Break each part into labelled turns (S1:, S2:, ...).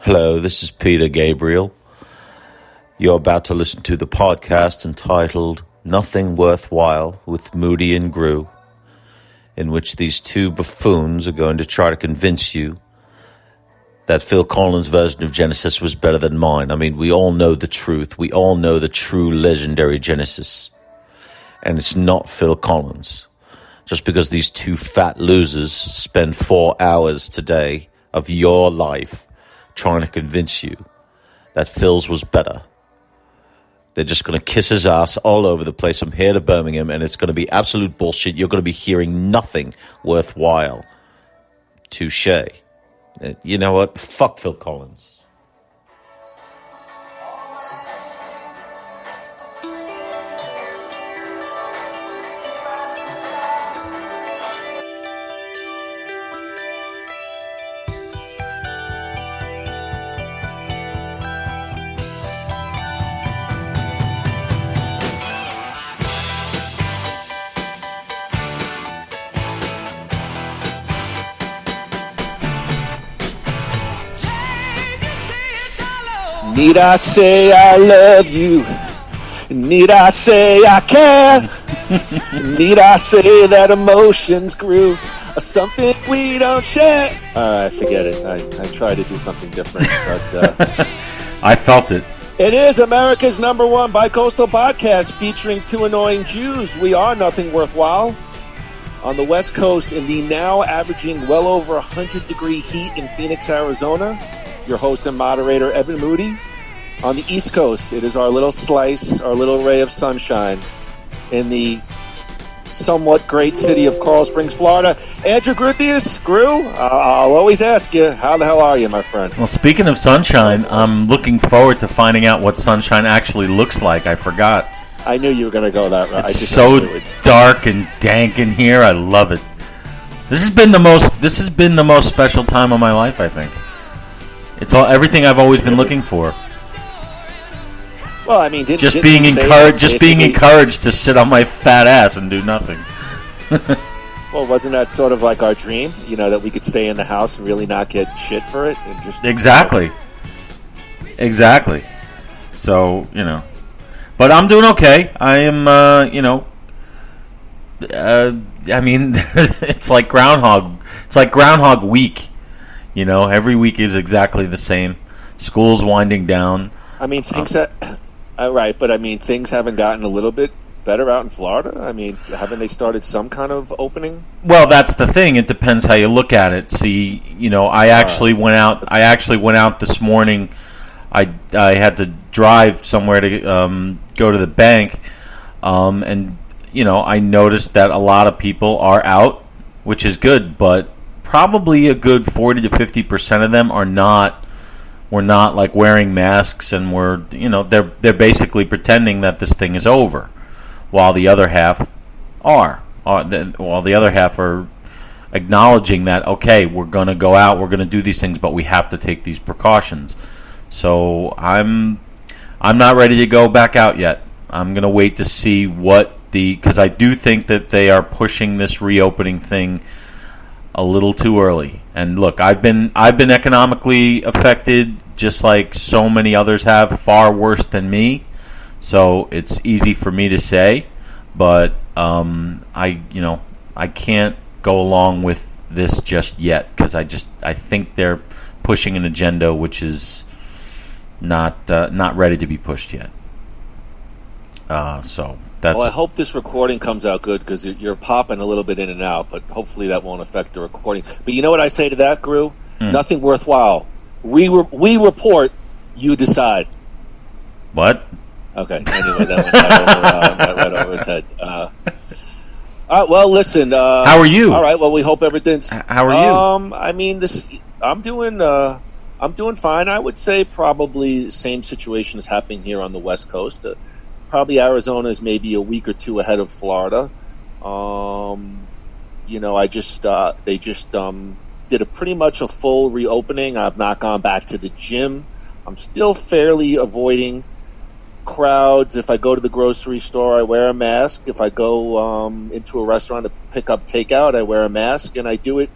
S1: Hello, this is Gabriel. You're about to listen to the podcast entitled Nothing Worthwhile with Moody and Groo, in which these two buffoons are going to try to convince you that Phil Collins' version of Genesis was better than mine. I mean, we all know the truth. We all know the true legendary Genesis. And it's not Phil Collins. Just because these two fat losers spend 4 hours today of your life trying to convince you that Phil's was better. They're just going to kiss his ass all over the place from here to Birmingham, and it's going to be absolute bullshit. You're going to be hearing nothing worthwhile. Touche. You know what? Fuck Phil Collins.
S2: Need I say I love you? Need I say I care? Need I say that emotions grew are something we don't share? Forget it. I tried to do something different, but
S3: I felt it.
S2: It is America's #1 bi-coastal podcast featuring two annoying Jews. We are Nothing Worthwhile on the West Coast in the now averaging well over 100-degree heat in Phoenix, Arizona. Your host and moderator, Evan Moody. On the East Coast, it is our little slice, our little ray of sunshine in the somewhat great city of Coral Springs, Florida. Andrew Gruthius, Groo, I'll always ask you, how the hell are you, my friend?
S3: Well, speaking of sunshine, I'm looking forward to finding out what sunshine actually looks like. I forgot.
S2: I knew you were going to go that route.
S3: It's so dark and dank in here. I love it. This has been the most special time of my life, I think. It's everything I've always been looking for.
S2: Well, I mean,
S3: being encouraged to sit on my fat ass and do nothing.
S2: Well, wasn't that sort of like our dream? You know, that we could stay in the house and really not get shit for it, and just
S3: exactly. So but I'm doing okay. I am, I mean, it's like Groundhog Week. Every week is exactly the same. School's winding down.
S2: I mean, things right, but I mean, things haven't gotten a little bit better out in Florida. I mean, haven't they started some kind of opening?
S3: Well, that's the thing. It depends how you look at it. See, I actually went out. I actually went out this morning. I had to drive somewhere to go to the bank, and I noticed that a lot of people are out, which is good, but probably a good 40 to 50% of them are not. We're not like wearing masks, and they're basically pretending that this thing is over, while the other half are acknowledging that, okay, we're going to go out, we're going to do these things, but we have to take these precautions. So I'm not ready to go back out yet. I'm going to wait to see because I do think that they are pushing this reopening thing a little too early. And look, I've been economically affected, just like so many others have, far worse than me. So it's easy for me to say, but I can't go along with this just yet, because I think they're pushing an agenda which is not ready to be pushed yet. So that's.
S2: Well, I hope this recording comes out good, because you're popping a little bit in and out, but hopefully that won't affect the recording. But you know what I say to that, Groo? Nothing worthwhile. We report, you decide.
S3: What?
S2: Okay. Anyway, that went right over his head. All right. Well, listen.
S3: How are you?
S2: All right. Well, we hope everything's.
S3: How are you?
S2: I mean, I'm doing fine. I would say probably the same situation is happening here on the West Coast. Probably Arizona is maybe a week or two ahead of Florida. They just did pretty much a full reopening. I've not gone back to the gym. I'm still fairly avoiding crowds. If I go to the grocery store, I wear a mask. If I go into a restaurant to pick up takeout, I wear a mask, and I do it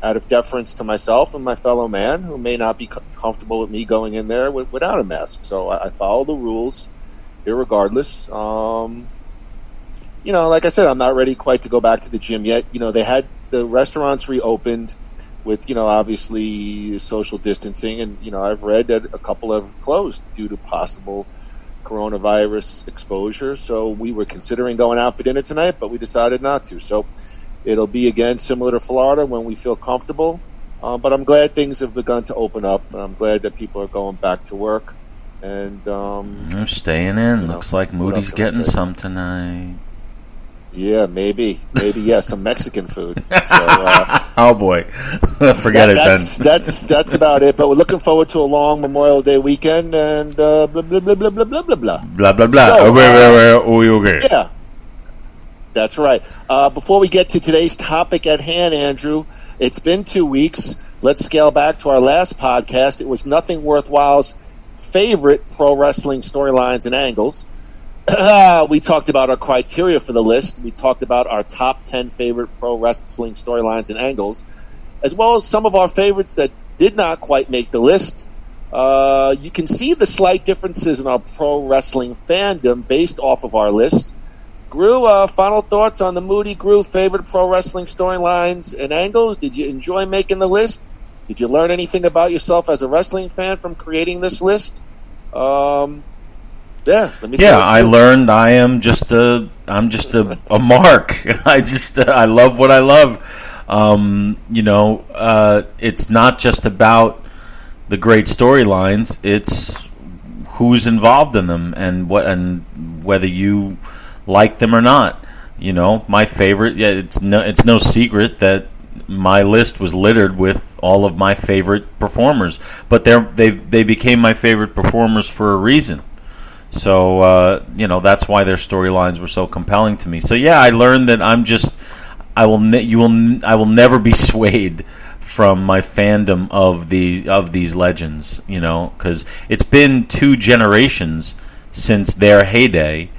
S2: out of deference to myself and my fellow man who may not be comfortable with me going in there without a mask. So I follow the rules, irregardless. Like I said, I'm not ready quite to go back to the gym yet. They had the restaurants reopened with, obviously social distancing. And, I've read that a couple have closed due to possible coronavirus exposure. So we were considering going out for dinner tonight, but we decided not to. So it'll be, again, similar to Florida when we feel comfortable. But I'm glad things have begun to open up. And I'm glad that people are going back to work. And
S3: I'm staying in. Looks like Moody's getting some tonight.
S2: Yeah, maybe. Yeah, some Mexican food. So,
S3: oh boy, forget it then.
S2: That's about it. But we're looking forward to a long Memorial Day weekend and blah blah blah blah blah blah blah blah
S3: blah blah blah.
S2: So,
S3: okay.
S2: Yeah, that's right. Before we get to today's topic at hand, Andrew, it's been 2 weeks. Let's scale back to our last podcast. It was Nothing Worthwhile's favorite pro wrestling storylines and angles. We talked about our criteria for the list. We talked about our top 10 favorite pro wrestling storylines and angles, as well as some of our favorites that did not quite make the list. You can see the slight differences in our pro wrestling fandom based off of our list. Groo, final thoughts on the Moody Groo favorite pro wrestling storylines and angles? Did you enjoy making the list? Did you learn anything about yourself as a wrestling fan from creating this list? I learned I'm just a mark. I love what I love. It's not just about the great storylines. It's who's involved in them and whether you like them or not. My favorite. Yeah, it's no secret that my list was littered with all of my favorite performers, but they became my favorite performers for a reason. So that's why their storylines were so compelling to me. So yeah, I learned that I will never be swayed from my fandom of these legends. Because it's been 2 generations since their heyday,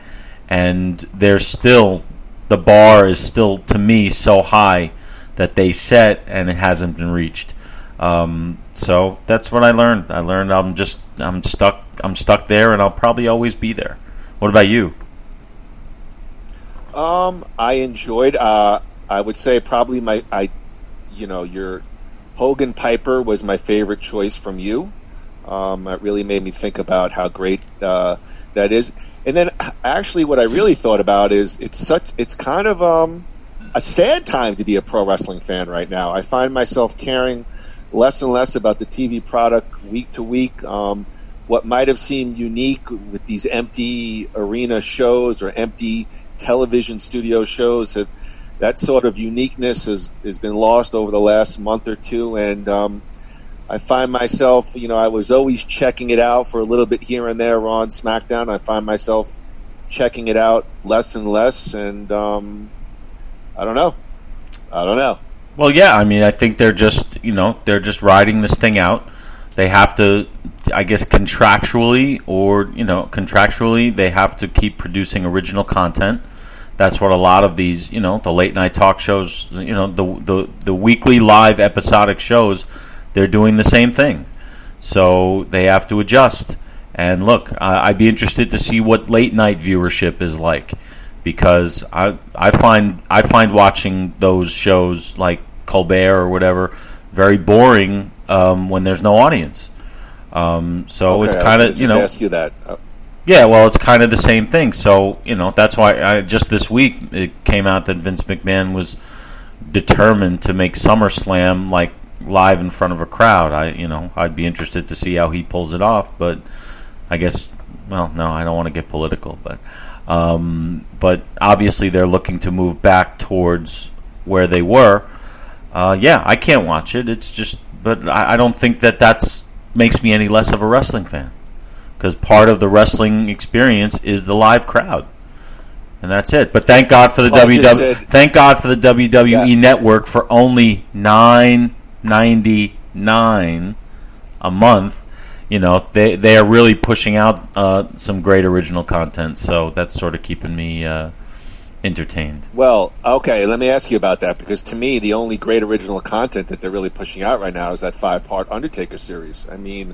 S2: and the bar is still to me so high that they set, and it hasn't been reached. So that's what I learned. I'm stuck there, and I'll probably always be there. What about you? I enjoyed. I would say probably your Hogan Piper was my favorite choice from you. It really made me think about how great that is. And then actually, what I really thought about is it's kind of a sad time to be a pro wrestling fan right now. I find myself caring less and less about the TV product week to week. What might have seemed unique with these empty arena shows or empty television studio shows, that sort of uniqueness has been lost over the last month or two. And I find myself, I was always checking it out for a little bit here and there on SmackDown. I find myself checking it out less and less. And I don't know.
S3: Well, yeah, I think they're just riding this thing out. They have to, I guess, contractually, they have to keep producing original content. That's what a lot of these, the late night talk shows, the weekly live episodic shows, they're doing the same thing. So they have to adjust. And look, I'd be interested to see what late night viewership is like, because I find watching those shows like Colbert or whatever very boring when there's no audience. So it's kind of
S2: ask you that.
S3: Yeah, well, it's kind of the same thing. So that's why just this week it came out that Vince McMahon was determined to make SummerSlam like live in front of a crowd. I'd be interested to see how he pulls it off. But I guess, well, no, I don't want to get political, but obviously they're looking to move back towards where they were. Yeah, I can't watch it. It's just, but I don't think that makes me any less of a wrestling fan, because part of the wrestling experience is the live crowd, and that's it. But thank God for the WWE Network for only $9.99 a month. They are really pushing out some great original content, so that's sort of keeping me entertained.
S2: Well, okay, let me ask you about that, because to me, the only great original content that they're really pushing out right now is that 5-part Undertaker series. I mean,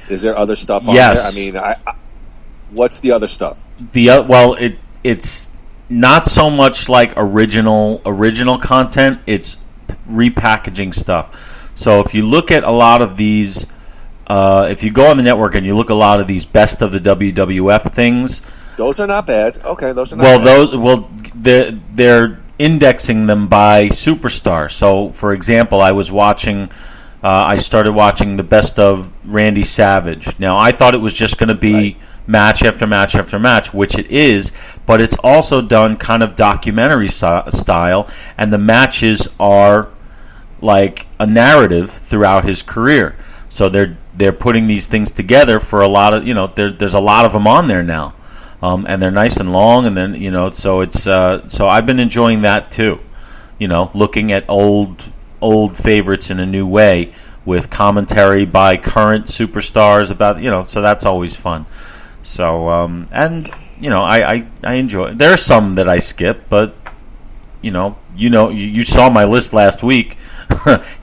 S2: is there other stuff on
S3: Yes.
S2: there? I mean, what's the other stuff?
S3: It's not so much like original content. It's repackaging stuff. So if you look at a lot of these, if you go on the network and you look at a lot of these best of the WWF things,
S2: those are not bad. Okay, those are not bad.
S3: They're indexing them by superstar. So, for example, I started watching the best of Randy Savage. Now, I thought it was just going to be match after match after match, which it is, but it's also done kind of documentary style, and the matches are like a narrative throughout his career. So they're putting these things together for a lot of, there's a lot of them on there now. And they're nice and long, and then so it's so I've been enjoying that too, looking at old favorites in a new way with commentary by current superstars about so that's always fun. So and I enjoy. There are some that I skip, but you saw my list last week.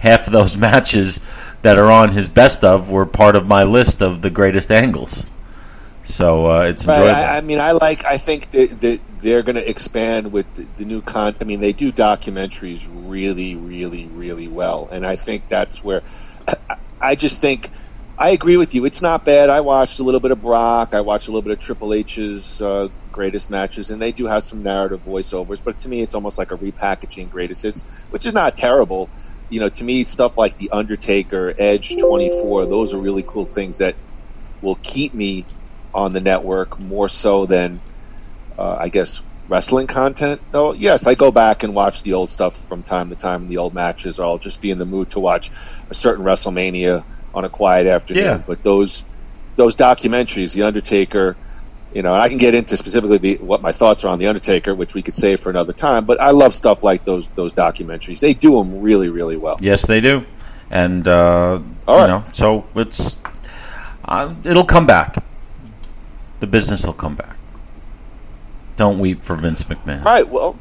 S3: Half of those matches that are on his best of were part of my list of the greatest angles. So it's enjoyable.
S2: Right. I think that they're going to expand with the new content. I mean, they do documentaries really, really, really well, and I think that's where I just think I agree with you. It's not bad. I watched a little bit of Brock. I watched a little bit of Triple H's greatest matches, and they do have some narrative voiceovers. But to me, it's almost like a repackaging greatest hits, which is not terrible. To me, stuff like The Undertaker, Edge 24, those are really cool things that will keep me on the network more so than, I guess, wrestling content. Though, yes, I go back and watch the old stuff from time to time, the old matches, or I'll just be in the mood to watch a certain WrestleMania on a quiet afternoon.
S3: Yeah.
S2: But those documentaries, The Undertaker, and I can get into specifically what my thoughts are on The Undertaker, which we could save for another time. But I love stuff like those documentaries. They do them really, really well.
S3: Yes, they do. And
S2: all right.
S3: So it's it'll come back. The business will come back. Don't weep for Vince McMahon.
S2: All right. Well,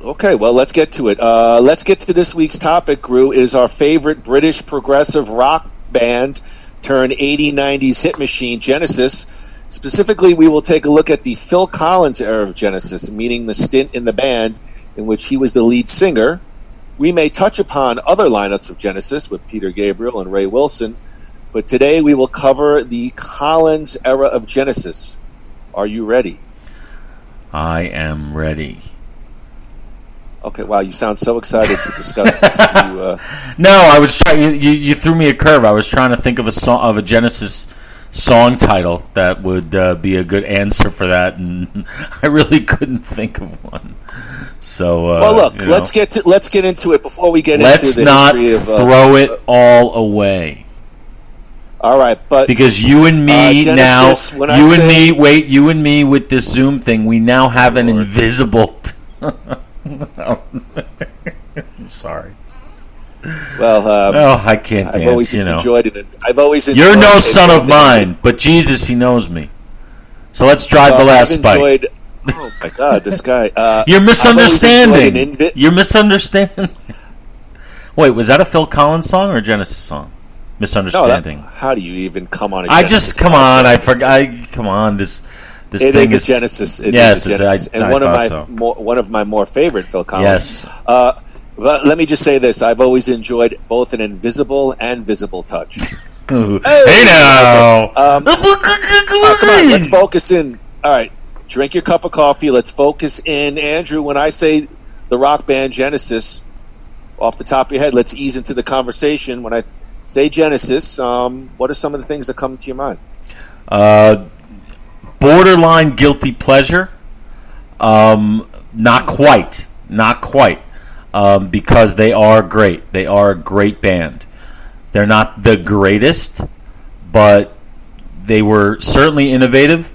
S2: okay. Well, let's get to it. Let's get to this week's topic, Groo. It is our favorite British progressive rock band turned 80s, 90s hit machine, Genesis. Specifically, we will take a look at the Phil Collins era of Genesis, meaning the stint in the band in which he was the lead singer. We may touch upon other lineups of Genesis with Peter Gabriel and Ray Wilson, but today we will cover the Collins era of Genesis. Are you ready?
S3: I am ready.
S2: Okay, wow, you sound so excited to discuss this.
S3: No, I was trying. You threw me a curve. I was trying to think of a Genesis song title that would be a good answer for that, and I really couldn't think of one. So,
S2: well, look, let's get into it before we get into the history of.
S3: Let's not throw it all away.
S2: All right, but
S3: because you and me
S2: Genesis,
S3: you and me with this Zoom thing, we now have an invisible. I'm sorry.
S2: Well,
S3: I can't dance.
S2: Always enjoyed it. I've always enjoyed.
S3: You're no son of mine, but Jesus, he knows me. So let's drive the last bite.
S2: Oh my God, this guy!
S3: You're misunderstanding. You're misunderstanding. Wait, was that a Phil Collins song or a Genesis song? Misunderstanding.
S2: No, how do you even come on?
S3: Come on. I forgot. Come on. This
S2: it
S3: thing
S2: is a Genesis.
S3: Yes,
S2: it is a Genesis. And one of my more favorite Phil Collins.
S3: Yes.
S2: But let me just say this: I've always enjoyed both an invisible and visible touch.
S3: Hey now!
S2: Come on, let's focus in. All right, drink your cup of coffee. Let's focus in, Andrew. When I say the rock band Genesis, off the top of your head, let's ease into the conversation. When I say Genesis, what are some of the things that come to your mind?
S3: Borderline guilty pleasure. Not quite. Because they are great. They are a great band. They're not the greatest, but they were certainly innovative,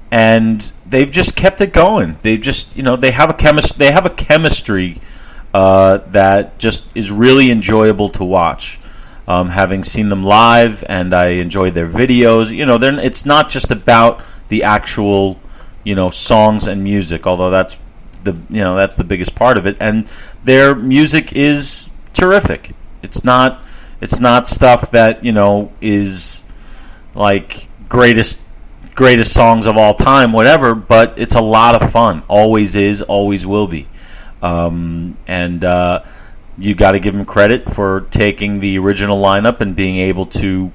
S3: and they've just kept it going. They just, they have a chemistry that just is really enjoyable to watch. Having seen them live, and I enjoy their videos. It's not just about the actual songs and music. Although that's the biggest part of it, and their music is terrific. It's not stuff that is like greatest songs of all time, whatever. But it's a lot of fun. Always is, always will be. And you got to give them credit for taking the original lineup and being able to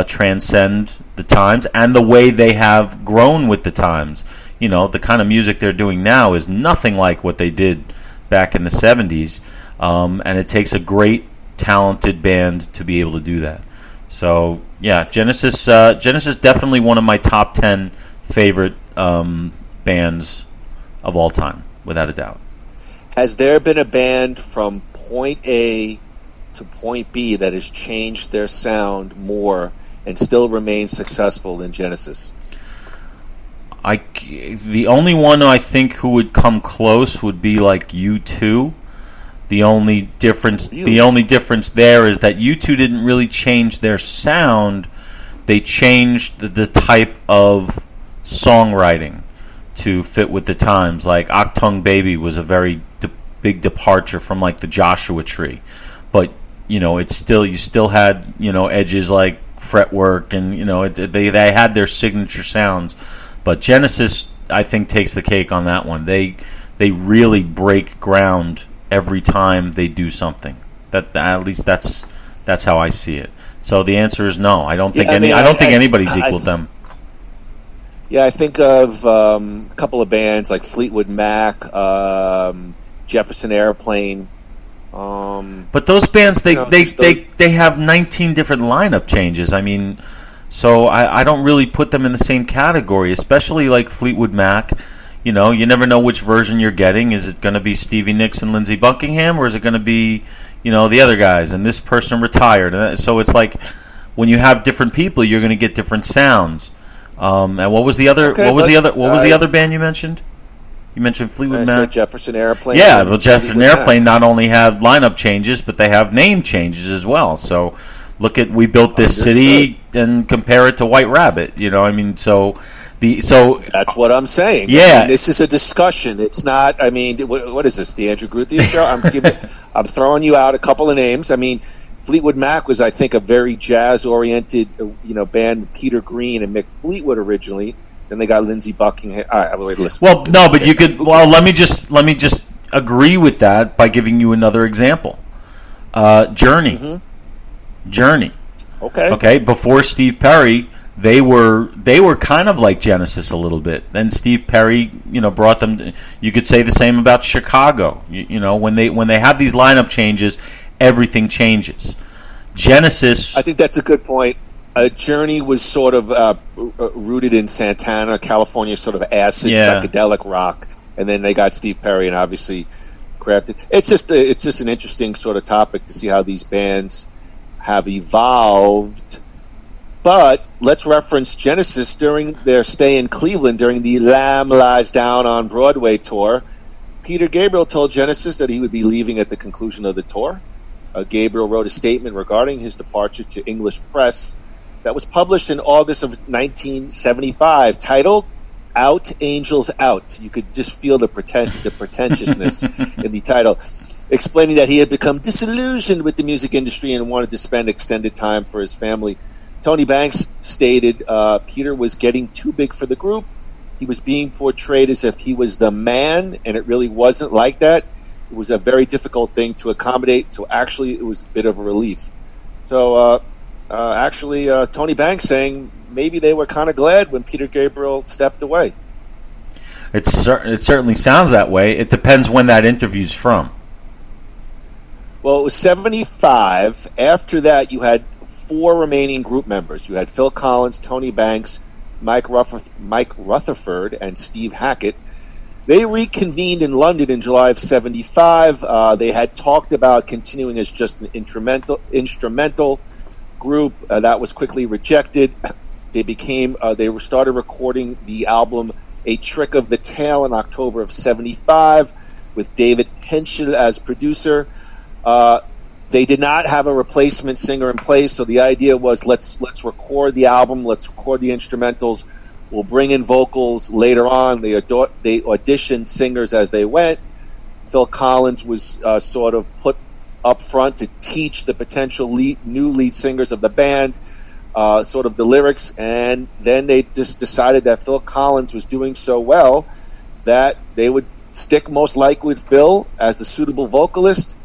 S3: transcend the times and the way they have grown with the times. The kind of music they're doing now is nothing like what they did back in the 70s, and it takes a great, talented band to be able to do that. So, yeah, Genesis definitely one of my top 10 favorite bands of all time, without a doubt.
S2: Has there been a band from point A to point B that has changed their sound more and still remains successful than Genesis?
S3: The only one I think who would come close would be like U2. The only difference there is that U2 didn't really change their sound. They changed the type of songwriting to fit with the times. Like Achtung Baby was a very big departure from like the Joshua Tree, but you still had edges like fretwork, and they had their signature sounds. But Genesis, I think, takes the cake on that one. They really break ground every time they do something. At least that's how I see it. So the answer is no. I don't think anybody's equaled them.
S2: Yeah, I think of a couple of bands like Fleetwood Mac, Jefferson Airplane.
S3: But those bands, they have 19 different lineup changes. I mean, so I don't really put them in the same category, especially like Fleetwood Mac. You never know which version you're getting. Is it going to be Stevie Nicks and Lindsey Buckingham, or is it going to be, the other guys, and this person retired? And so it's like when you have different people, you're going to get different sounds. And what was the other?
S2: Okay,
S3: what was the other band you mentioned? You mentioned Fleetwood Mac.
S2: Said Jefferson Airplane.
S3: Yeah, well, Jefferson Airplane not only have lineup changes, but they have name changes as well. So look at We Built This City and compare it to White Rabbit. So
S2: that's what I'm saying.
S3: Yeah,
S2: this is a discussion. It's not. What is this? The Andrew Gruthier show? I'm throwing you out a couple of names. Fleetwood Mac was, I think, a very jazz-oriented, band. Peter Green and Mick Fleetwood originally. Then they got Lindsey Buckingham. All right, wait, listen.
S3: Well, no, but you could. Well, let me just agree with that by giving you another example. Journey.
S2: Mm-hmm.
S3: Journey.
S2: Okay.
S3: Okay. Before Steve Perry, they were kind of like Genesis a little bit. Then Steve Perry, brought them. You could say the same about Chicago. When they have these lineup changes, everything changes. Genesis.
S2: I think that's a good point. Journey was sort of rooted in Santana, California, sort of acid psychedelic rock, and then they got Steve Perry and obviously crafted. It's just an interesting sort of topic to see how these bands have evolved. But let's reference Genesis during their stay in Cleveland during the Lamb Lies Down on Broadway tour. Peter Gabriel told Genesis that he would be leaving at the conclusion of the tour. Gabriel wrote a statement regarding his departure to English press that was published in August of 1975, titled "Out Angels Out." You could just feel the pretentiousness in the title, explaining that he had become disillusioned with the music industry and wanted to spend extended time for his family. Tony Banks stated Peter was getting too big for the group. He was being portrayed as if he was the man, and it really wasn't like that. It was a very difficult thing to accommodate, so actually it was a bit of a relief. So Tony Banks saying maybe they were kind of glad when Peter Gabriel stepped away.
S3: It certainly sounds that way. It depends when that interview's from.
S2: Well, it was 75. After that, you had 4 remaining group members. You had Phil Collins, Tony Banks, Mike Rutherford, and Steve Hackett. They reconvened in London in July of 75. They had talked about continuing as just an instrumental group. That was quickly rejected. They started recording the album A Trick of the Tail in October of 75 with David Henschel as producer. They did not have a replacement singer in place, so the idea was let's record the album, let's record the instrumentals will bring in vocals later on. They auditioned singers as they went. Phil Collins was sort of put up front to teach the potential new lead singers of the band sort of the lyrics, and then they just decided that Phil Collins was doing so well that they would stick most likely with Phil as the suitable vocalist.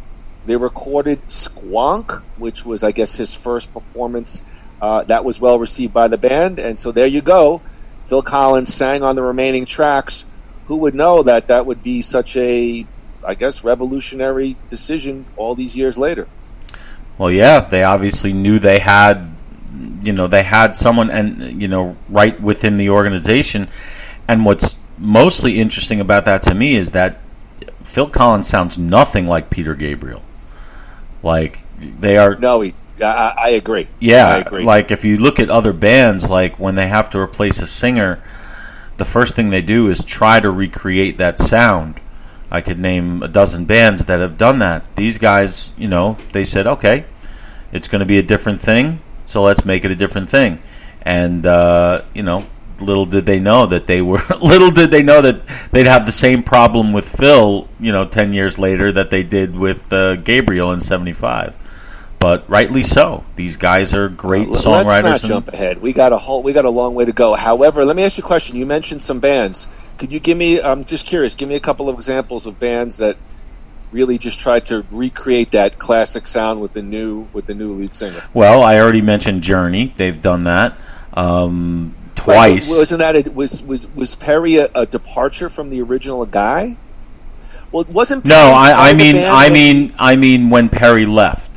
S2: They recorded Squonk, which was, I guess, his first performance that was well received by the band, and so there you go. Phil Collins sang on the remaining tracks. Who would know that that would be such a, I guess, revolutionary decision all these years later?
S3: Well, yeah, they obviously knew they had someone, and right within the organization. And what's mostly interesting about that to me is that Phil Collins sounds nothing like Peter Gabriel. Like they are.
S2: No, I agree.
S3: Yeah,
S2: I agree.
S3: Like if you look at other bands, like when they have to replace a singer, the first thing they do is try to recreate that sound. I could name a dozen bands that have done that. These guys, they said, okay, it's going to be a different thing, so let's make it a different thing. And little did they know that they'd have the same problem with Phil, 10 years later that they did with Gabriel in '75. But rightly so. These guys are great songwriters.
S2: Let's not jump ahead. We got a long way to go. However, let me ask you a question. You mentioned some bands. Could you give me? I'm just curious. Give me a couple of examples of bands that really just tried to recreate that classic sound with the new lead singer.
S3: Well, I already mentioned Journey. They've done that twice.
S2: Right, wasn't that was Perry a departure from the original guy? Well, it wasn't. Perry
S3: I mean when Perry left.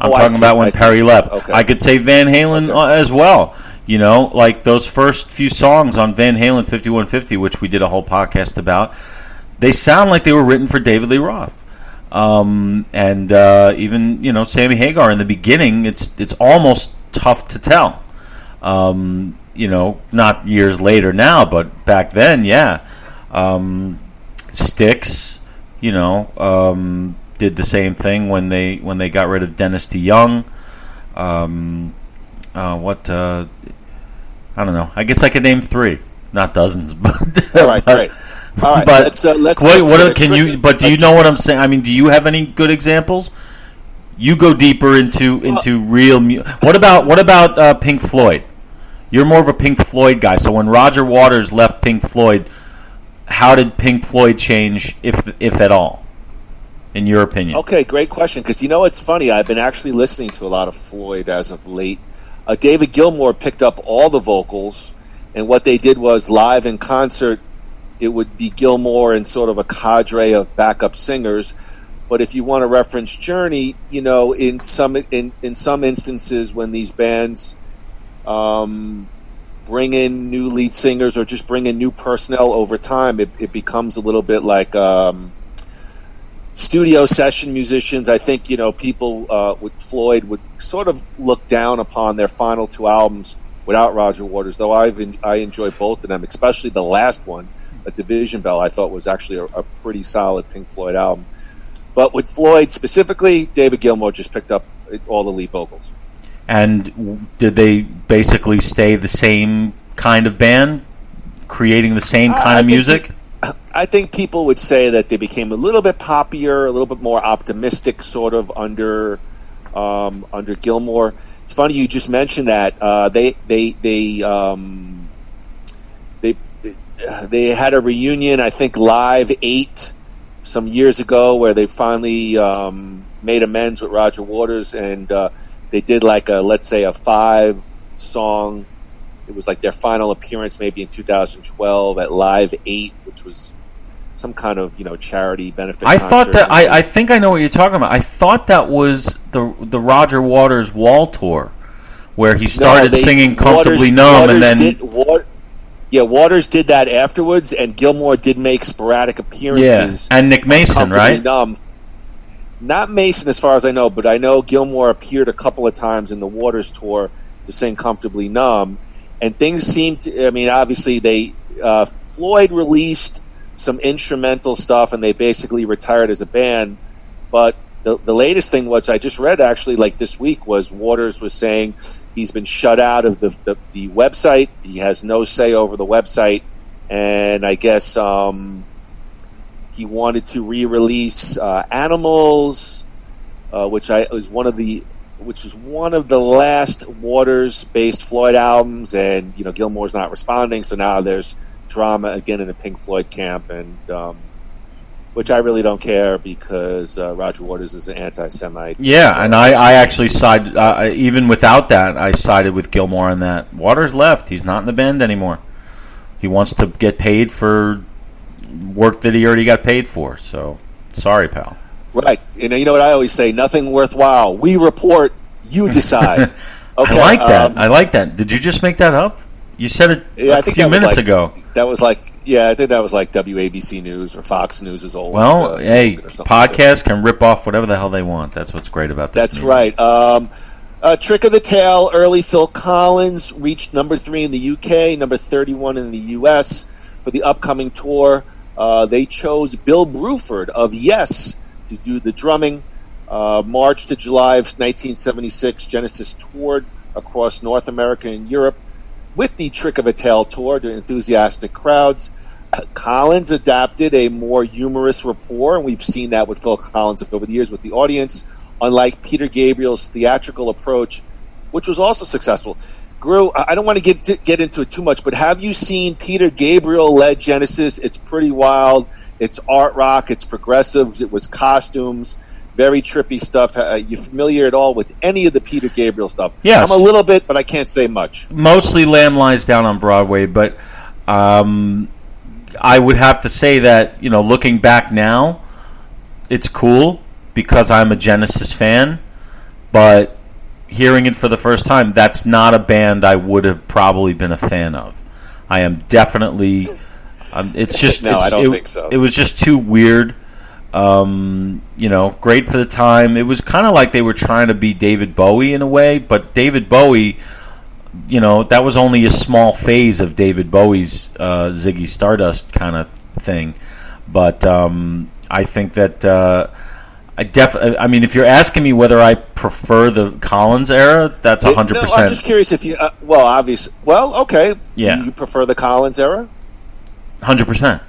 S3: I'm talking about when Perry left.
S2: Okay.
S3: I could say Van Halen as well. Like those first few songs on Van Halen 5150, which we did a whole podcast about, they sound like they were written for David Lee Roth. And even, Sammy Hagar in the beginning, it's almost tough to tell. Not years later now, but back then, yeah. Styx, did the same thing when they got rid of Dennis DeYoung. I don't know. I guess I could name 3, not dozens. But
S2: all right, great. All right,
S3: but
S2: let's.
S3: Wait, do you know what I'm saying? I mean, do you have any good examples? You go deeper into real music. What about Pink Floyd? You're more of a Pink Floyd guy. So when Roger Waters left Pink Floyd, how did Pink Floyd change, if at all, in your opinion?
S2: Okay, great question. Because it's funny. I've been actually listening to a lot of Floyd as of late. David Gilmour picked up all the vocals, and what they did was live in concert, it would be Gilmour and sort of a cadre of backup singers. But if you want to reference Journey, in some instances when these bands bring in new lead singers or just bring in new personnel over time, it becomes a little bit like studio session musicians. I think people with Floyd would sort of look down upon their final 2 albums without Roger Waters, though I enjoy both of them, especially the last one, A Division Bell. I thought was actually a pretty solid Pink Floyd album. But with Floyd specifically, David Gilmour just picked up all the lead vocals.
S3: And did they basically stay the same kind of band, creating the same kind of music?
S2: I think people would say that they became a little bit poppier, a little bit more optimistic, sort of under Gilmour. It's funny you just mentioned that they had a reunion, I think Live 8 some years ago, where they finally made amends with Roger Waters, and they did like a 5-song. It was like their final appearance, maybe in 2012 at Live 8, which was some kind of charity benefit.
S3: I think I know what you're talking about. I thought that was the Roger Waters Wall tour, where he started singing "Comfortably Numb" and then.
S2: Waters did that afterwards, and Gilmour did make sporadic appearances.
S3: Yeah, and Nick Mason, right?
S2: Numb. Not Mason, as far as I know, but I know Gilmour appeared a couple of times in the Waters tour to sing "Comfortably Numb," and things seemed to. I mean, obviously, Floyd released some instrumental stuff, and they basically retired as a band. But the latest thing, which I just read actually like this week, was Waters was saying he's been shut out of the website. He has no say over the website, and I guess he wanted to re-release Animals, which is one of the last Waters-based Floyd albums, and Gilmour's not responding, so now there's drama again in the Pink Floyd camp, and which I really don't care because Roger Waters is an anti-Semite.
S3: Yeah,
S2: so,
S3: and I actually sided, even without that, I sided with Gilmour on that. Waters left. He's not in the band anymore. He wants to get paid for work that he already got paid for, so sorry, pal.
S2: Right. And you know what I always say? Nothing worthwhile. We report, you decide. Okay,
S3: I like that. I like that. Did you just make that up? You said it a few minutes ago.
S2: That was like, I think that was like WABC News or Fox News is old.
S3: Well, hey, podcasts can rip off whatever the hell they want. That's what's great about this.
S2: That's right. Trick of the Tail, early Phil Collins, reached number 3 in the UK, number 31 in the US. For the upcoming tour, they chose Bill Bruford of Yes to do the drumming. March to July of 1976, Genesis toured across North America and Europe with the Trick of a Tail tour to enthusiastic crowds. Collins adapted a more humorous rapport, and we've seen that with Phil Collins over the years with the audience, unlike Peter Gabriel's theatrical approach, which was also successful. Groo, I don't want to get into it too much, but have you seen Peter Gabriel-led Genesis? It's pretty wild. It's art rock. It's progressives. It was costumes. Very trippy stuff. You familiar at all with any of the Peter Gabriel stuff?
S3: Yes.
S2: I'm a little bit, but I can't say much.
S3: Mostly Lamb Lies Down on Broadway, but I would have to say that, looking back now, it's cool because I'm a Genesis fan, but hearing it for the first time, that's not a band I would have probably been a fan of. I am definitely... it's just...
S2: No, I don't think so.
S3: It was just too weird. Great for the time. It was kind of like they were trying to be David Bowie in a way, but David Bowie, that was only a small phase of David Bowie's Ziggy Stardust kind of thing. But I think that I mean, if you're asking me whether I prefer the Collins era, that's 100%.
S2: No, I'm just curious if you. Obviously. Well, okay.
S3: Yeah.
S2: Do you prefer the Collins era?
S3: 100%.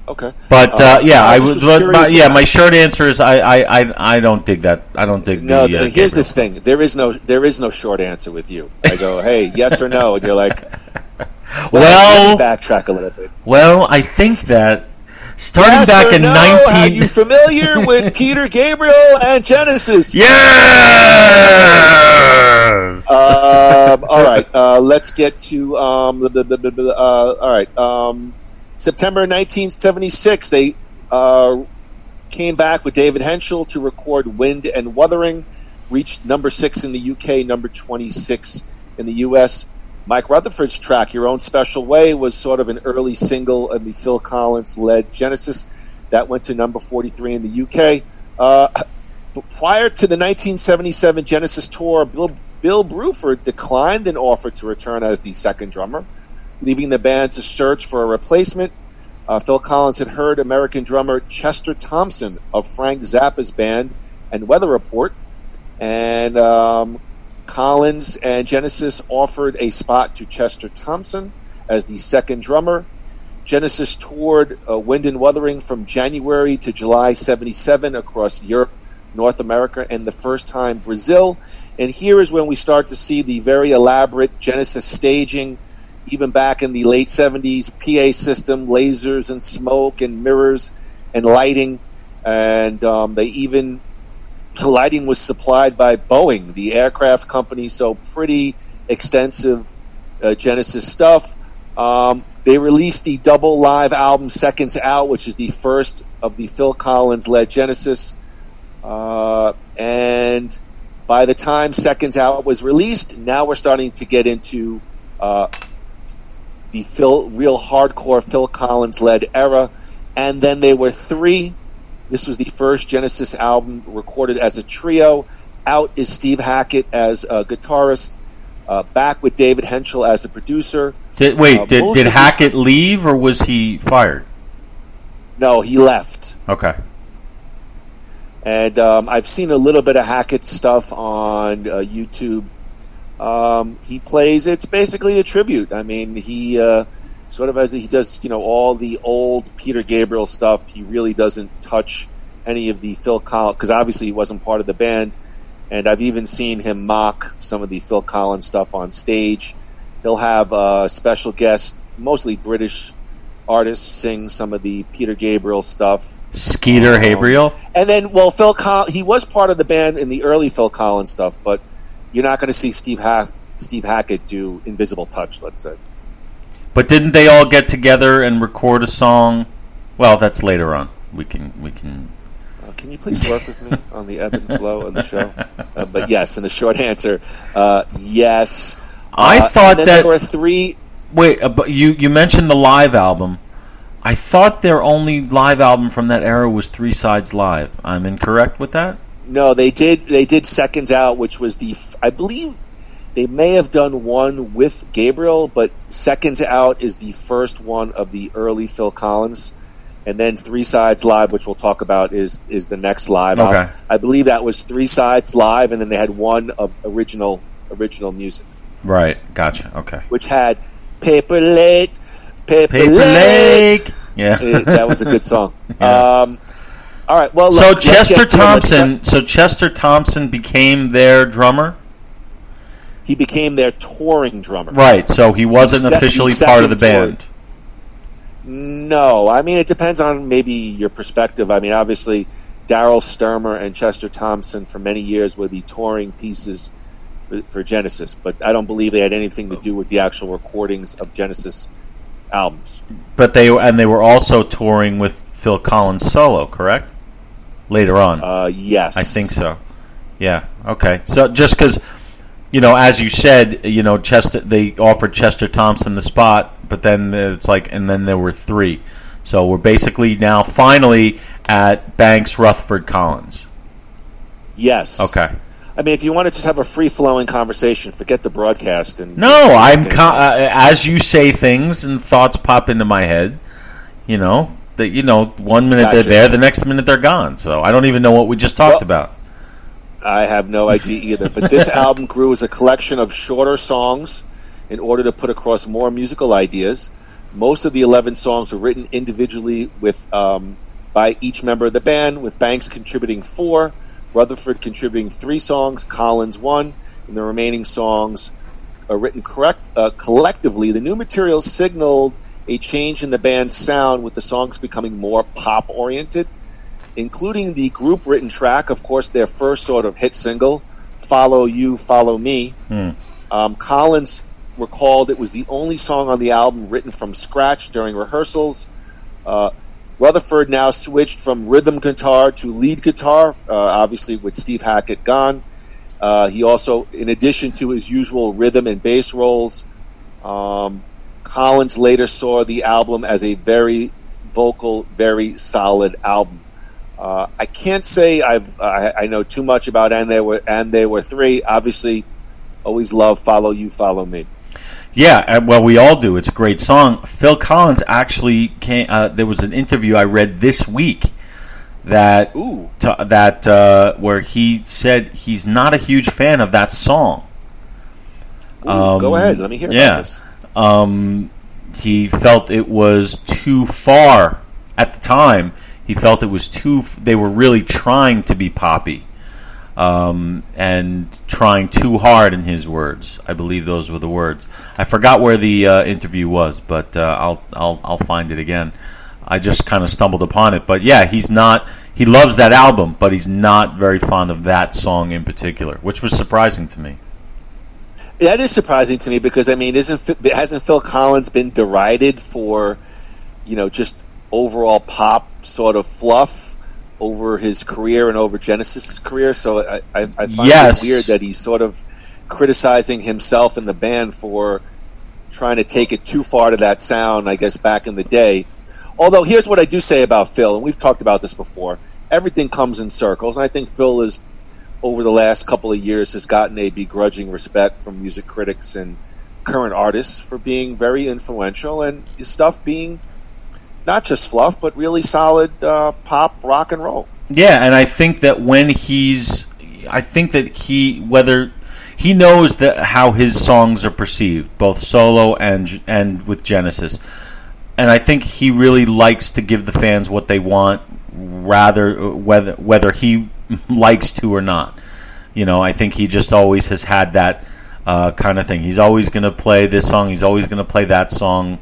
S2: Okay.
S3: But I
S2: was
S3: would.
S2: curious
S3: My short answer is I don't dig that. I don't dig.
S2: No,
S3: Gabriel.
S2: here's the thing. There is no short answer with you. I go, hey, yes or no, and you're like,
S3: well,
S2: let me backtrack a little bit.
S3: Well, I think that starting
S2: yes
S3: back
S2: or
S3: in
S2: no,
S3: 19.
S2: Are you familiar with Peter Gabriel and Genesis?
S3: Yes.
S2: All right. Let's get to all right. September 1976, they came back with David Henschel to record Wind and Wuthering, reached number 6 in the UK, number 26 in the US. Mike Rutherford's track, Your Own Special Way, was sort of an early single of the Phil Collins-led Genesis. That went to number 43 in the UK. But prior to the 1977 Genesis tour, Bill Bruford declined an offer to return as the second drummer, leaving the band to search for a replacement. Phil Collins had heard American drummer Chester Thompson of Frank Zappa's band and Weather Report, and Collins and Genesis offered a spot to Chester Thompson as the second drummer. Genesis toured Wind and Wuthering from January to July 77 across Europe, North America, and the first time Brazil. And here is when we start to see the very elaborate Genesis staging, even back in the late 70s, PA system, lasers and smoke and mirrors and lighting. And the lighting was supplied by Boeing, the aircraft company, so pretty extensive Genesis stuff. They released the double live album Seconds Out, which is the first of the Phil Collins-led Genesis. And by the time Seconds Out was released, now we're starting to get into the real hardcore Phil Collins-led era. And then they were 3. This was the first Genesis album recorded as a trio. Out is Steve Hackett as a guitarist. Back with David Henschel as a producer.
S3: Did Hackett leave or was he fired?
S2: No, he left.
S3: Okay.
S2: And I've seen a little bit of Hackett's stuff on YouTube. He plays, it's basically a tribute. I mean, he sort of, as he does, all the old Peter Gabriel stuff, he really doesn't touch any of the Phil Collins, because obviously he wasn't part of the band. And I've even seen him mock some of the Phil Collins stuff on stage. He'll have a special guest, mostly British artists, sing some of the Peter Gabriel stuff.
S3: Skeeter Gabriel?
S2: And then, Phil Collins, he was part of the band in the early Phil Collins stuff, but you're not going to see Steve Hackett do Invisible Touch, let's say.
S3: But didn't they all get together and record a song? Well, that's later on. We can.
S2: Can you please work with me on the ebb and flow of the show? But yes, in the short answer, yes.
S3: I thought that
S2: there were three.
S3: Wait, but you mentioned the live album. I thought their only live album from that era was Three Sides Live. I'm incorrect with that?
S2: No, they did Seconds Out, which was I believe they may have done one with Gabriel, but Seconds Out is the first one of the early Phil Collins. And then Three Sides Live, which we'll talk about, is the next live album. I believe that was Three Sides Live, and then they had one of original music.
S3: Right, gotcha, okay.
S2: Which had Paper Lake.
S3: Yeah.
S2: That was a good song.
S3: Yeah.
S2: All right, well,
S3: so
S2: look,
S3: Chester Thompson became their drummer?
S2: He became their touring drummer.
S3: Right, so he wasn't officially part of the band.
S2: No, I mean, it depends on maybe your perspective. I mean, obviously, Daryl Sturmer and Chester Thompson for many years were the touring pieces for Genesis, but I don't believe they had anything to do with the actual recordings of Genesis albums.
S3: But they were also touring with Phil Collins solo, correct? Later on.
S2: Yes.
S3: I think so. Yeah, okay. So just because, as you said, they offered Chester Thompson the spot, but then it's like, and then there were three. So we're basically now finally at Banks, Rutherford, Collins.
S2: Yes.
S3: Okay.
S2: I mean, if you want to just have a free-flowing conversation, forget the broadcast.
S3: No, as you say things and thoughts pop into my head, that 1 minute they're there, the next minute they're gone. So I don't even know what we just talked about.
S2: I have no idea either. But this album grew as a collection of shorter songs in order to put across more musical ideas. Most of the 11 songs were written individually by each member of the band, with Banks contributing 4, Rutherford contributing 3 songs, Collins 1, and the remaining songs are written collectively. The new material signaled a change in the band's sound, with the songs becoming more pop-oriented, including the group-written track, of course, their first sort of hit single, Follow You, Follow Me. Collins recalled it was the only song on the album written from scratch during rehearsals. Rutherford now switched from rhythm guitar to lead guitar, obviously with Steve Hackett gone. He also, in addition to his usual rhythm and bass roles, Collins later saw the album as a very vocal, very solid album. I can't say I know too much about And They Were Three. Obviously, always love Follow You, Follow Me.
S3: Yeah, well, we all do. It's a great song. Phil Collins actually came. There was an interview I read this week that where he said he's not a huge fan of that song.
S2: Go ahead. Let me hear about this.
S3: He felt it was too far at the time. He felt it was too. They were really trying to be poppy. And trying too hard, in his words. I believe those were the words. I forgot where the interview was, but I'll find it again. I just kind of stumbled upon it. But yeah, he's not. He loves that album, but he's not very fond of that song in particular, which was surprising to me.
S2: That is surprising to me because, I mean, hasn't Phil Collins been derided for, just overall pop sort of fluff over his career and over Genesis' career? So I find it weird that he's sort of criticizing himself and the band for trying to take it too far to that sound, I guess, back in the day. Although, here's what I do say about Phil, and we've talked about this before. Everything comes in circles, and I think Phil is, over the last couple of years, has gotten a begrudging respect from music critics and current artists for being very influential, and his stuff being not just fluff, but really solid pop, rock and roll.
S3: Yeah, and I think that whether he knows that how his songs are perceived, both solo and with Genesis, and I think he really likes to give the fans what they want, rather whether he likes to or not. I think he just always has had that kind of thing. He's always going to play this song. He's always going to play that song.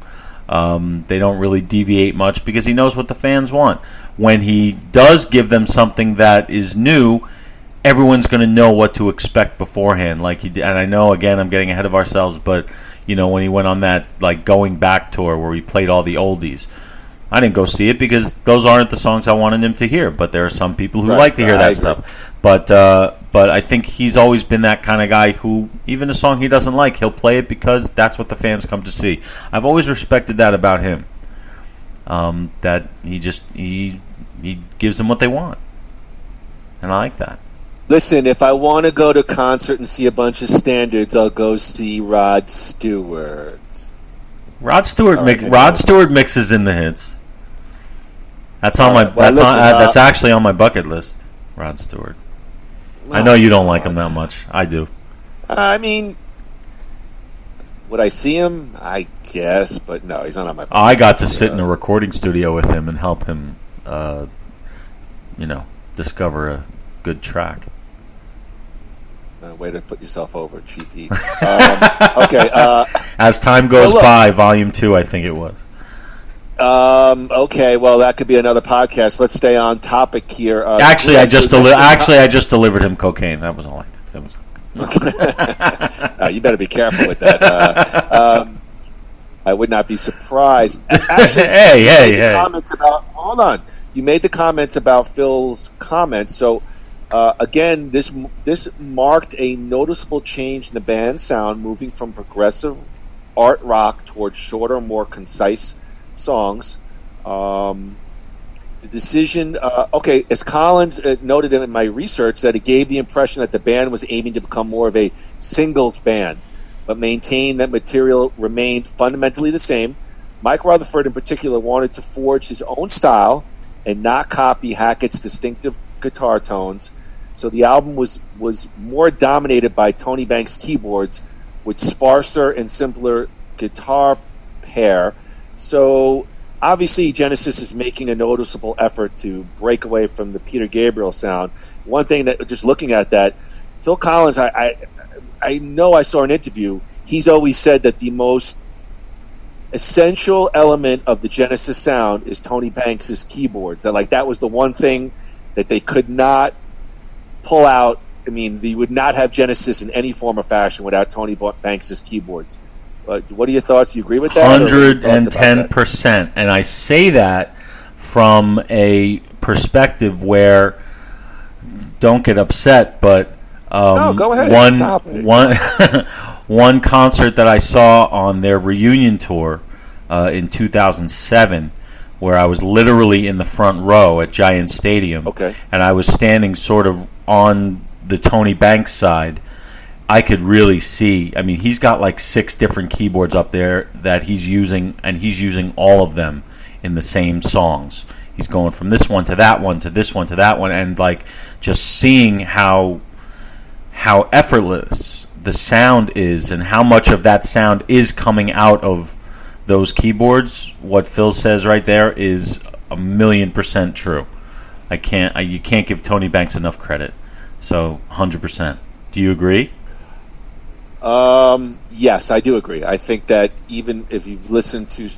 S3: They don't really deviate much because he knows what the fans want. When he does give them something that is new, everyone's going to know what to expect beforehand. Like he did, and I know, again, I'm getting ahead of ourselves, but when he went on that Going Back tour where he played all the oldies, I didn't go see it because those aren't the songs I wanted him to hear. But there are some people who like to hear that stuff. But I think he's always been that kind of guy who, even a song he doesn't like, he'll play it because that's what the fans come to see. I've always respected that about him. That he gives them what they want, and I like that.
S2: Listen, if I want to go to a concert and see a bunch of standards, I'll go see Rod Stewart.
S3: Rod Stewart mixes in the hits. That's on my. That's actually on my bucket list. Rod Stewart. I know you don't like him that much. I do.
S2: I mean, would I see him? I guess, but no, he's not on my bucket
S3: I got to sit in a recording studio with him and help him, discover a good track.
S2: Way to put yourself over, cheap heat. Okay.
S3: As time goes by, Volume 2, I think it was.
S2: Okay, well, that could be another podcast. Let's stay on topic here.
S3: I just delivered him cocaine. That was all I did. That was.
S2: You better be careful with that. I would not be surprised. Actually,
S3: hey.
S2: Hold on. You made the comments about Phil's comments. So, again, this marked a noticeable change in the band's sound, moving from progressive art rock towards shorter, more concise songs. The decision, as Collins noted in my research, that it gave the impression that the band was aiming to become more of a singles band, but maintained that material remained fundamentally the same. Mike Rutherford, in particular, wanted to forge his own style and not copy Hackett's distinctive guitar tones. So the album was more dominated by Tony Banks' keyboards, with sparser and simpler guitar pair. So obviously Genesis is making a noticeable effort to break away from the Peter Gabriel sound. One thing that, just looking at that, Phil Collins, I know I saw an interview, he's always said that the most essential element of the Genesis sound is Tony Banks' keyboards. And that was the one thing that they could not pull out. I mean, they would not have Genesis in any form or fashion without Tony Banks' keyboards. What are your thoughts? Do you agree with that?
S3: 110%. And I say that from a perspective where, don't get upset, but
S2: no, go ahead.
S3: One concert that I saw on their reunion tour in 2007, where I was literally in the front row at Giant Stadium, and I was standing sort of on the Tony Banks side, I could really see. I mean, he's got 6 different keyboards up there that he's using, and he's using all of them in the same songs. He's going from this one to that one to this one to that one, and just seeing how effortless the sound is and how much of that sound is coming out of those keyboards. What Phil says right there is 1,000,000% true. You can't give Tony Banks enough credit. So 100%. Do you agree?
S2: Yes, I do agree. I think that even if you've listened to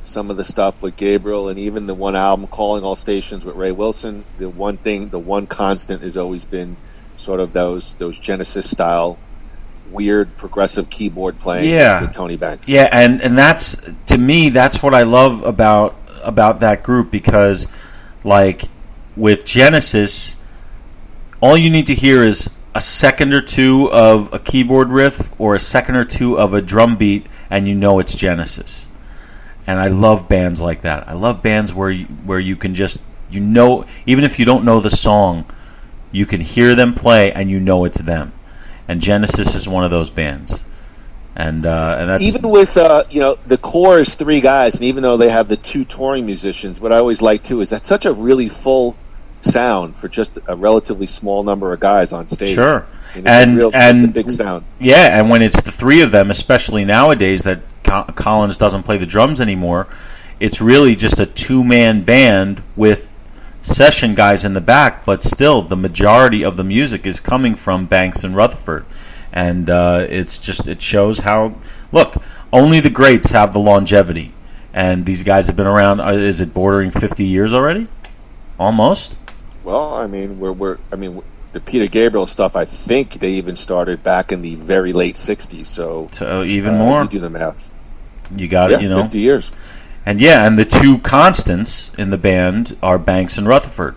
S2: some of the stuff with Gabriel and even the one album, Calling All Stations with Ray Wilson, the one constant has always been sort of those Genesis style weird progressive keyboard playing with Tony Banks.
S3: Yeah, and that's, to me, that's what I love about that group, because with Genesis, all you need to hear is a second or two of a keyboard riff or a second or two of a drum beat, and you know it's Genesis. And I love bands like that. I love bands where you can just, even if you don't know the song, you can hear them play and you know it's them. And Genesis is one of those bands. and that's
S2: even with the core is 3 guys, and even though they have the 2 touring musicians, what I always like too is that's such a really full sound for just a relatively small number of guys on stage.
S3: Sure.
S2: It's a big sound.
S3: Yeah, and when it's the 3 of them, especially nowadays that Collins doesn't play the drums anymore, it's really just a 2-man band with session guys in the back, but still the majority of the music is coming from Banks and Rutherford. And it shows how, look, only the greats have the longevity. And these guys have been around, is it bordering 50 years already? Almost?
S2: Well, I mean, the Peter Gabriel stuff, I think they even started back in the very late 60s. So
S3: even more.
S2: You do the math.
S3: You got it,
S2: 50 years.
S3: And the 2 constants in the band are Banks and Rutherford.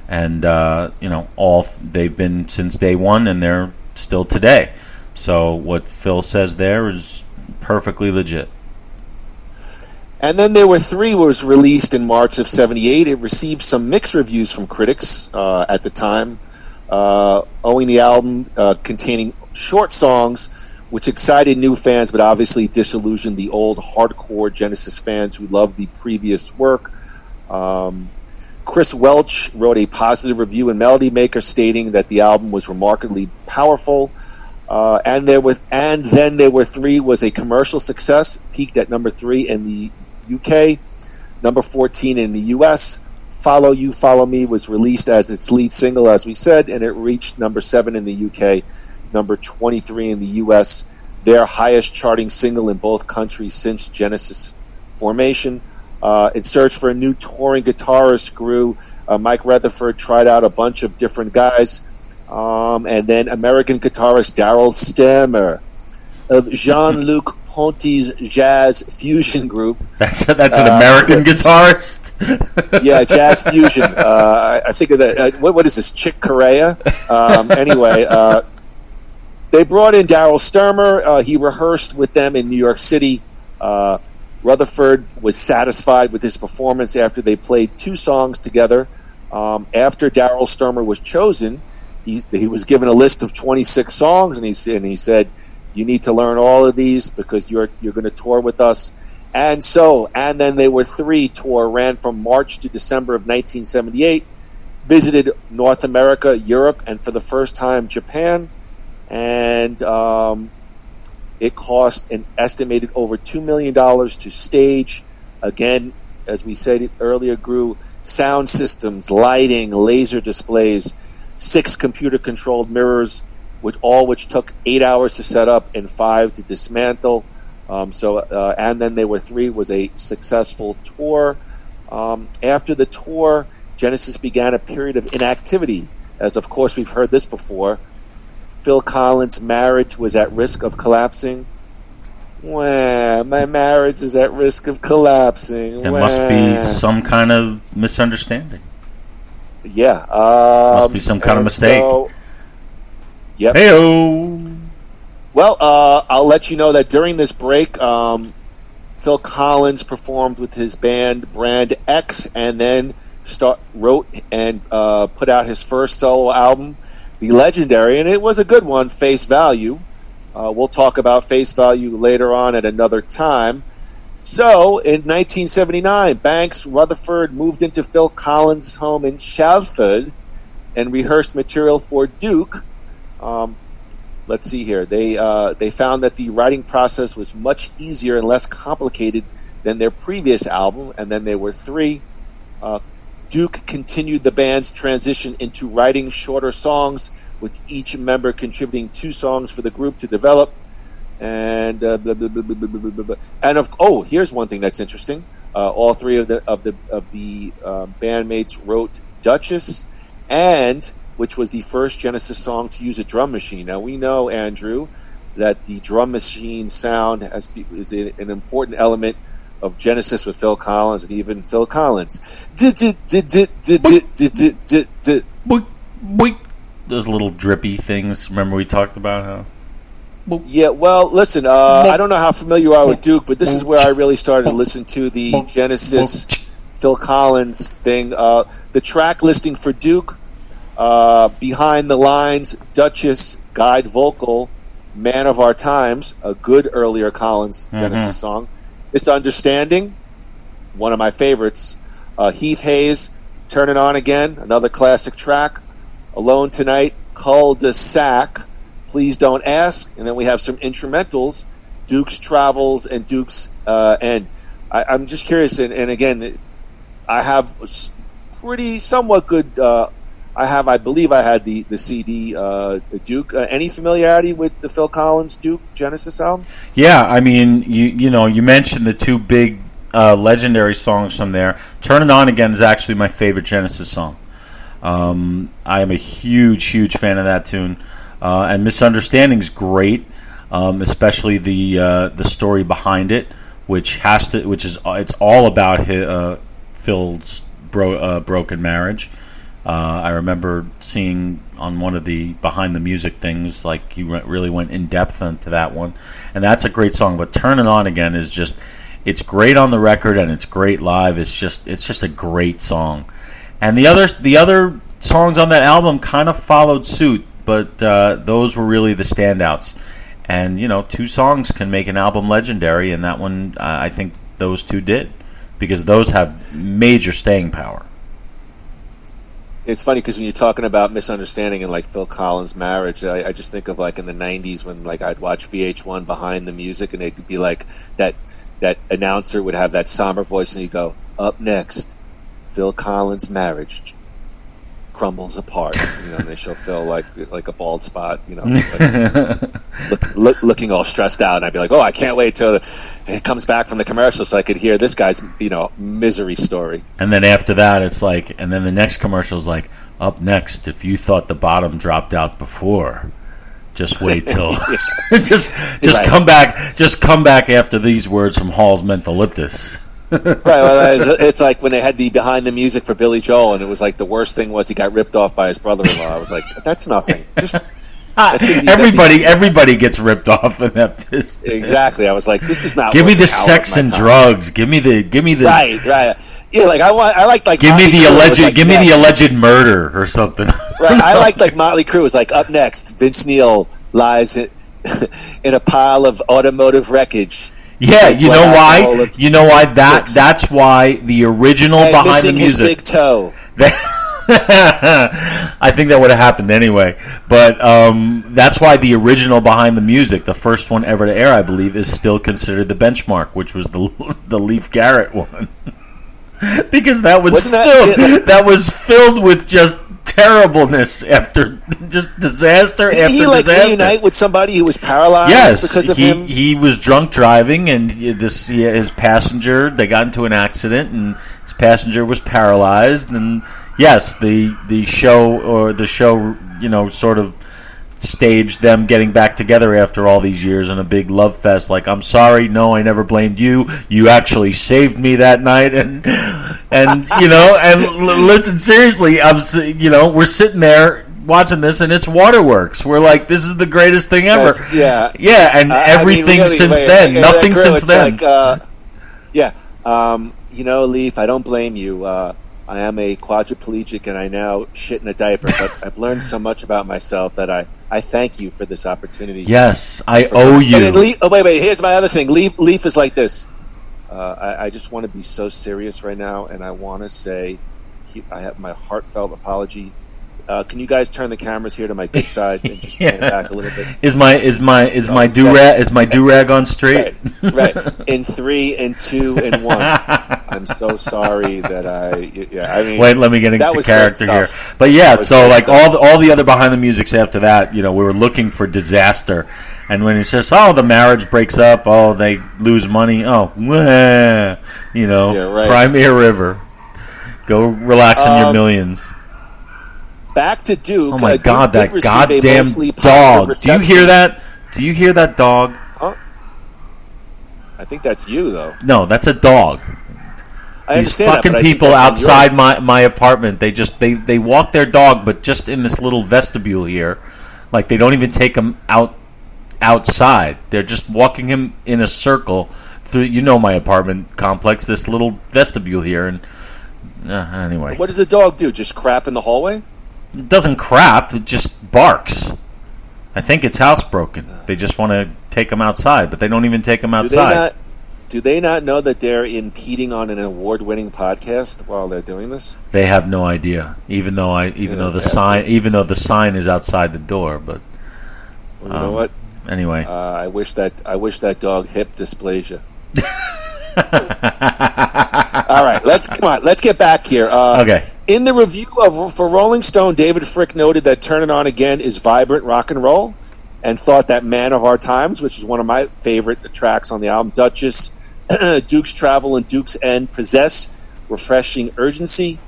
S3: And, they've been since day one, and they're still today. So what Phil says there is perfectly legit.
S2: And then There Were 3 was released in March of 78. It received some mixed reviews from critics at the time, owing the album containing short songs which excited new fans but obviously disillusioned the old hardcore Genesis fans who loved the previous work. Chris Welch wrote a positive review in Melody Maker stating that the album was remarkably powerful. And Then There Were 3 was a commercial success, peaked at number 3 in the UK, number 14 in the US. Follow You, Follow Me was released as its lead single, as we said, and it reached number 7 in the UK, number 23 in the US, their highest charting single in both countries since Genesis formation. In search for a new touring guitarist, Groo, Mike Rutherford tried out a bunch of different guys, and then American guitarist Daryl Stammer of Jean-Luc Ponty's jazz fusion group.
S3: That's an American guitarist?
S2: Yeah, jazz fusion. I think of that. What is this, Chick Corea? Anyway, they brought in Daryl Stammer. He rehearsed with them in New York City. Rutherford was satisfied with his performance after they played 2 songs together. After Daryl Stammer was chosen, he was given a list of 26 songs, and he said, "You need to learn all of these because you're going to tour with us." And Then There Were 3 tour ran from March to December of 1978, visited North America, Europe, and for the first time Japan, and it cost an estimated over $2 million to stage. Again, as we said earlier, Groo, sound systems, lighting, laser displays, 6 computer-controlled mirrors, which took 8 hours to set up and 5 to dismantle. And Then There Were 3 was a successful tour. After the tour, Genesis began a period of inactivity, as of course we've heard this before. Phil Collins' marriage was at risk of collapsing. Wah, my marriage is at risk of collapsing.
S3: There must be some kind of misunderstanding.
S2: Yeah.
S3: Must be some kind of mistake.
S2: Yep.
S3: Hey-o.
S2: Well, I'll let you know that during this break, Phil Collins performed with his band Brand X, and then wrote and put out his first solo album, the legendary, and it was a good one, Face Value. We'll talk about Face Value later on at another time. So, in 1979, Banks Rutherford moved into Phil Collins' home in Shalford and rehearsed material for Duke. Let's see here. They found that the writing process was much easier and less complicated than their previous album, and Then There Were 3. Duke continued the band's transition into writing shorter songs, with each member contributing 2 songs for the group to develop. And here's one thing that's interesting. All 3 of the bandmates wrote Duchess, which was the first Genesis song to use a drum machine. Now we know, Andrew, that the drum machine sound is an important element of Genesis with Phil Collins, and even Phil Collins.
S3: Those little drippy things. Remember we talked about how?
S2: Yeah, well, listen, I don't know how familiar you are with Duke, but this is where I really started to listen to the Genesis Phil Collins thing. The track listing for Duke, Behind the Lines, Duchess, guide vocal, Man of Our Times, a good earlier Collins Genesis song. Misunderstanding, one of my favorites. Heath Hayes, Turn It On Again, another classic track. Alone Tonight, Cul-de-sac, Please Don't Ask. And then we have some instrumentals, Duke's Travels and Duke's End. I'm just curious, and again, I have somewhat good. I believe I had the CD Duke. Any familiarity with the Phil Collins Duke Genesis album?
S3: Yeah, I mean, you mentioned the two big legendary songs from there. Turn It On Again is actually my favorite Genesis song. I am a huge fan of that tune, and Misunderstanding's great, especially the story behind it, it's all about Phil's broken marriage. I remember seeing on one of the behind the music things, like he really went in depth into that one, and that's a great song. But Turn It On Again is it's great on the record and it's great live. It's just a great song. And the other songs on that album kind of followed suit, but those were really the standouts. And two songs can make an album legendary, and that one I think those two did, because those have major staying power.
S2: It's funny because when you're talking about Misunderstanding and like Phil Collins' marriage, I just think of like in the '90s when like I'd watch VH1 Behind the Music, and it'd be like that announcer would have that somber voice, and he'd go, "Up next, Phil Collins' marriage crumbles apart," and they show Phil like a bald spot, looking all stressed out, and I'd be like, "Oh, I can't wait till it comes back from the commercial so I could hear this guy's misery story."
S3: And then after that, it's like, and then the next commercial is like, "Up next, if you thought the bottom dropped out before, just wait till just
S2: right.
S3: come back after these words from Hall's Mentholyptus."
S2: Right. Well, it's like when they had the Behind the Music for Billy Joel, and it was like the worst thing was he got ripped off by his brother-in-law. I was like, that's nothing. Just
S3: everybody gets ripped off in that business.
S2: Exactly. I was like, this is not.
S3: Give me the sex and drugs. Give me the.
S2: Right. Yeah, like I like
S3: give
S2: Motley
S3: me the
S2: Crue
S3: alleged.
S2: like
S3: give
S2: next.
S3: me the alleged murder or something.
S2: Right. I like Motley Crue was like up next. Vince Neil lies in a pile of automotive wreckage.
S3: Yeah, you know why? You know why that's why the original
S2: and
S3: Behind
S2: missing
S3: the Music.
S2: His big toe.
S3: I think that would have happened anyway. But that's why the original Behind the Music, the first one ever to air, I believe, is still considered the benchmark, which was the Leif Garrett one. Because that was filled with just terribleness after just disaster
S2: Did
S3: after
S2: he
S3: disaster.
S2: Reunite with somebody who was paralyzed?
S3: Yes,
S2: because of him.
S3: He was drunk driving, and his passenger. They got into an accident, and his passenger was paralyzed. And yes, the show sort of staged them getting back together after all these years in a big love fest. Like, I'm sorry, no, I never blamed you. You actually saved me that night, and listen, seriously, we're sitting there watching this, and it's Waterworks. We're like, this is the greatest thing ever. Yeah, and everything since then, nothing since then.
S2: Leif, I don't blame you. I am a quadriplegic, and I now shit in a diaper, but I've learned so much about myself that I thank you for this opportunity.
S3: Yes, I owe you.
S2: Wait, here's my other thing. Leif is like this. I just want to be so serious right now, and I want to say I have my heartfelt apology. Can you guys turn the cameras here to my good side and just pull it back a little bit? Is my
S3: do-rag on straight?
S2: Right. In 3 and 2 and 1. I'm so sorry that
S3: wait, let me get into character here. But yeah, so like all the other Behind the Musics after that, we were looking for disaster. And when it's just, the marriage breaks up, they lose money, Crimea River. Go relax on your millions.
S2: Back to Duke.
S3: Oh my God,
S2: Duke
S3: that goddamn dog! Do you hear that? Do you hear that dog?
S2: Huh? I think that's you, though.
S3: No, that's a dog.
S2: I
S3: These
S2: understand
S3: fucking
S2: that,
S3: people outside my apartment. They walk their dog, but just in this little vestibule here. Like, they don't even take him outside. They're just walking him in a circle through. My apartment complex. This little vestibule here, and anyway.
S2: What does the dog do? Just crap in the hallway?
S3: It doesn't crap. It just barks. I think it's housebroken. They just want to take them outside, but they don't even take them outside.
S2: Do they not know that they're impeding on an award-winning podcast while they're doing this?
S3: They have no idea, even though the sign is outside the door. But
S2: well, you know what?
S3: Anyway,
S2: I wish that dog hip dysplasia. All right, let's get back here.
S3: Okay.
S2: In the review for Rolling Stone, David Frick noted that "Turn It On Again" is vibrant rock and roll, and thought that "Man of Our Times," which is one of my favorite tracks on the album, "Duchess," "Duke's Travel," and "Duke's End" possess refreshing urgency.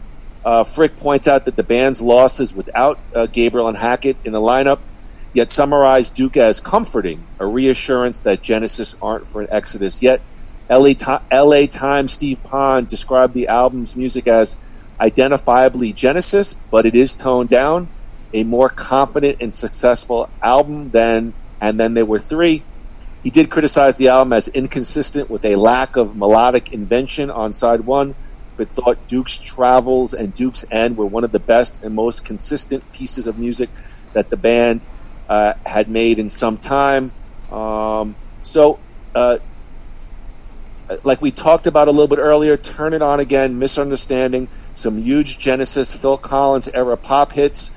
S2: Frick points out that the band's losses without Gabriel and Hackett in the lineup, yet summarized Duke as comforting, a reassurance that Genesis aren't for an exodus yet. LA Times Steve Pond described the album's music as identifiably Genesis, but it is toned down, a more confident and successful album than And Then There Were Three. He did criticize the album as inconsistent with a lack of melodic invention on side one, but thought Duke's Travels and Duke's End were one of the best and most consistent pieces of music that the band had made in some time. Like we talked about a little bit earlier, Turn It On Again, Misunderstanding, some huge Genesis, Phil Collins era pop hits.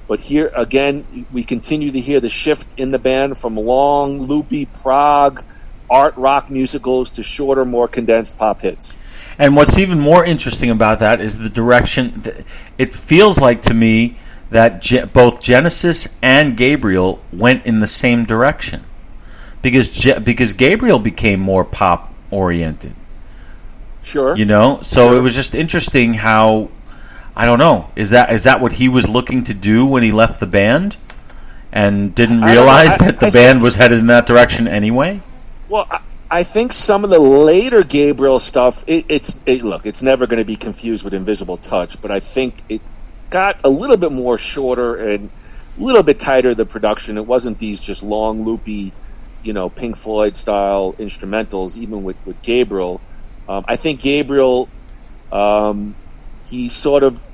S2: But here again, we continue to hear the shift in the band from long, loopy prog, art rock musicals to shorter, more condensed pop hits.
S3: And what's even more interesting about that is the direction. It feels like to me that both Genesis and Gabriel went in the same direction, because Gabriel became more pop oriented.
S2: Sure.
S3: So sure. It was just interesting how, I don't know, is that what he was looking to do when he left the band and didn't realize that the band was headed in that direction anyway?
S2: Well, I think some of the later Gabriel stuff, it's never going to be confused with Invisible Touch, but I think it got a little bit more shorter and a little bit tighter, the production. It wasn't these just long, loopy, Pink Floyd style instrumentals, even with Gabriel. I think Gabriel, he sort of,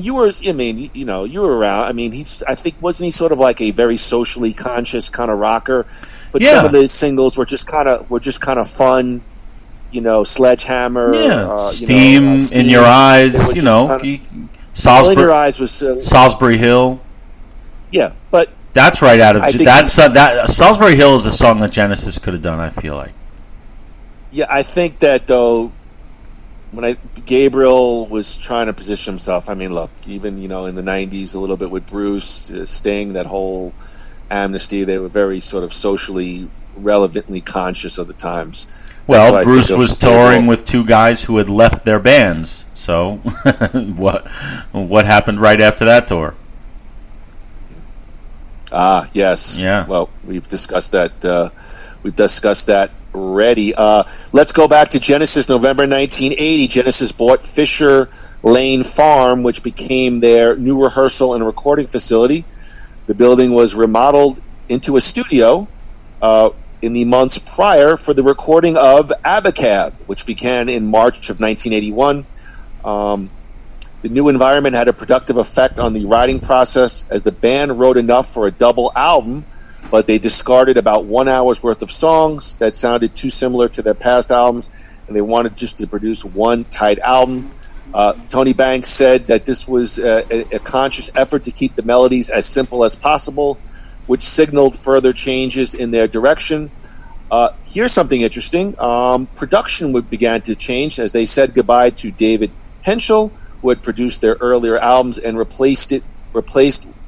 S2: you were around. I think, wasn't he sort of like a very socially conscious kind of rocker? But some of the singles were just kind of fun, Sledgehammer,
S3: Steam, In Your Eyes, Salisbury,
S2: In Your Eyes was
S3: Salisbury Hill.
S2: Yeah, but
S3: that's right out of that. Salisbury Hill is a song that Genesis could have done, I feel like.
S2: Yeah, I think that though, when Gabriel was trying to position himself. Look, even in the '90s, a little bit with Bruce, Sting, that whole Amnesty, they were very sort of socially relevantly conscious of the times.
S3: Well, Bruce was touring with two guys who had left their bands. So, what happened right after that tour?
S2: Ah, yes.
S3: Yeah.
S2: Well, we've discussed that. Already. Let's go back to Genesis, November 1980. Genesis bought Fisher Lane Farm, which became their new rehearsal and recording facility. The building was remodeled into a studio in the months prior for the recording of Abacab, which began in March of 1981. The new environment had a productive effect on the writing process, as the band wrote enough for a double album, but they discarded about 1 hour's worth of songs that sounded too similar to their past albums, and they wanted just to produce one tight album. Tony Banks said that this was a conscious effort to keep the melodies as simple as possible, which signaled further changes in their direction. Here's something interesting. Production began to change as they said goodbye to David Henschel, who had produced their earlier albums, and replaced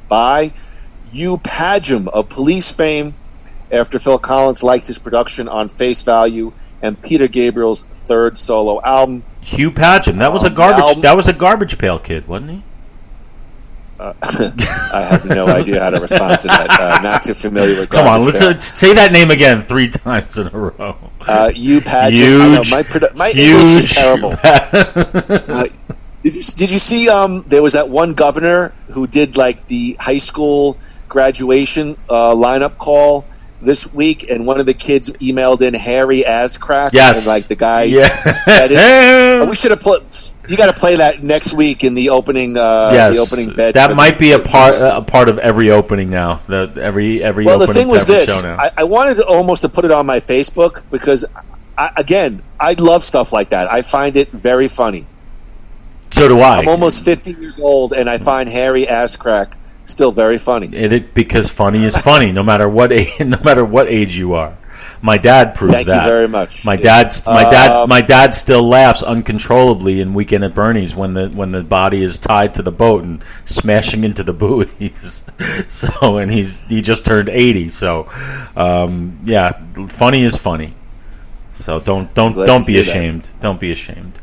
S2: by Hugh Padgham of Police fame, after Phil Collins liked his production on Face Value and Peter Gabriel's third solo album.
S3: Hugh Padgham, that was a garbage. That was a Garbage Pail Kid, wasn't he?
S2: I have no idea how to respond to that. Not too familiar with.
S3: Come on, let's say that name again 3 times in a row.
S2: Hugh Padgham. My English is terrible. Did you see? There was that one governor who did like the high school graduation lineup call this week, and one of the kids emailed in Harry Ascrack.
S3: Yes,
S2: and like the guy.
S3: Yeah.
S2: We should have put. You got to play that next week in the opening.
S3: Yes,
S2: the opening bed.
S3: that might be a part of every opening now. Every
S2: well,
S3: opening
S2: the thing was this.
S3: show now.
S2: I wanted to put it on my Facebook because, I love stuff like that. I find it very funny.
S3: So do I.
S2: I'm almost 50 years old, and I find Harry Asscrack still very funny.
S3: Because funny is funny, no matter what age you are. My dad proves that.
S2: Thank you very much.
S3: My dad still laughs uncontrollably in Weekend at Bernie's when the body is tied to the boat and smashing into the buoys. So, and he just turned 80. So, funny is funny. So don't be ashamed. That. Don't be ashamed.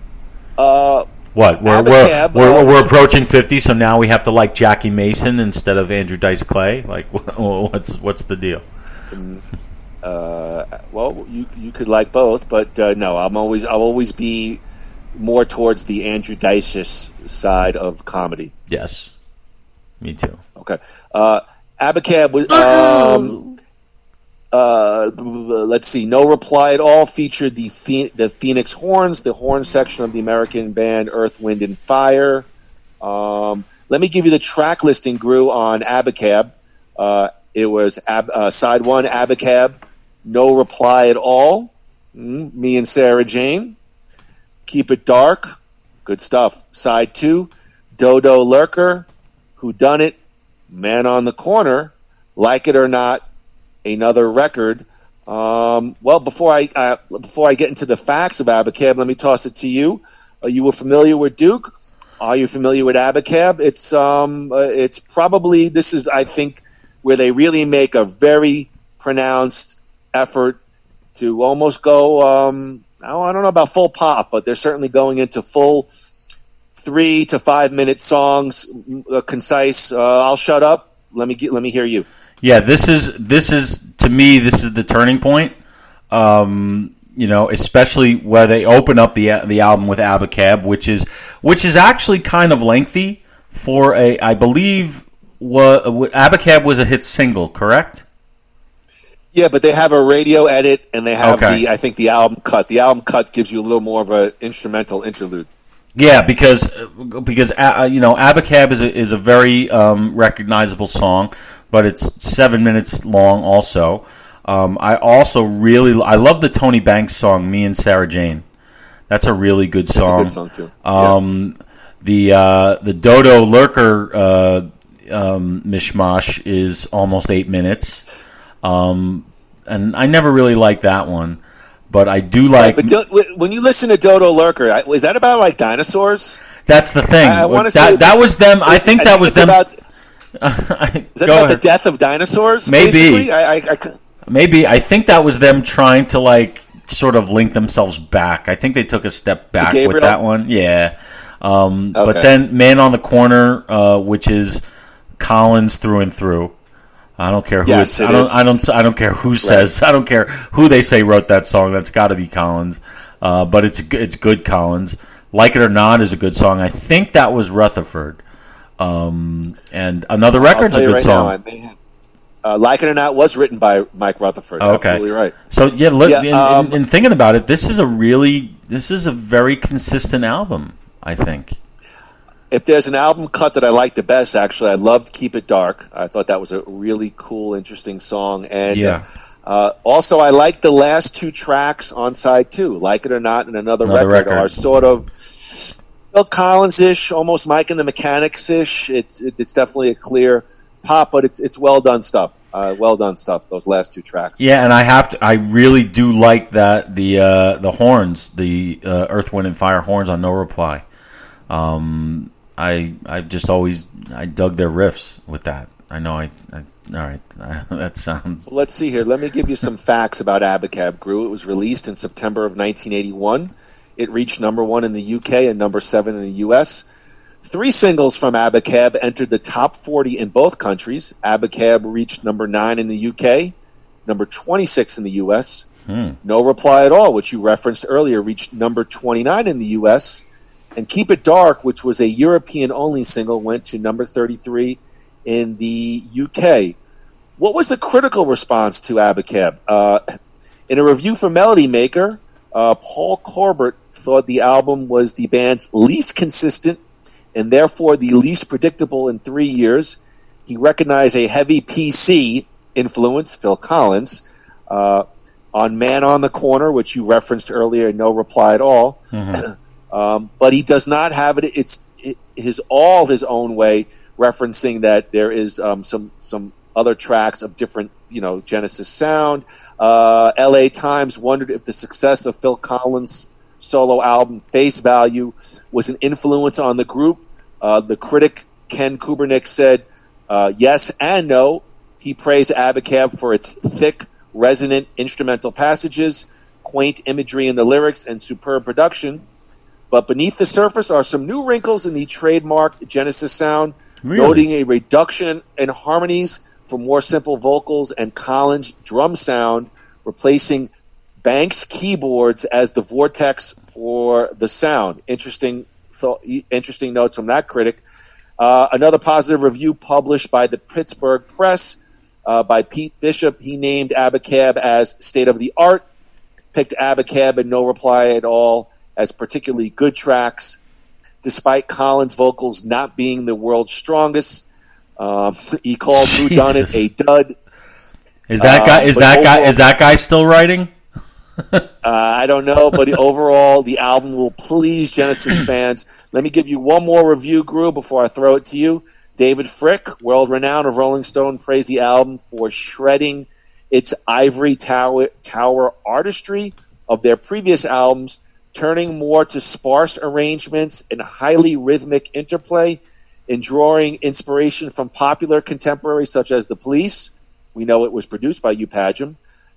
S3: What we're approaching 50, so now we have to like Jackie Mason instead of Andrew Dice Clay. Like, what's the deal?
S2: Well, you could like both, but no, I'll always be more towards the Andrew Dice side of comedy.
S3: Yes, me too.
S2: Okay, Abacab was. Let's see. No Reply at All featured the Phoenix Horns, the horn section of the American band Earth, Wind, and Fire. Let me give you the track listing, Groo, on Abacab. It was side 1, Abacab, No Reply at All, Me and Sarah Jane, Keep It Dark, good stuff. Side 2, Dodo Lurker, Who Done It, Man on the Corner, Like It or Not, Another Record. Well, before I get into the facts of Abacab, let me toss it to you. You were familiar with Duke? Are you familiar with Abacab? It's probably, this is, I think, where they really make a very pronounced effort to almost go, I don't know about full pop, but they're certainly going into full 3 to 5 minute songs, concise. I'll shut up. Let me hear you.
S3: Yeah, this is to me, this is the turning point. Especially where they open up the album with Abacab, which is actually kind of lengthy for I believe Abacab was a hit single, correct?
S2: Yeah, but they have a radio edit and they have I think the album cut. The album cut gives you a little more of an instrumental interlude.
S3: Yeah, because Abacab is a very recognizable song, but it's 7 minutes long also. I love the Tony Banks song "Me and Sarah Jane." That's a really good song.
S2: That's a good song too.
S3: The Dodo Lurker mishmash is almost 8 minutes, and I never really liked that one, but I do like.
S2: Right, but when you listen to Dodo Lurker, is that about like dinosaurs?
S3: That's the thing.
S2: I want to say
S3: that was them. I think that was them.
S2: Is that about the death of dinosaurs?
S3: Maybe.
S2: Basically?
S3: Maybe. I think that was them trying to like sort of link themselves back. I think they took a step back with that one. Yeah. But then Man on the Corner, which is Collins through and through. I don't care who I don't care who says. I don't care who they say wrote that song. That's got to be Collins. But it's good Collins. Like It or Not is a good song. I think that was Rutherford. And Another Record's a good song.
S2: Like It or Not was written by Mike Rutherford.
S3: Okay.
S2: Absolutely right.
S3: So in thinking about it, this is a very consistent album, I think.
S2: If there's an album cut that I like the best, actually, I loved Keep It Dark. I thought that was a really cool, interesting song. And also, I like the last 2 tracks on side 2, Like It or Not and Another Record, are sort of Phil Collins-ish, almost Mike and the Mechanics-ish. It's definitely a clear pop, but it's well done stuff. Those last 2 tracks.
S3: Yeah, and I really do like that the horns, the Earth, Wind, and Fire horns on No Reply. I just always dug their riffs with that. I know all right. That sounds.
S2: Let's see here. Let me give you some facts about Abacab, Groo. It was released in September of 1981. It reached number 1 in the UK and number 7 in the US. 3 singles from Abacab entered the top 40 in both countries. Abacab reached number 9 in the UK, number 26 in the US. No Reply at All, which you referenced earlier, reached number 29 in the US. And Keep It Dark, which was a European-only single, went to number 33 in the UK. What was the critical response to Abacab? In a review for Melody Maker, Paul Corbett thought the album was the band's least consistent and therefore the least predictable in 3 years. He recognized a heavy PC influence, Phil Collins, on Man on the Corner, which you referenced earlier, No Reply at All. Mm-hmm. But he does not have it. It's his own way, referencing that there is some other tracks of different, Genesis sound. LA Times wondered if the success of Phil Collins' solo album Face Value was an influence on the group. The critic Ken Kubernick said yes and no. He praised Abacab for its thick, resonant instrumental passages, quaint imagery in the lyrics, and superb production. But beneath the surface are some new wrinkles in the trademark Genesis sound, noting a reduction in harmonies for more simple vocals and Collins' drum sound, replacing Banks' keyboards as the vortex for the sound. Interesting notes from that critic. Another positive review published by the Pittsburgh Press by Pete Bishop. He named Abacab as state of the art, picked Abacab and No Reply at All as particularly good tracks, despite Collins' vocals not being the world's strongest. He called Who Done It a dud.
S3: Is that guy still writing?
S2: I don't know, but overall, the album will please Genesis fans. Let me give you one more review, Groo, before I throw it to you. David Frick, world-renowned of Rolling Stone, praised the album for shredding its ivory tower artistry of their previous albums, turning more to sparse arrangements and highly rhythmic interplay, and drawing inspiration from popular contemporaries such as The Police. We know it was produced by Hugh Padgham.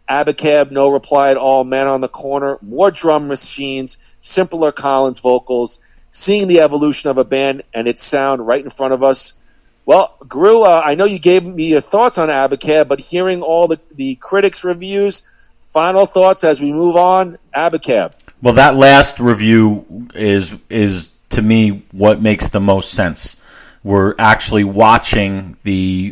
S2: Abacab, No Reply at All, Man on the Corner, more drum machines, simpler Collins vocals, seeing the evolution of a band and its sound right in front of us. Well, Groo, I know you gave me your thoughts on Abacab, but hearing all the critics' reviews, final thoughts as we move on, Abacab.
S3: Well, that last review is to me what makes the most sense. We're actually watching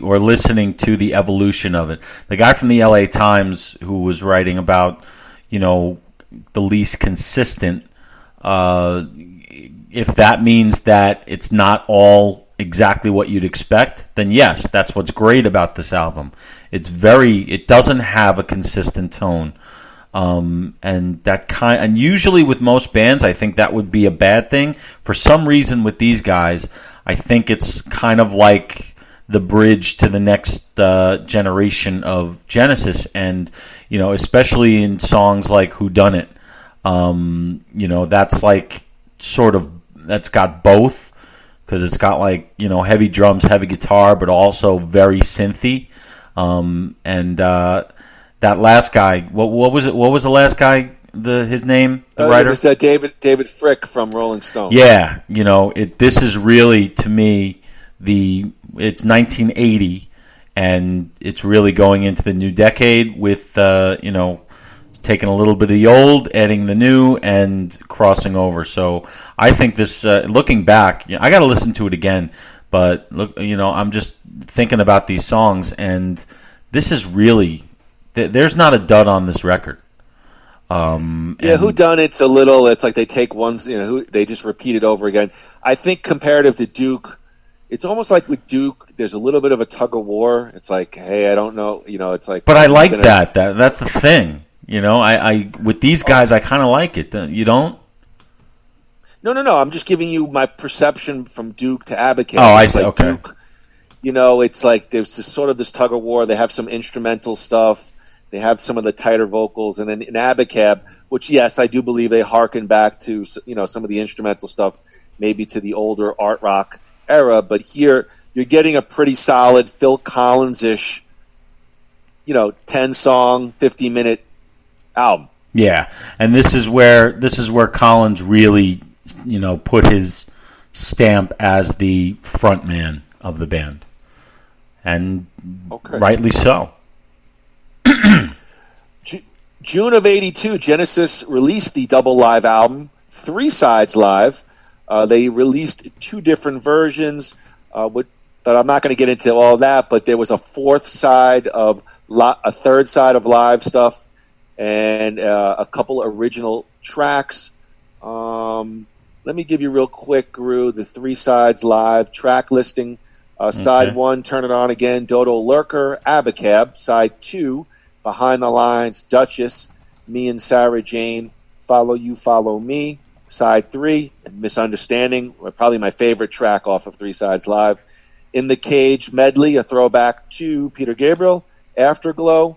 S3: or listening to the evolution of it. The guy from the LA Times who was writing about, the least consistent, if that means that it's not all exactly what you'd expect, then yes, that's what's great about this album. It doesn't have a consistent tone. And usually with most bands, I think that would be a bad thing. For some reason with these guys, I think it's kind of like the bridge to the next generation of Genesis, and especially in songs like "Who Done It," that's like that's got both, because it's got heavy drums, heavy guitar, but also very synthy. That last guy, what was it? What was the last guy? His name, the writer.
S2: It was David Frick from Rolling Stone.
S3: Yeah, this is really, to me, it's 1980, and it's really going into the new decade with taking a little bit of the old, adding the new, and crossing over. So I think this, looking back, I got to listen to it again. But look, I'm just thinking about these songs, and this is really. There's not a dud on this record.
S2: Who Done It's a little. It's like they take ones, they just repeat it over again. I think comparative to Duke, it's almost like with Duke, there's a little bit of a tug of war. It's like, hey, I don't know, it's like.
S3: But I like that. That's the thing, I with these guys, I kind of like it. You don't?
S2: No. I'm just giving you my perception from Duke to Abacab.
S3: Oh, I see.
S2: Like
S3: Okay.
S2: Duke, it's like there's this tug of war. They have some instrumental stuff. They have some of the tighter vocals, and then in Abacab, which, yes, I do believe they harken back to, some of the instrumental stuff, maybe to the older art rock era. But here, you're getting a pretty solid Phil Collins-ish, 10-song, 50-minute album.
S3: Yeah, and this is where Collins really, put his stamp as the front man of the band, and rightly so.
S2: June of '82, Genesis released the double live album, 3 sides live. They released 2 different versions, but I'm not going to get into all of that. But there was a third side of live stuff, and a couple original tracks. Let me give you real quick, Groo, the 3 sides live track listing. Side 1, Turn It On Again, Dodo Lurker, Abacab. Side 2, Behind the Lines, Duchess, Me and Sarah Jane, Follow You, Follow Me. Side 3, Misunderstanding, probably my favorite track off of 3 Sides Live. In the Cage medley, a throwback to Peter Gabriel, Afterglow.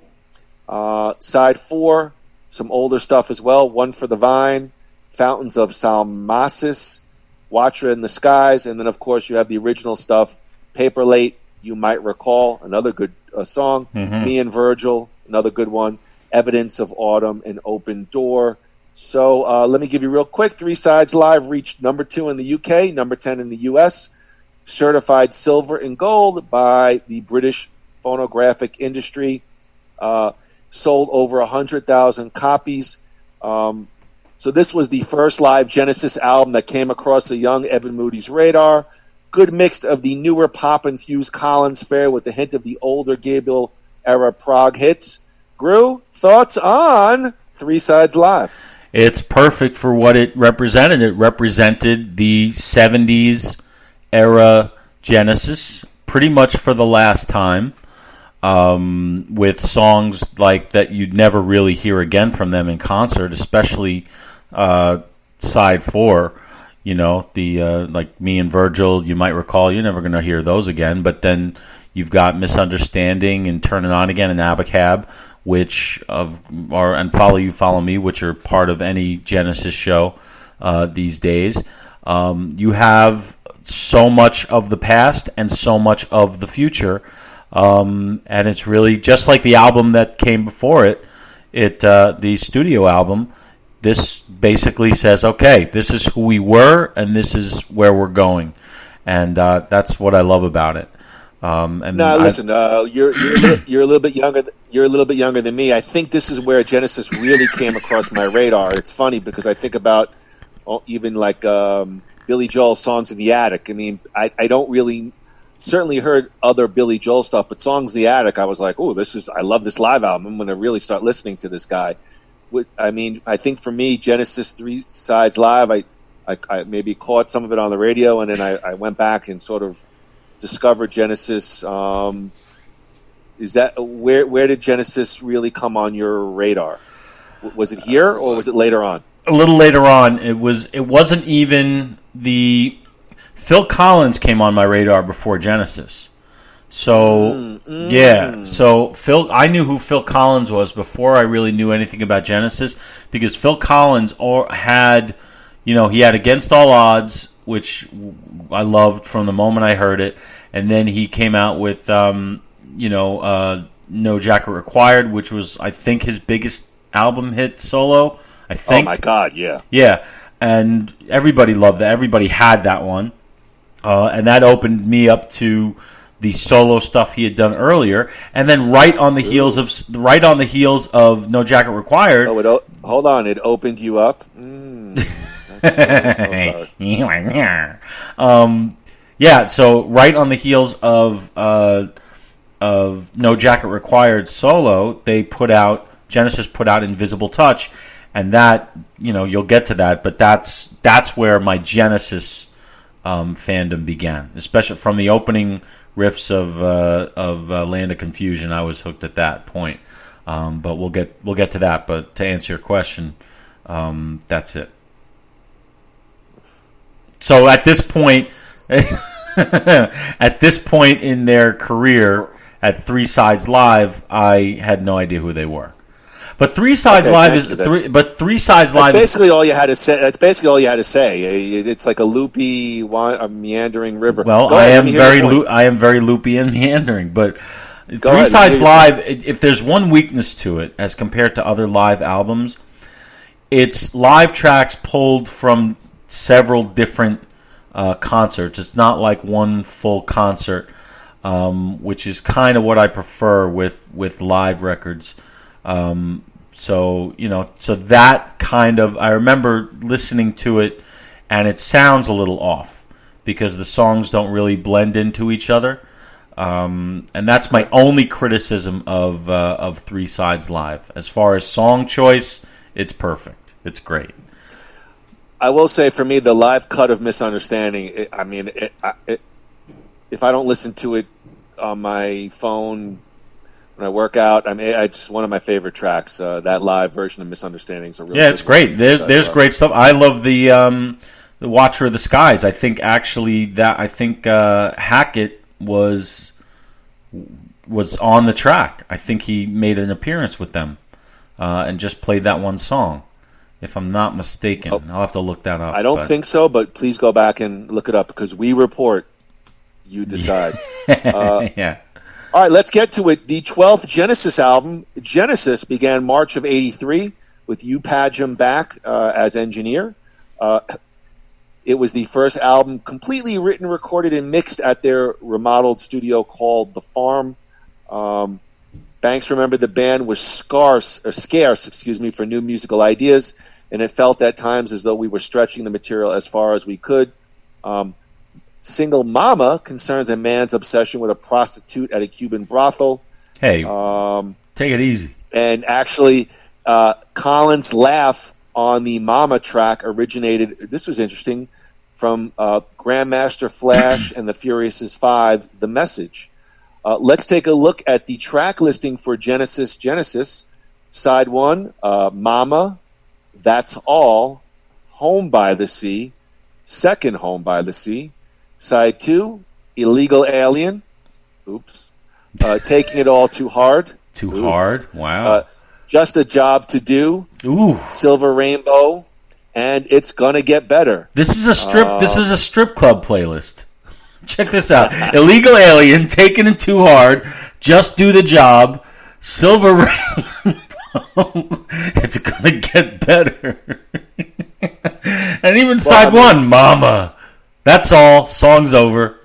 S2: Side 4, some older stuff as well, One for the Vine, Fountains of Salmacis, Watcher in the Skies, and then of course you have the original stuff, Paper Late, You Might Recall, another good song, Me and Virgil, another good one, Evidence of Autumn, and Open Door. So let me give you real quick. 3 Sides Live reached number 2 in the UK, number 10 in the US, certified silver and gold by the British phonographic industry, sold over 100,000 copies. So this was the first live Genesis album that came across a young Evan Moody's radar. Good mix of the newer pop-infused Collins fare with a hint of the older Gabriel-era prog hits. Groo, thoughts on 3 Sides Live?
S3: It's perfect for what it represented. It represented the 70s era Genesis pretty much for the last time, with songs like that you'd never really hear again from them in concert, especially side 4, the like Me and Virgil, You Might Recall, you're never going to hear those again. But then you've got Misunderstanding and Turn It On Again and Abacab, and Follow You, Follow Me, which are part of any Genesis show these days. You have so much of the past and so much of the future, and it's really just like the album that came before it. The studio album. This basically says, okay, this is who we were, and this is where we're going, and that's what I love about it.
S2: Listen, you're a little bit younger. You're a little bit younger than me. I think this is where Genesis really came across my radar. It's funny because I think about even like Billy Joel's Songs in the Attic. I mean, I don't really certainly heard other Billy Joel stuff, but Songs in the Attic, I was like, oh, I love this live album. I'm going to really start listening to this guy. I mean, I think for me, Genesis 3 Sides Live, I maybe caught some of it on the radio, and then I went back and sort of discovered Genesis. Is that where did Genesis really come on your radar? Was it here or was it later on?
S3: A little later on. It wasn't even Phil Collins came on my radar before Genesis. So yeah, so I knew who Phil Collins was before I really knew anything about Genesis, because Phil Collins had Against All Odds, which I loved from the moment I heard it, and then he came out with No Jacket Required, which was I think his biggest album hit solo. I think.
S2: Oh my God, yeah.
S3: Yeah, and everybody loved that. Everybody had that one, and that opened me up to the solo stuff he had done earlier, and then right on the heels of No Jacket Required.
S2: Oh, hold on! It opened you up. Sorry.
S3: Yeah. So right on the heels of No Jacket Required solo, Genesis put out Invisible Touch, and that you'll get to that, but that's where my Genesis fandom began, especially from the opening riffs of Land of Confusion. I was hooked at that point, but we'll get to that. But to answer your question, that's it. So at this point, in their career, at 3 Sides Live, I had no idea who they were. But 3 Sides Live is But 3 Sides Live.
S2: That's basically all you had to say. That's basically all you had to say. It's like a loopy, meandering river.
S3: Well, I am very loopy and meandering. But 3 Sides Live, if there's one weakness to it as compared to other live albums, it's live tracks pulled from several different concerts. It's not like one full concert, which is kind of what I prefer with live records. So that kind of, I remember listening to it, and it sounds a little off because the songs don't really blend into each other. And that's my only criticism of 3 Sides Live. As far as song choice, it's perfect. It's great.
S2: I will say, for me, the live cut of Misunderstanding, if I don't listen to it on my phone when I work out, it's one of my favorite tracks. That live version of Misunderstanding is a really
S3: it's great. There's great stuff. I love the Watcher of the Skies. I think Hackett was on the track. I think he made an appearance with them and just played that one song, if I'm not mistaken. I'll have to look that up.
S2: I don't think so, but please go back and look it up, because we report, you decide.
S3: Yeah.
S2: All right, let's get to it. The 12th Genesis album, Genesis, began March of '83 with Hugh Padgham back as engineer. It was the first album completely written, recorded, and mixed at their remodeled studio called The Farm. Banks remembered the band was scarce for new musical ideas, and it felt at times as though we were stretching the material as far as we could. Single Mama concerns a man's obsession with a prostitute at a Cuban brothel.
S3: Hey, take it easy.
S2: And actually, Collins' laugh on the Mama track originated, this was interesting, from Grandmaster Flash and the Furious' 5, The Message. Let's take a look at the track listing for Genesis. Side 1, Mama, That's All, Home by the Sea, Second Home by the Sea. Side 2, Illegal Alien, Taking It All Too Hard.
S3: Hard? Wow.
S2: Just a Job to Do.
S3: Ooh.
S2: Silver Rainbow, and It's Gonna Get Better.
S3: This is a strip club playlist. Check this out. Illegal Alien, Taking It Too Hard, Just Do the Job, Silver Rainbow, It's Gonna Get Better. And even side 1, Mama. That's all. Song's over.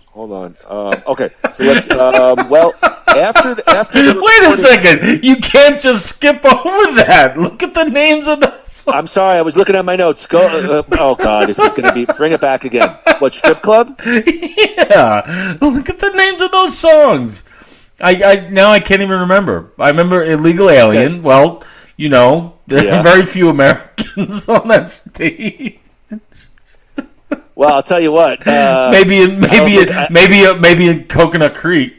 S2: Hold on. Okay, so let's. After the
S3: wait a second. You can't just skip over that. Look at the names of the songs.
S2: I'm sorry. I was looking at my notes. Go. Oh God, this is going to be. Bring it back again. What, strip club?
S3: Yeah. Look at the names of those songs. I now I can't even remember. I remember Illegal Alien. Okay. Well, there are very few Americans on that stage.
S2: Well, I'll tell you what.
S3: Maybe in Coconut Creek.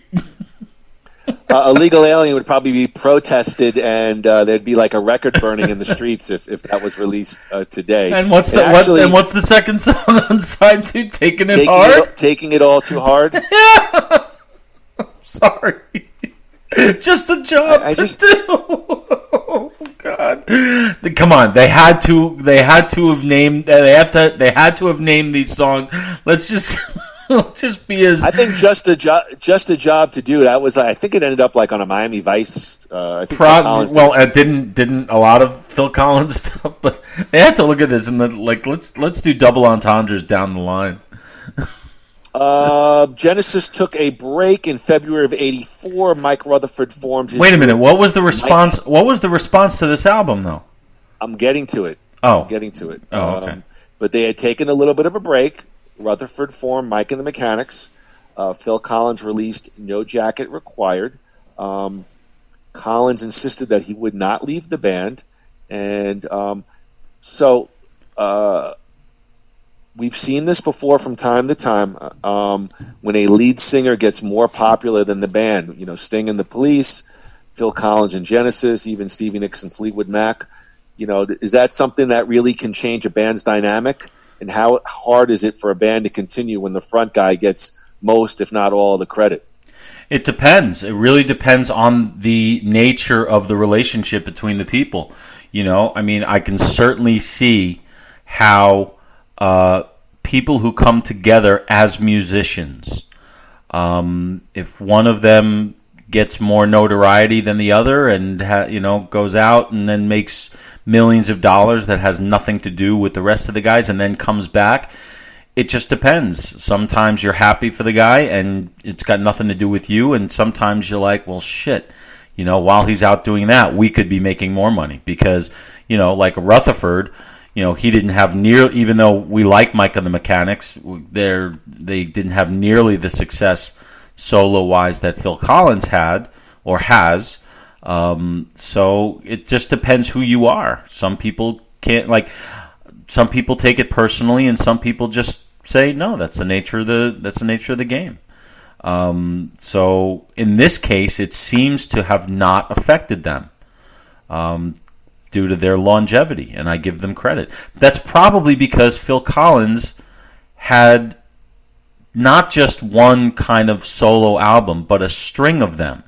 S2: Illegal Alien would probably be protested, and there'd be like a record burning in the streets if that was released today.
S3: And what's the second song on side 2? Taking It Hard?
S2: Taking It All Too Hard?
S3: Yeah. Sorry. Just a job to do. Oh God! Come on, they had to have named. They had to have named these songs. Let's just be as.
S2: I think just a job to do. That was. I think it ended up like on a Miami Vice. I think Phil Collins
S3: it didn't a lot of Phil Collins stuff, but they had to look at this and let's do double entendres down the line.
S2: Genesis took a break in February of '84. Mike Rutherford formed his.
S3: Wait a minute. What was the response? What was the response to this album, though?
S2: I'm getting to it.
S3: Oh,
S2: I'm getting to it.
S3: Oh, okay.
S2: But they had taken a little bit of a break. Rutherford formed Mike and the Mechanics. Phil Collins released No Jacket Required. Collins insisted that he would not leave the band, and we've seen this before from time to time when a lead singer gets more popular than the band. Sting and the Police, Phil Collins and Genesis, even Stevie Nicks and Fleetwood Mac. Is that something that really can change a band's dynamic? And how hard is it for a band to continue when the front guy gets most, if not all, of the credit?
S3: It depends. It really depends on the nature of the relationship between the people. I can certainly see how people who come together as musicians, if one of them gets more notoriety than the other and goes out and then makes millions of dollars that has nothing to do with the rest of the guys and then comes back, it just depends. Sometimes you're happy for the guy and it's got nothing to do with you, and sometimes you're like, well, shit, while he's out doing that, we could be making more money because, like Rutherford, he didn't have even though we like Mike and the Mechanics, they didn't have nearly the success solo-wise that Phil Collins had or has. So it just depends who you are. Some people can't, some people take it personally, and some people just say, no, that's the nature of the game. So in this case, it seems to have not affected them due to their longevity, and I give them credit. That's probably because Phil Collins had not just one kind of solo album, but a string of them.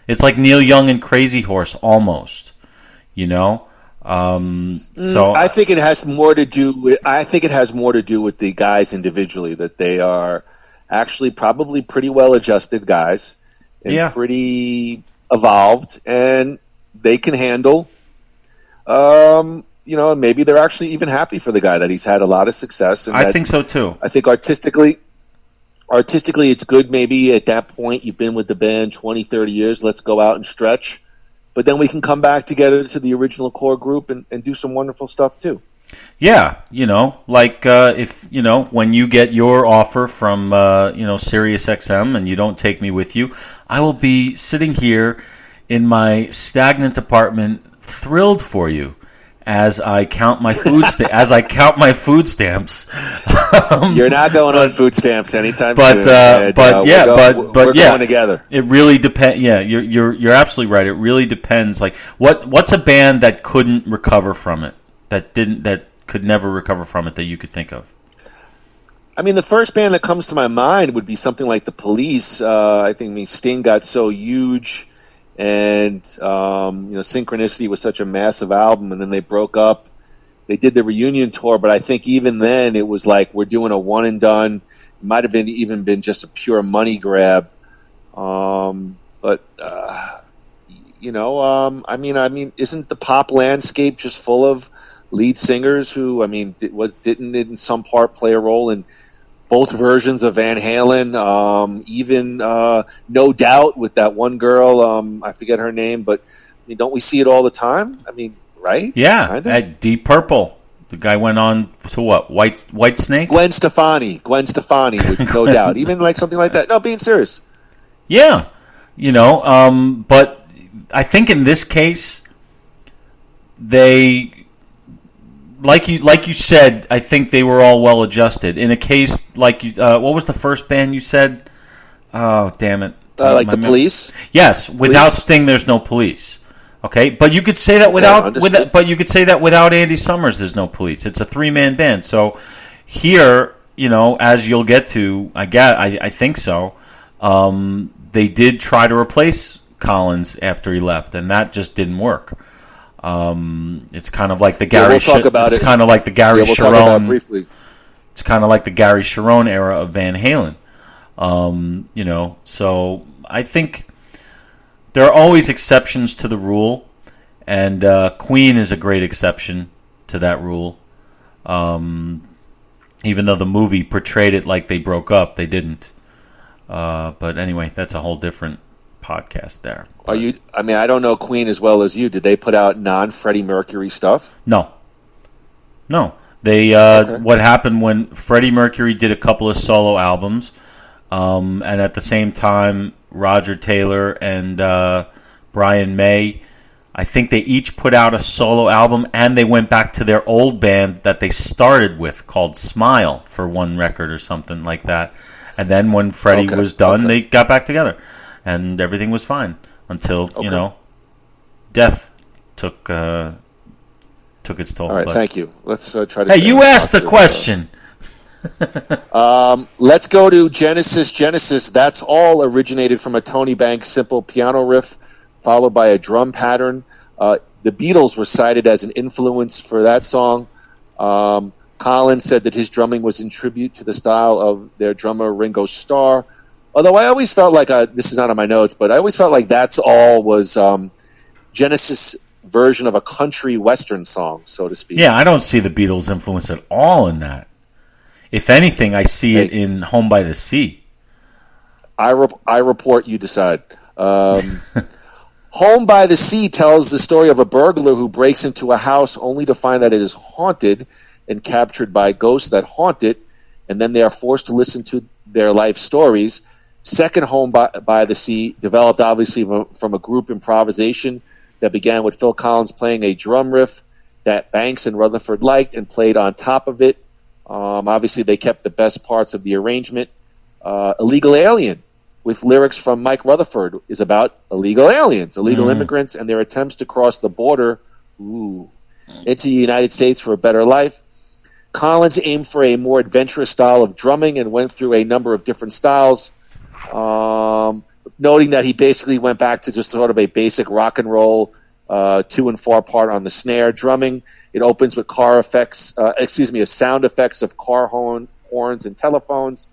S3: It's like Neil Young and Crazy Horse, almost. So
S2: I think it has more to do with. I think it has more to do with the guys individually, that they are actually probably pretty well-adjusted guys and pretty evolved, and they can handle. Maybe they're actually even happy for the guy that he's had a lot of success. And
S3: I think so too.
S2: I think artistically, it's good. Maybe at that point, you've been with the band 20, 30 years. Let's go out and stretch. But then we can come back together to the original core group and do some wonderful stuff too.
S3: Yeah, if when you get your offer from Sirius XM and you don't take me with you, I will be sitting here in my stagnant apartment, thrilled for you as I count my food stamps.
S2: You're not going on food stamps anytime soon.
S3: We're
S2: going together.
S3: It really depends. Yeah, you're absolutely right. It really depends. Like what's a band that couldn't recover from it? That could never recover from it that you could think of?
S2: I mean, the first band that comes to my mind would be something like the Police. I think Sting got so huge, and Synchronicity was such a massive album, and then they broke up. They did the reunion tour, but I think even then it was like, we're doing a one and done. It might have even been just a pure money grab. I mean, isn't the pop landscape just full of lead singers who, didn't in some part play a role in both versions of Van Halen? Even No Doubt with that one girl, I forget her name, but don't we see it all the time? Right?
S3: Yeah,
S2: kinda?
S3: At Deep Purple. The guy went on to what? White Snake?
S2: Gwen Stefani with No Doubt. Even like something like that. No, being serious.
S3: Yeah. But I think in this case, they, like you said, I think they were all well adjusted. In a case like what was the first band you said? Oh, damn it!
S2: Like the Police.
S3: Yes, without Sting, there's no Police. Okay, but you could say that without Andy Summers, there's no Police. It's a 3-man band. So here, as you'll get to, I think so. They did try to replace Collins after he left, and that just didn't work. It's kind of like the Gary.
S2: We'll talk about it.
S3: It's kind of like the Gary
S2: we'll
S3: Sharon.
S2: Talk about it briefly.
S3: It's kind of like the Gary Sharon era of Van Halen. So I think there are always exceptions to the rule, and Queen is a great exception to that rule. Even though the movie portrayed it like they broke up, they didn't. But anyway, that's a whole different podcast there.
S2: I don't know Queen as well as you. Did they put out non-Freddie Mercury stuff?
S3: No. They what happened when Freddie Mercury did a couple of solo albums, and at the same time, Roger Taylor and Brian May, I think they each put out a solo album, and they went back to their old band that they started with called Smile for one record or something like that. And then when Freddie was done, they got back together, and everything was fine until death took its toll.
S2: All right, thank you. Let's try to.
S3: Hey, you asked the question.
S2: Let's go to Genesis. Genesis, That's All originated from a Tony Banks simple piano riff, followed by a drum pattern. The Beatles were cited as an influence for that song. Collins said that his drumming was in tribute to the style of their drummer Ringo Starr. Although I always felt like, this is not on my notes, but I always felt like That's All was Genesis' version of a country western song, so to speak.
S3: Yeah, I don't see the Beatles' influence at all in that. If anything, I see it in Home by the Sea.
S2: I report, you decide. Home by the Sea tells the story of a burglar who breaks into a house only to find that it is haunted and captured by ghosts that haunt it, and then they are forced to listen to their life stories. Second Home by the Sea developed obviously from a group improvisation that began with Phil Collins playing a drum riff that Banks and Rutherford liked and played on top of it. Obviously, they kept the best parts of the arrangement. Illegal Alien, with lyrics from Mike Rutherford, is about illegal aliens, illegal immigrants, and their attempts to cross the border into the United States for a better life. Collins aimed for a more adventurous style of drumming and went through a number of different styles, noting that he basically went back to just sort of a basic rock and roll 2 and 4 part on the snare drumming. It opens with sound effects of car horns and telephones.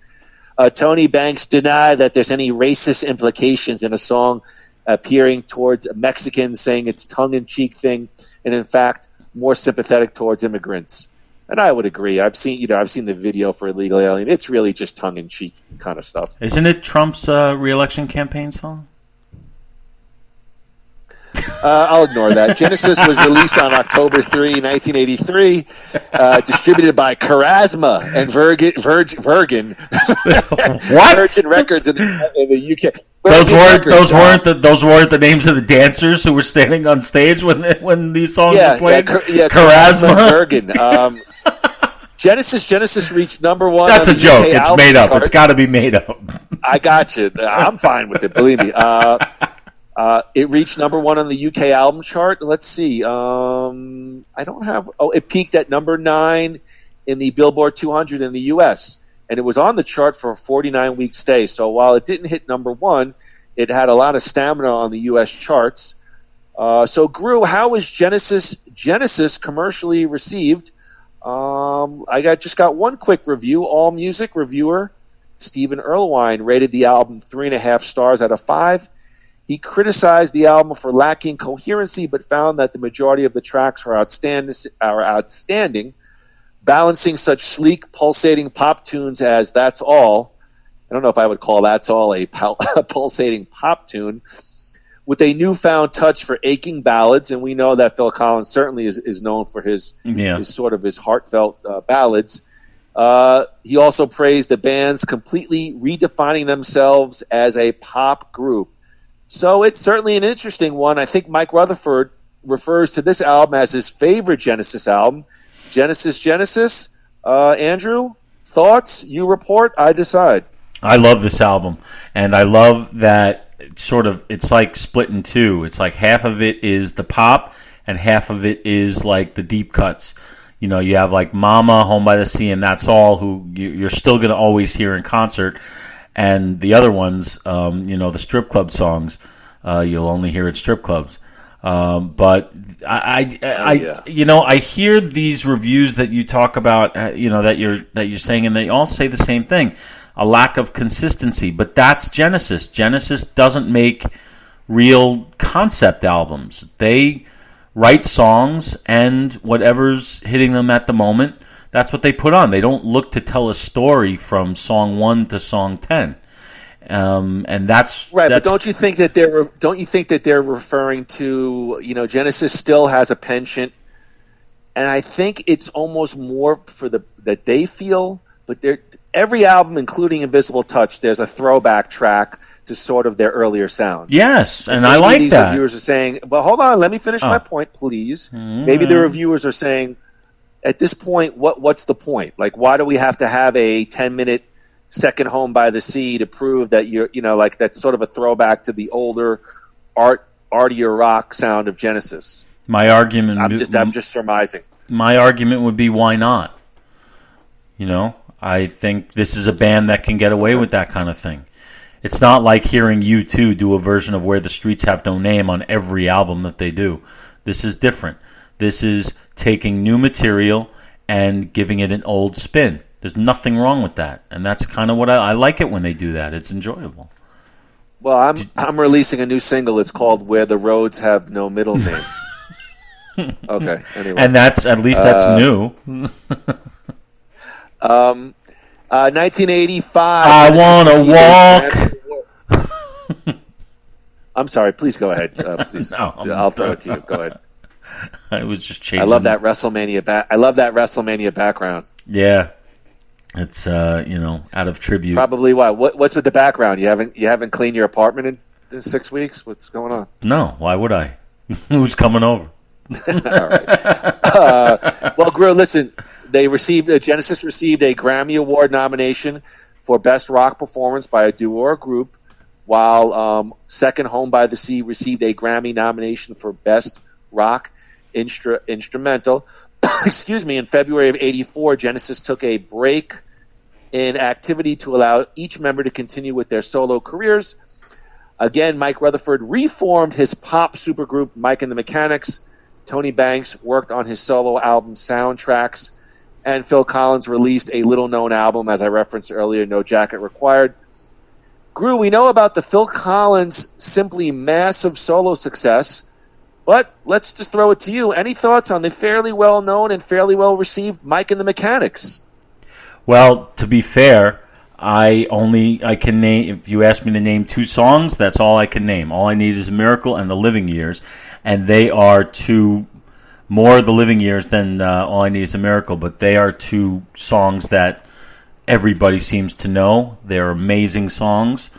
S2: Tony Banks denied that there's any racist implications in a song appearing towards Mexicans, saying it's tongue-in-cheek thing, and in fact, more sympathetic towards immigrants. And I would agree. I've seen the video for Illegal Alien. It's really just tongue-in-cheek kind of stuff.
S3: Isn't it Trump's re-election campaign song?
S2: I'll ignore that. Genesis was released on October 3, 1983, distributed by Charisma and Virgin
S3: What?
S2: Virgin Records in the UK.
S3: Those weren't the names of the dancers who were standing on stage when these songs were played.
S2: Charisma and Virgin. Genesis reached number 1.
S3: That's
S2: on
S3: a
S2: the
S3: joke.
S2: UK
S3: It's
S2: album
S3: made up.
S2: chart.
S3: It's got to be made up.
S2: I got you. I'm fine with it. Believe me. It reached number 1 on the UK album chart. Let's see. I don't have. Oh, it peaked at number 9 in the Billboard 200 in the US, and it was on the chart for a 49-week stay. So while it didn't hit number 1, it had a lot of stamina on the US charts. So, Groo, how was Genesis commercially received? I just got one quick review. All Music reviewer Stephen Erlewine rated the album 3.5 stars out of 5. He criticized the album for lacking coherency, but found that the majority of the tracks are outstanding, balancing such sleek, pulsating pop tunes as That's All. I don't know if I would call That's All a pulsating pop tune, with a newfound touch for aching ballads, and we know that Phil Collins certainly is known for his heartfelt ballads. He also praised the band's completely redefining themselves as a pop group. So it's certainly an interesting one. I think Mike Rutherford refers to this album as his favorite Genesis album. Genesis. Andrew, thoughts? You report, I decide.
S3: I love this album, and I love that it's like split in two. It's like half of it is the pop, and half of it is like the deep cuts. You know, you have like Mama, Home by the Sea, and That's All, who you're still going to always hear in concert. And the other ones, the strip club songs, you'll only hear at strip clubs. But I hear these reviews that you talk about, that you're saying, and they all say the same thing: a lack of consistency. But that's Genesis. Genesis doesn't make real concept albums. They write songs, and whatever's hitting them at the moment, that's what they put on. They don't look to tell a story from song 1 to song 10, and that's
S2: right. But don't you think that they're referring to Genesis still has a penchant, and I think it's almost more for that they feel. But every album, including Invisible Touch, there's a throwback track to sort of their earlier sound.
S3: Yes, and I like
S2: these
S3: that.
S2: Reviewers are saying, "Well, hold on, let me finish my point, please." Mm-hmm. Maybe the reviewers are saying, at this point, what's the point? Like, why do we have to have a 10-minute Second Home by the Sea to prove that that's sort of a throwback to the older artier rock sound of Genesis?
S3: My argument,
S2: I'm just surmising.
S3: My argument would be, why not? I think this is a band that can get away with that kind of thing. It's not like hearing U2 do a version of Where the Streets Have No Name on every album that they do. This is different. This is taking new material and giving it an old spin. There's nothing wrong with that, and that's kind of what I like it when they do that. It's enjoyable.
S2: Well, I'm releasing a new single. It's called Where the Roads Have No Middle Name. Okay, anyway.
S3: And that's new.
S2: 1985.
S3: I want to walk.
S2: I'm sorry. Please go ahead. Please.
S3: No,
S2: I'll throw it to you. Go ahead.
S3: I was just chasing.
S2: I love that WrestleMania. I love that WrestleMania background.
S3: Yeah. It's out of tribute.
S2: Probably what? What's with the background? You haven't cleaned your apartment in 6 weeks? What's going on?
S3: No, why would I? Who's coming over?
S2: All right. Well, Groo, listen. Genesis received a Grammy Award nomination for Best Rock Performance by a Duo or Group, while Second Home by the Sea received a Grammy nomination for Best Rock Instrumental. Excuse me. In February of '84, Genesis took a break in activity to allow each member to continue with their solo careers. Again, Mike Rutherford reformed his pop supergroup Mike and the Mechanics. Tony Banks worked on his solo album soundtracks, and Phil Collins released a little-known album, as I referenced earlier, No Jacket Required. Groo, we know about the Phil Collins simply massive solo success, but let's just throw it to you. Any thoughts on the fairly well-known and fairly well-received Mike and the Mechanics?
S3: Well, to be fair, I can name, if you ask me to name two songs, that's all I can name. All I Need Is a Miracle and The Living Years, and they are two, more The Living Years than All I Need Is a Miracle, but they are two songs that everybody seems to know. They're amazing songs,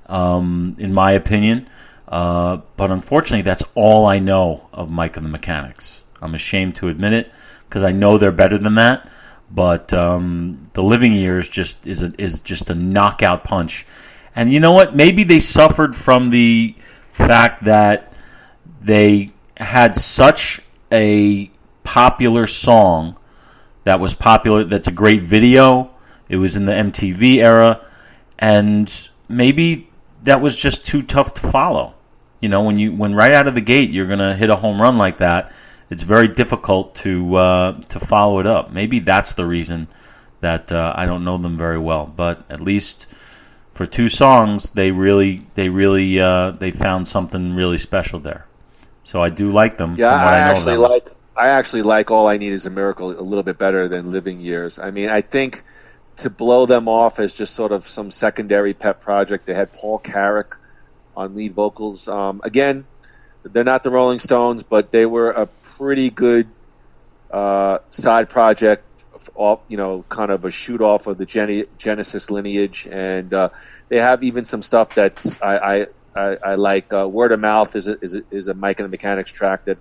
S3: in my opinion, but unfortunately that's all I know of Mike and the Mechanics. I'm ashamed to admit it, because I know they're better than that. But The Living Years is just a knockout punch. And you know what? Maybe they suffered from the fact that they had such a popular song that was popular. That's a great video. It was in the MTV era. And maybe that was just too tough to follow. You know, when right out of the gate you're going to hit a home run like that, it's very difficult to follow it up. Maybe that's the reason that I don't know them very well. But at least for two songs, they found something really special there. So I do like them.
S2: Yeah,
S3: from what I know
S2: I actually like All I Need Is a Miracle a little bit better than Living Years. I mean, I think to blow them off as just sort of some secondary pet project, they had Paul Carrack on lead vocals. Again, they're not the Rolling Stones, but they were a pretty good side project, kind of a shoot off of the Genesis lineage, and they have even some stuff that I like. Word of Mouth is a Mike and the Mechanics track that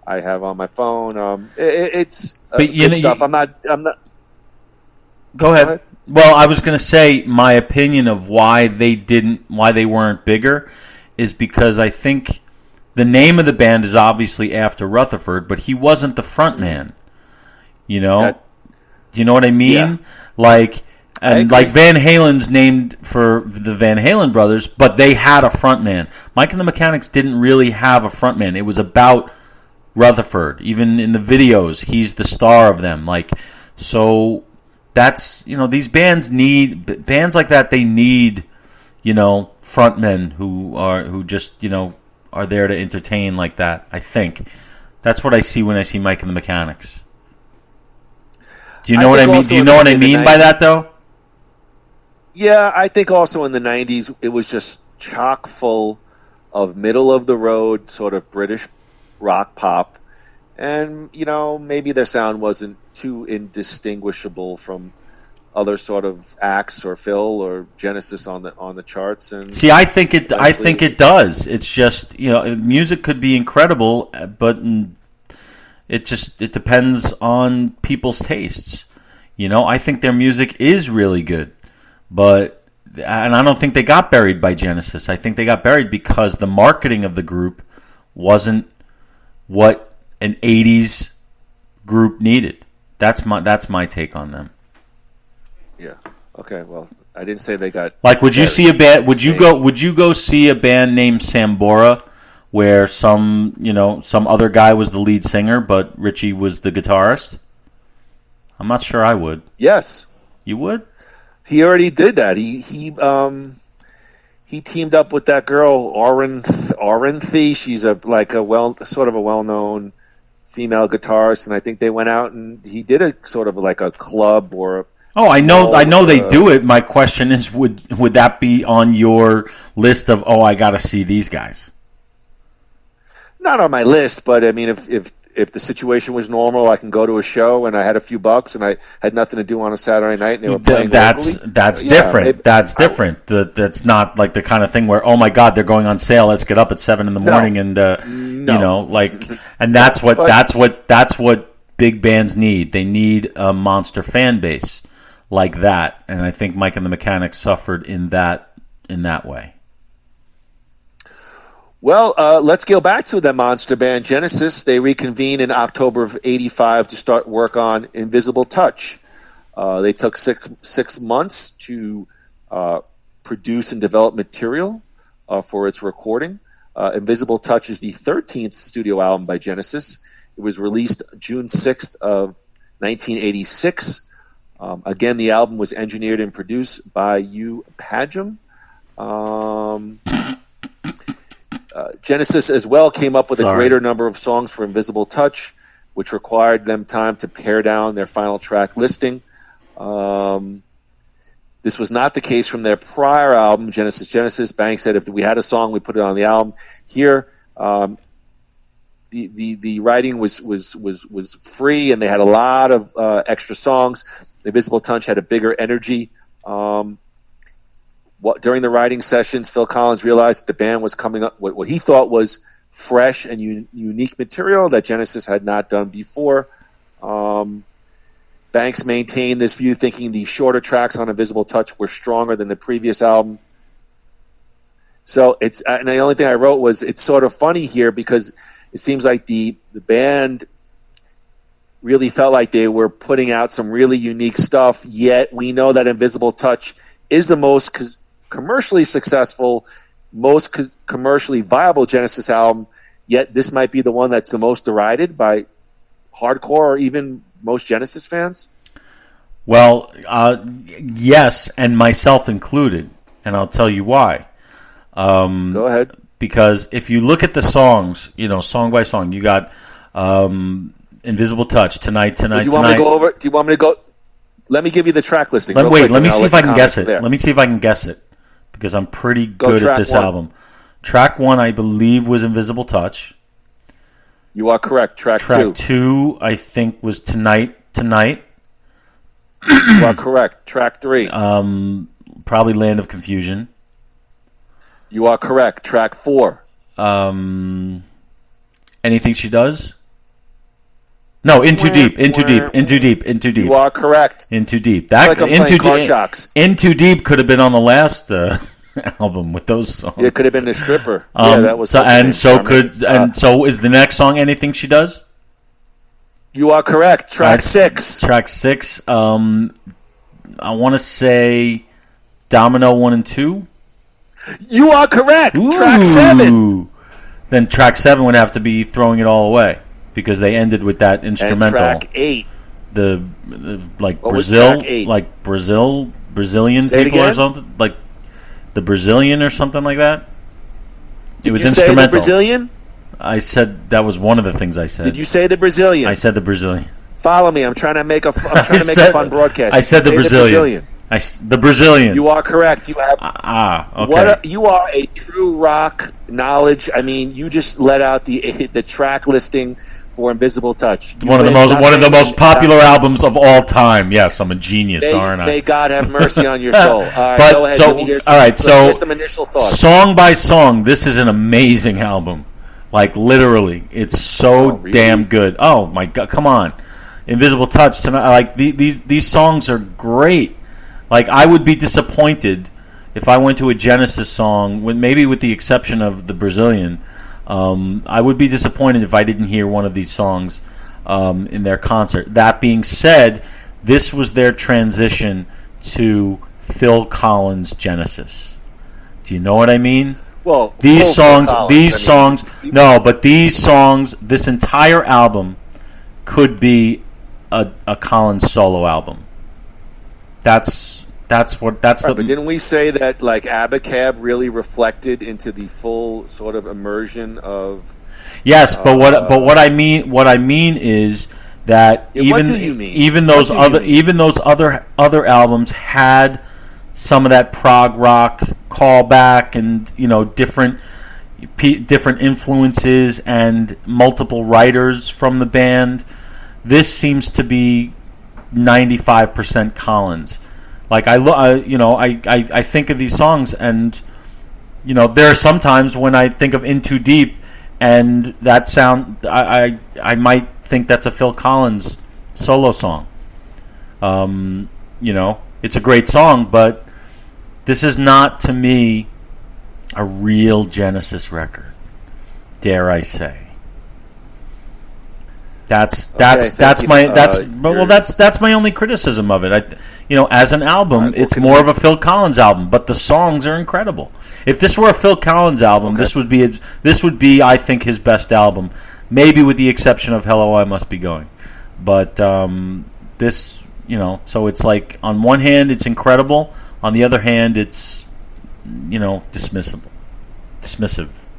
S2: I have on my phone. It's good stuff. I'm not.
S3: Go ahead. Well, I was going to say my opinion of why they weren't bigger is because I think the name of the band is obviously after Rutherford, but he wasn't the front man. You know? Do you know what I mean?
S2: Yeah.
S3: Like Van Halen's named for the Van Halen brothers, but they had a front man. Mike and the Mechanics didn't really have a front man. It was about Rutherford. Even in the videos, he's the star of them. So that's, these bands like that, they need, frontmen who just, are there to entertain like that. I think that's what I see when I see Mike and the Mechanics. Do you know what I mean? Do you know what I mean by that, though?
S2: Yeah, I think also in the 90s, it was just chock full of middle-of-the-road sort of British rock pop. And, maybe their sound wasn't too indistinguishable from other sort of acts or Phil or Genesis on the charts. And
S3: see, I think it does. It's just, music could be incredible, but it depends on people's tastes. I think their music is really good, and I don't think they got buried by Genesis. I think they got buried because the marketing of the group wasn't what an 80s group needed. That's my take on them.
S2: Yeah. Okay. Well, I didn't say they got.
S3: Would you see a band? Would you go see a band named Sambora, where some other guy was the lead singer, but Richie was the guitarist? I'm not sure I would.
S2: Yes.
S3: You would?
S2: He already did that. He teamed up with that girl Orenthi. She's a well-known female guitarist, and I think they went out and he did a sort of like a club or.
S3: I know they do it. My question is, would that be on your list of I got to see these guys?
S2: Not on my list, but I mean, if if the situation was normal, I can go to a show and I had a few bucks and I had nothing to do on a Saturday night and they were playing locally.
S3: That's different. That's different. That's not like the kind of thing where, oh my God, they're going on sale. Let's get up at 7 a.m. and and that's what big bands need. They need a monster fan base like that, and I think Mike and the Mechanics suffered in that way.
S2: Well, let's go back to the monster band Genesis. They reconvened in October of '85 to start work on Invisible Touch. They took six months to produce and develop material for its recording. Invisible Touch is the 13th studio album by Genesis. It was released June 6th of 1986. Again, the album was engineered and produced by Hugh Padgham. Genesis as well came up with a greater number of songs for Invisible Touch, which required them time to pare down their final track listing. This was not the case from their prior album, Genesis. Banks said if we had a song, we put it on the album. Here, the writing was free, and they had a lot of extra songs. Invisible Touch had a bigger energy. During the writing sessions, Phil Collins realized that the band was coming up with what he thought was fresh and unique material that Genesis had not done before. Banks maintained this view, thinking the shorter tracks on Invisible Touch were stronger than the previous album. So and the only thing I wrote was it's sort of funny here because it seems like the band really felt like they were putting out some really unique stuff, yet we know that Invisible Touch is the most commercially successful, most commercially viable Genesis album, yet this might be the one that's the most derided by hardcore or even most Genesis fans?
S3: Well, yes, and myself included, and I'll tell you why.
S2: Go ahead.
S3: Because if you look at the songs, song by song, you got Invisible Touch, Tonight.
S2: Do you want me to go over? Do you want me to go? Let me give you the track listing.
S3: Let me see if I can guess it. Let me see if I can guess it, because I'm pretty good at this album. Track 1, I believe, was Invisible Touch.
S2: You are correct. Track
S3: 2, I think, was Tonight.
S2: You are correct. Track 3.
S3: Probably Land of Confusion.
S2: You are correct. Track 4.
S3: Anything She Does? No, Into Deep.
S2: You are correct.
S3: Into Deep. Into Deep could have been on the last album with those songs.
S2: It could have been the stripper. That was.
S3: So is the next song Anything She Does?
S2: You are correct. Track 6.
S3: Track 6. I want to say Domino 1 and 2.
S2: You are correct. Ooh. Track 7.
S3: Then track 7 would have to be Throwing It All Away, because they ended with that instrumental.
S2: And track 8.
S3: The
S2: what
S3: Brazil,
S2: was track 8?
S3: like Brazilian
S2: say
S3: people or something, like the Brazilian or something like that.
S2: Did
S3: it was
S2: you
S3: instrumental.
S2: Say the Brazilian?
S3: I said that was one of the things I said.
S2: Did you say the Brazilian?
S3: I said the Brazilian.
S2: Follow me. I'm trying to make a fun broadcast.
S3: I said the Brazilian. The Brazilian.
S2: You are correct. You have
S3: okay.
S2: You are a true rock knowledge. I mean, you just let out the track listing for Invisible Touch.
S3: One of the most popular albums of all time. Yes, I'm a genius, aren't I?
S2: May God have mercy on your soul. All right, go ahead. Let me hear some initial thoughts.
S3: Song by song, this is an amazing album. Like, literally, it's so damn good. Oh my God, come on! Invisible Touch tonight. Like these songs are great. Like, I would be disappointed if I went to a Genesis song, maybe with the exception of the Brazilian. I would be disappointed if I didn't hear one of these songs in their concert. That being said, this was their transition to Phil Collins' Genesis. Do you know what I mean?
S2: Well,
S3: these songs, this entire album could be a Collins solo album. But
S2: didn't we say that like Abacab really reflected into the full sort of immersion of?
S3: Yes, but what I mean is that even those other albums had some of that prog rock callback and different different influences and multiple writers from the band. This seems to be 95% Collins. Like I think of these songs, and there are some times when I think of In Too Deep, and that sound I might think that's a Phil Collins solo song. It's a great song, but this is not, to me, a real Genesis record. Dare I say? That's my only criticism of it. As an album, it's more of a Phil Collins album, but the songs are incredible. If this were a Phil Collins album, this would be I think his best album, maybe with the exception of Hello, I Must Be Going. But this, so it's like on one hand it's incredible, on the other hand it's dismissive,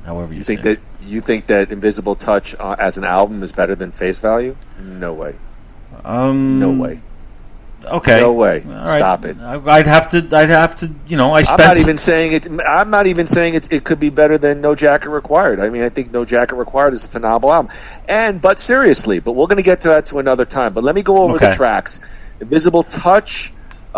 S3: however you say.
S2: You think that Invisible Touch as an album is better than Face Value? No way. No way.
S3: Okay.
S2: No way.
S3: Right.
S2: Stop it.
S3: I'd have to. I spent.
S2: I'm not even saying it could be better than No Jacket Required. I mean, I think No Jacket Required is a phenomenal album. But seriously, we're going to get to that to another time. But let me go over the tracks. Invisible Touch.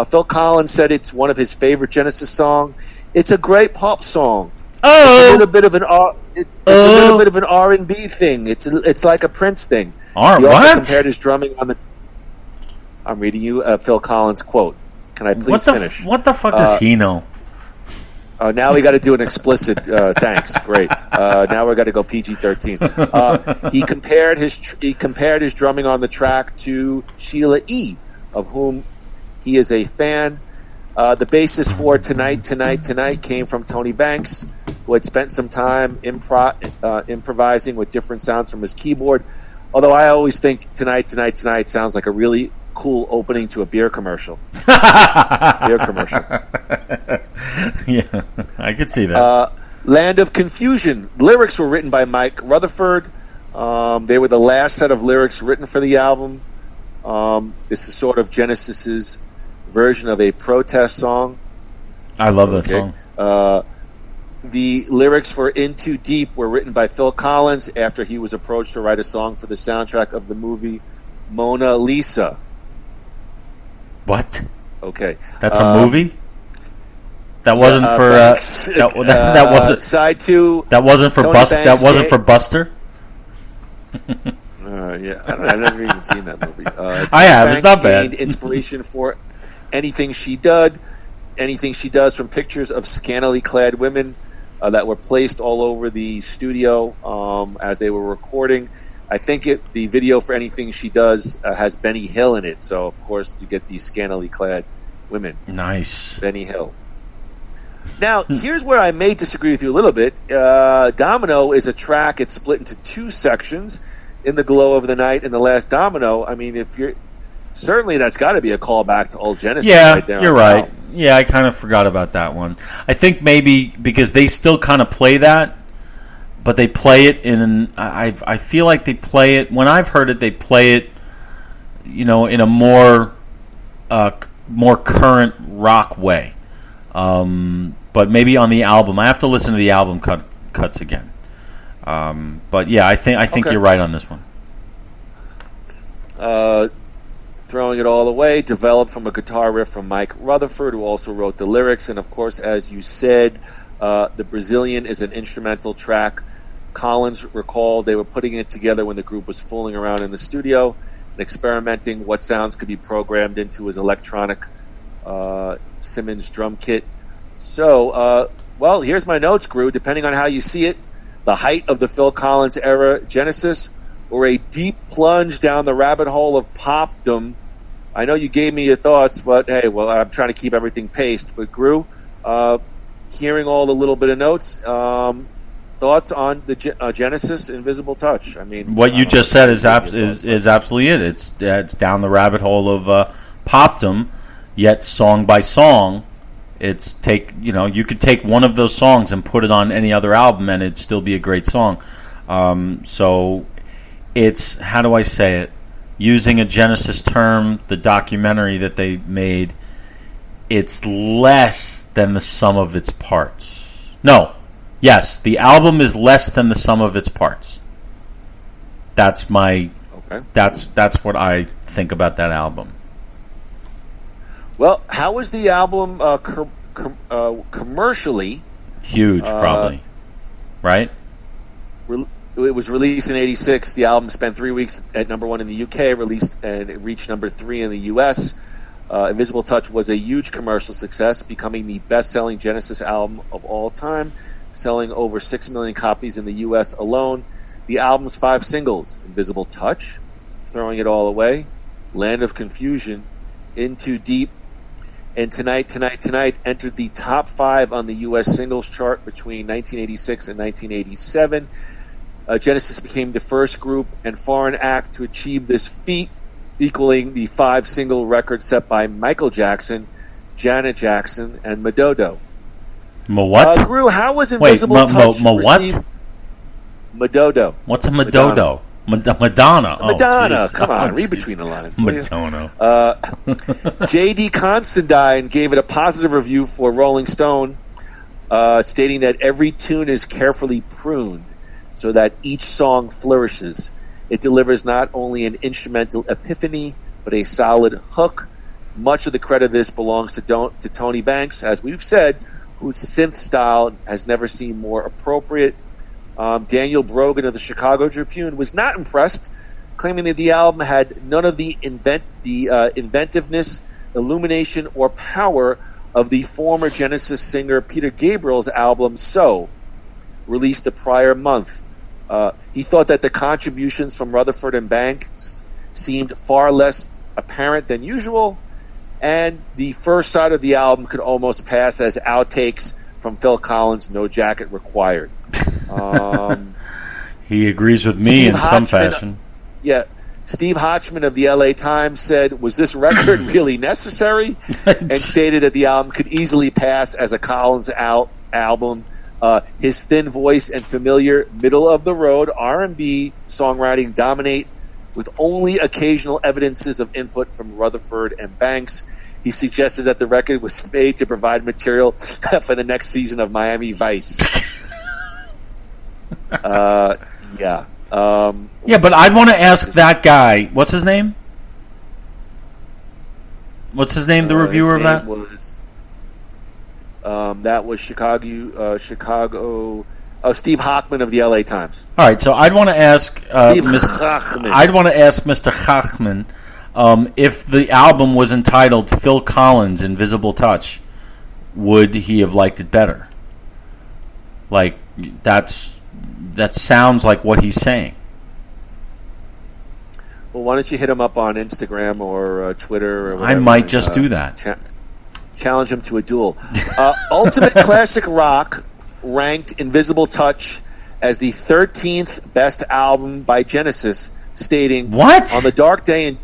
S2: Phil Collins said it's one of his favorite Genesis songs. It's a great pop song. It's a little bit of an R&B thing. It's like a Prince thing. He also compared his drumming on the. I'm reading you a Phil Collins quote. Can I please finish?
S3: What the fuck does he know?
S2: Now we got to do an explicit. Thanks, great. Now we got to go PG-13. He compared his drumming on the track to Sheila E., of whom he is a fan. The basis for Tonight came from Tony Banks, who had spent some time improvising with different sounds from his keyboard. Although I always think Tonight sounds like a really cool opening to a beer commercial. Yeah,
S3: I could see that.
S2: Land of Confusion. Lyrics were written by Mike Rutherford. They were the last set of lyrics written for the album. This is sort of Genesis's version of a protest song.
S3: I love that song.
S2: The lyrics for In Too Deep were written by Phil Collins after he was approached to write a song for the soundtrack of the movie Mona Lisa.
S3: What?
S2: Okay,
S3: that's a movie. That wasn't for that wasn't
S2: side two.
S3: That wasn't for Buster. That wasn't for Buster.
S2: I've never even seen that movie.
S3: I have. It's not bad.
S2: Inspiration for anything she does from pictures of scantily clad women that were placed all over the studio as they were recording. I think the video for Anything She Does has Benny Hill in it, so of course you get these scantily clad women.
S3: Nice.
S2: Benny Hill. Now, here's where I may disagree with you a little bit. Domino is a track. It's split into two sections. In the Glow of the Night and The Last Domino. I mean, certainly that's got to be a callback to old Genesis.
S3: Yeah,
S2: right there.
S3: You're right. Yeah, I kind of forgot about that one. I think maybe because they still kind of play that, but they play it I feel like they play it, when I've heard it, they play it, in a more current rock way. But maybe on the album, I have to listen to the album cuts again. But yeah, I think you're right on this one.
S2: Throwing It All Away, developed from a guitar riff from Mike Rutherford, who also wrote the lyrics. And of course, as you said, The Brazilian is an instrumental track. Collins recalled they were putting it together when the group was fooling around in the studio and experimenting what sounds could be programmed into his electronic Simmons drum kit. So, here's my notes, Groo. Depending on how you see it, the height of the Phil Collins era Genesis, or a deep plunge down the rabbit hole of popdom. I know you gave me your thoughts, but hey, I'm trying to keep everything paced. But Groo, hearing all the little bit of notes, thoughts on the Genesis Invisible Touch? I mean,
S3: what you just said is absolutely it. It's down the rabbit hole of popdom, yet song by song. It's you could take one of those songs and put it on any other album and it'd still be a great song. So it's, how do I say it? Using a Genesis term, the documentary that they made, it's less than the sum of its parts. No, Yes, the album is less than the sum of its parts. That's my.
S2: Okay.
S3: That's what I think about that album.
S2: Well, how was the album commercially?
S3: Huge, probably. Right?
S2: It was released in '86. The album spent 3 weeks at number 1 in the UK, released and it reached number 3 in the US. Invisible Touch was a huge commercial success, becoming the best-selling Genesis album of all time, selling over 6 million copies in the US alone. The album's 5 singles: Invisible Touch, Throwing It All Away, Land of Confusion, In Too Deep, and Tonight, Tonight, Tonight entered the top 5 on the U.S. singles chart between 1986 and 1987. Genesis became the first group and foreign act to achieve this feat, equaling the 5-single record set by Michael Jackson, Janet Jackson, and Madodo.
S3: What?
S2: Groo, how was Invisible Touch received?
S3: What?
S2: Madodo.
S3: What's a Madodo? Madonna.
S2: Madonna.
S3: Oh,
S2: come on,
S3: oh,
S2: read between the lines.
S3: Madonna.
S2: J.D. Constantine gave it a positive review for Rolling Stone, stating that every tune is carefully pruned so that each song flourishes. It delivers not only an instrumental epiphany, but a solid hook. Much of the credit of this belongs to Tony Banks, as we've said, whose synth style has never seemed more appropriate. Daniel Brogan of the Chicago Tribune was not impressed, claiming that the album had none of the inventiveness, illumination, or power of the former Genesis singer Peter Gabriel's album So, released the prior month. He thought that the contributions from Rutherford and Banks seemed far less apparent than usual, and the first side of the album could almost pass as outtakes from Phil Collins' No Jacket Required.
S3: He agrees with me in some fashion.
S2: Yeah. Steve Hotchman of the LA Times said, "Was this record really necessary?" and stated that the album could easily pass as a Collins album. His thin voice and familiar middle-of-the-road R&B songwriting dominate, with only occasional evidences of input from Rutherford and Banks. He suggested that the record was made to provide material for the next season of Miami Vice. Yeah.
S3: But I'd want to ask that guy. What's his name? What's his name? The reviewer of that
S2: was Chicago. Steve Hochman of the LA Times.
S3: All right, so I'd want to ask.
S2: Hochman.
S3: I'd want to ask Mr. Hochman if the album was entitled Phil Collins' Invisible Touch, would he have liked it better? Like that sounds like what he's saying.
S2: Well, why don't you hit him up on Instagram or Twitter? Or whatever,
S3: I might just do that.
S2: Challenge him to a duel. Ultimate Classic Rock ranked Invisible Touch as the 13th best album by Genesis, stating,
S3: "What?
S2: On the dark day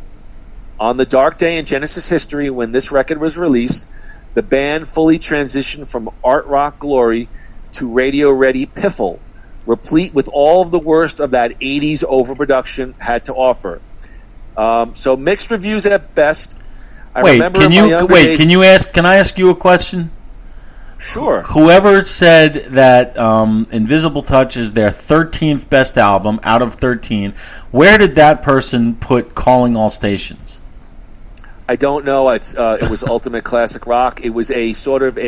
S2: in Genesis history, when this record was released, the band fully transitioned from art rock glory to radio-ready piffle, replete with all of the worst of that 80s overproduction had to offer." So mixed reviews at best. Can I ask you a question? Sure.
S3: Whoever said that Invisible Touch is their 13th best album out of 13, where did that person put Calling All Stations?
S2: I don't know. It was Ultimate Classic Rock. It was a sort of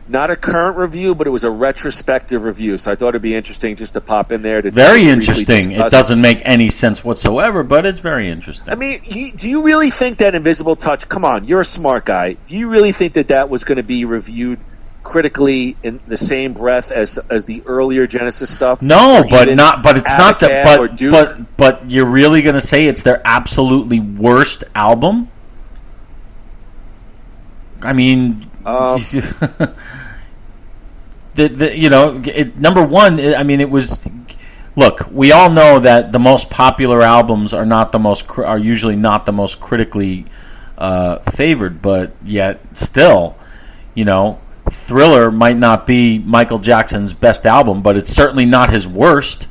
S2: not a current review, but it was a retrospective review. So I thought it'd be interesting just to pop in there.
S3: Very interesting. It doesn't make any sense whatsoever, but it's very interesting.
S2: I mean, do you really think that Invisible Touch, come on, you're a smart guy. Do you really think that was going to be reviewed critically in the same breath as the earlier Genesis stuff?
S3: No, but it's not that. But you're really going to say it's their absolutely worst album? I mean, number one. I mean, it was. Look, we all know that the most popular albums are usually not the most critically favored, but yet still, Thriller might not be Michael Jackson's best album, but it's certainly not his worst.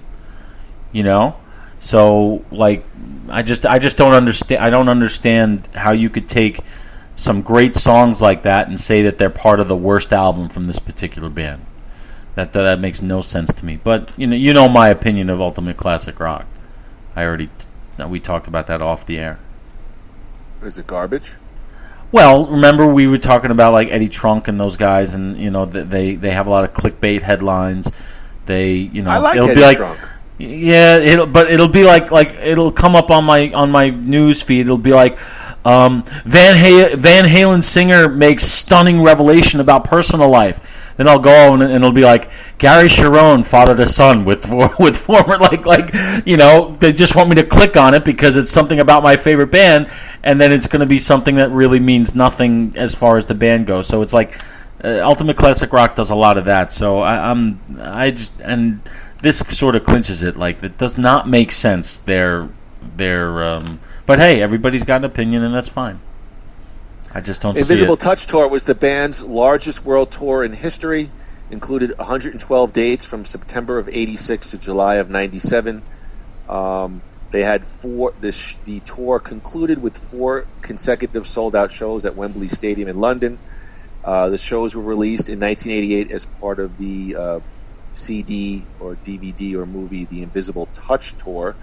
S3: So I just don't understand. I don't understand how you could take some great songs like that and say that they're part of the worst album from this particular band. That makes no sense to me. But you know my opinion of ultimate classic rock. We talked about that off the air.
S2: Is it garbage?
S3: Well, remember we were talking about like Eddie Trunk and those guys, and they have a lot of clickbait headlines. I
S2: like
S3: it'll
S2: Eddie
S3: be like,
S2: Trunk.
S3: Yeah, it'll be like it'll come up on my news feed. It'll be like Van Halen singer makes stunning revelation about personal life. Then I'll go and it'll be like Gary Sharon fathered a son with former they just want me to click on it because it's something about my favorite band, and then it's going to be something that really means nothing as far as the band goes. So it's like Ultimate Classic Rock does a lot of that. So and this sort of clinches it. Like, it does not make sense. But hey, everybody's got an opinion, and that's fine. I just don't see it.
S2: Invisible Touch Tour was the band's largest world tour in history. Included 112 dates from September of '86 to July of '97. They had the tour concluded with 4 consecutive sold-out shows at Wembley Stadium in London. The shows were released in 1988 as part of the CD or DVD or movie, The Invisible Touch Tour.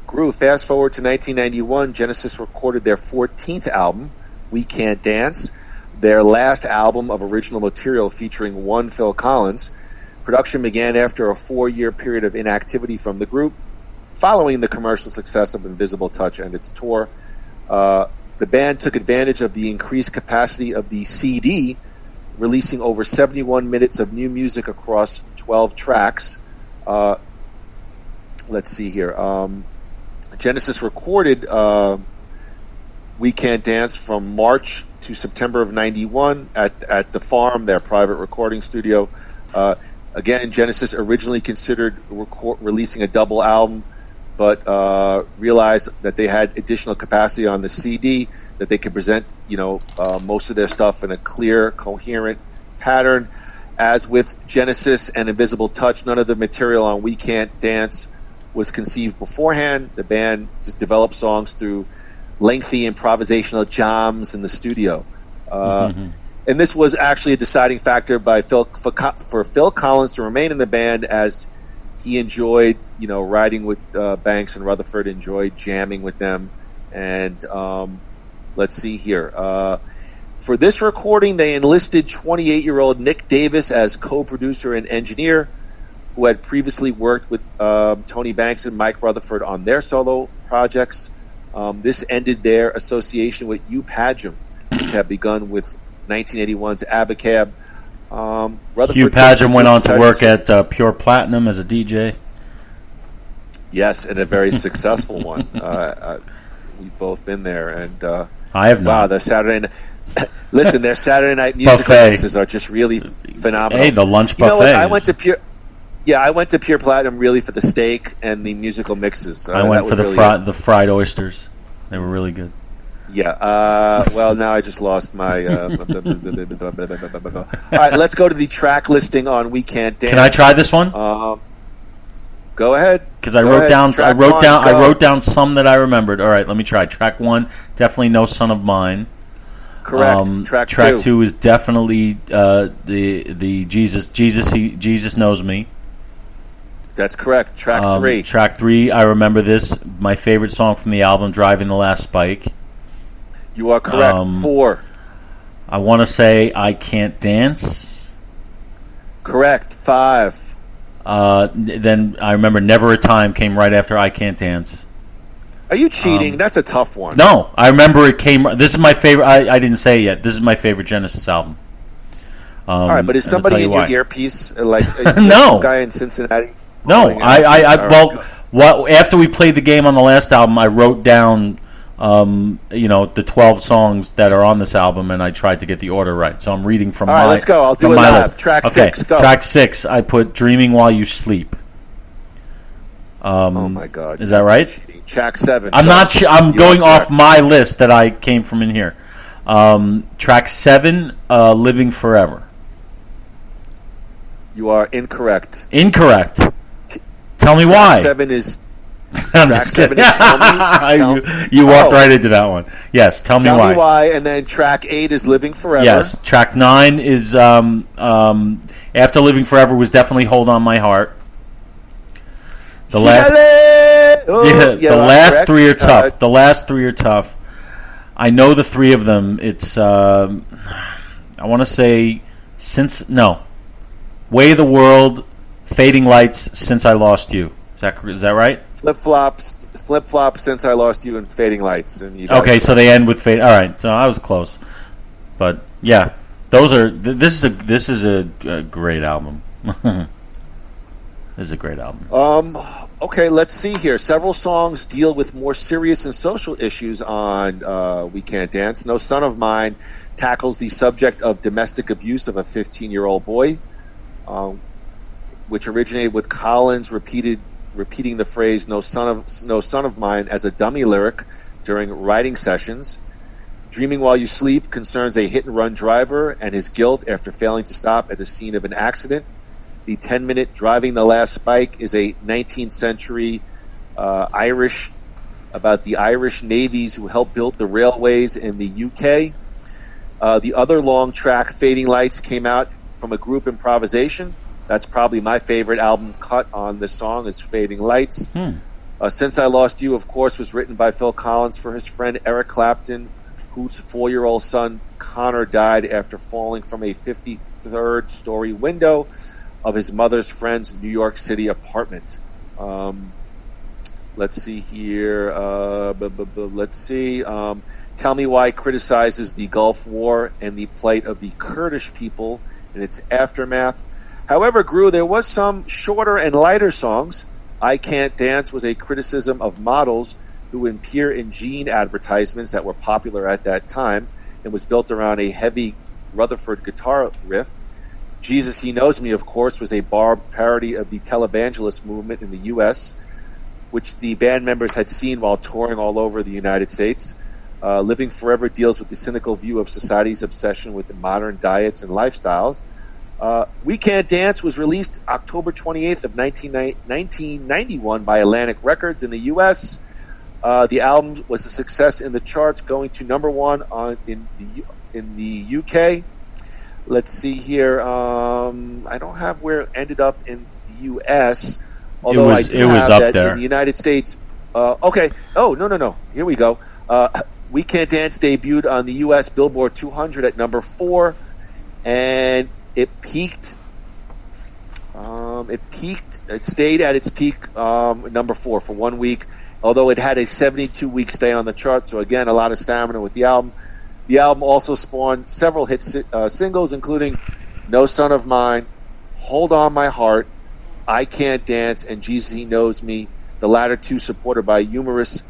S2: Groo, fast forward to 1991, Genesis recorded their 14th album, We Can't Dance, their last album of original material featuring one Phil Collins. Production began after a 4-year period of inactivity from the group, following the commercial success of Invisible Touch and its tour. The band took advantage of the increased capacity of the CD, releasing over 71 minutes of new music across 12 tracks. Let's see here. Genesis recorded We Can't Dance from March to September of '91 at the Farm, their private recording studio. Again, Genesis originally considered releasing a double album, but realized that they had additional capacity on the CD, that they could present most of their stuff in a clear, coherent pattern. As with Genesis and Invisible Touch, none of the material on We Can't Dance was conceived beforehand. The band just developed songs through lengthy improvisational jams in the studio. And this was actually a deciding factor for Phil Collins to remain in the band, as he enjoyed, riding with Banks and Rutherford, enjoyed jamming with them. And let's see here. For this recording, they enlisted 28-year-old Nick Davis as co-producer and engineer, who had previously worked with Tony Banks and Mike Rutherford on their solo projects. This ended their association with Hugh Padgham, which had begun with 1981's Abacab.
S3: Hugh Padgham went on to work at Pure Platinum as a DJ.
S2: Yes, and a very successful one. We've both been there, and
S3: I have not.
S2: Wow, the Saturday. Listen, their Saturday night music mixes are just really phenomenal.
S3: Hey, the lunch buffet.
S2: You know what? I went to Pure Platinum really for the steak and the musical mixes.
S3: I went for the fried oysters. They were really good.
S2: Yeah. Well, now I just lost my. All right, let's go to the track listing on We Can't Dance.
S3: Can I try this one?
S2: Go ahead.
S3: Because I wrote down some that I remembered. All right, let me try. Track 1, definitely No Son of Mine.
S2: Correct. Track
S3: 2 is definitely the Jesus Knows Me.
S2: That's correct. Track 3.
S3: Track 3, I remember this. My favorite song from the album, Driving the Last Spike.
S2: You are correct. 4.
S3: I want to say I Can't Dance.
S2: Correct. 5.
S3: Then I remember Never a Time came right after I Can't Dance.
S2: Are you cheating? That's a tough one.
S3: No, I remember it came. This is my favorite. I didn't say it yet. This is my favorite Genesis album.
S2: All right, but is somebody in your earpiece like
S3: no
S2: some guy in Cincinnati?
S3: No, after we played the game on the last album, I wrote down the 12 songs that are on this album, and I tried to get the order right. So I'm reading from
S2: all right, let's go. I'll do it live. Track 6, go.
S3: Track 6, I put Dreaming While You Sleep.
S2: Oh my God!
S3: Is that right?
S2: Track 7.
S3: I'm not. I'm going off my list that I came from in here. Track 7, Living Forever.
S2: You are incorrect.
S3: Incorrect. Tell me why.
S2: Track 7 is. Track 7 is Tell Me.
S3: You walked right into that one. Yes. Tell me why.
S2: Tell me why. And then track 8 is Living Forever.
S3: Yes. Track 9 is After Living Forever was definitely Hold On My Heart. The last three are tough. The last three are tough. I know the three of them. It's I want to say Way of the World, Fading Lights, Since I Lost You. Is that right?
S2: Flip flop, Since I Lost You, and Fading Lights. And you
S3: okay, so they end with fade. All right, so I was close, but yeah, those are. This is a great album. This is a great album.
S2: Okay, let's see here. Several songs deal with more serious and social issues on We Can't Dance. No Son of Mine tackles the subject of domestic abuse of a 15-year-old boy, which originated with Collins repeating the phrase no son of mine as a dummy lyric during writing sessions. Dreaming While You Sleep concerns a hit-and-run driver and his guilt after failing to stop at the scene of an accident. The 10-minute Driving the Last Spike is a 19th century about the Irish navies who helped build the railways in the UK. The other long track, Fading Lights, came out from a group improvisation. That's probably my favorite album cut on this song is Fading Lights. Since I Lost You, of course, was written by Phil Collins for his friend Eric Clapton, whose 4-year-old son Connor died after falling from a 53rd story window of his mother's friend's New York City apartment. Let's see here. Let's see. Tell Me Why criticizes the Gulf War and the plight of the Kurdish people in its aftermath. However, Groo, there was some shorter and lighter songs. I Can't Dance was a criticism of models who would appear in jean advertisements that were popular at that time and was built around a heavy Rutherford guitar riff. Jesus He Knows Me, of course, was a barbed parody of the televangelist movement in the U.S., which the band members had seen while touring all over the United States. Living Forever deals with the cynical view of society's obsession with the modern diets and lifestyles. We Can't Dance was released October 28th of 1991 by Atlantic Records in the U.S. The album was a success in the charts, going to number one in the UK. Let's see here. I don't have where it ended up in the U.S., although I do have that in the United States. Okay. Oh, no. Here we go. We Can't Dance debuted on the U.S. Billboard 200 at number 4, and it peaked. It stayed at its peak, number 4 for 1 week, although it had a 72-week stay on the chart. So again, a lot of stamina with the album. The album also spawned several hit singles, including No Son of Mine, Hold On My Heart, I Can't Dance, and Jesus He Knows Me, the latter two supported by humorous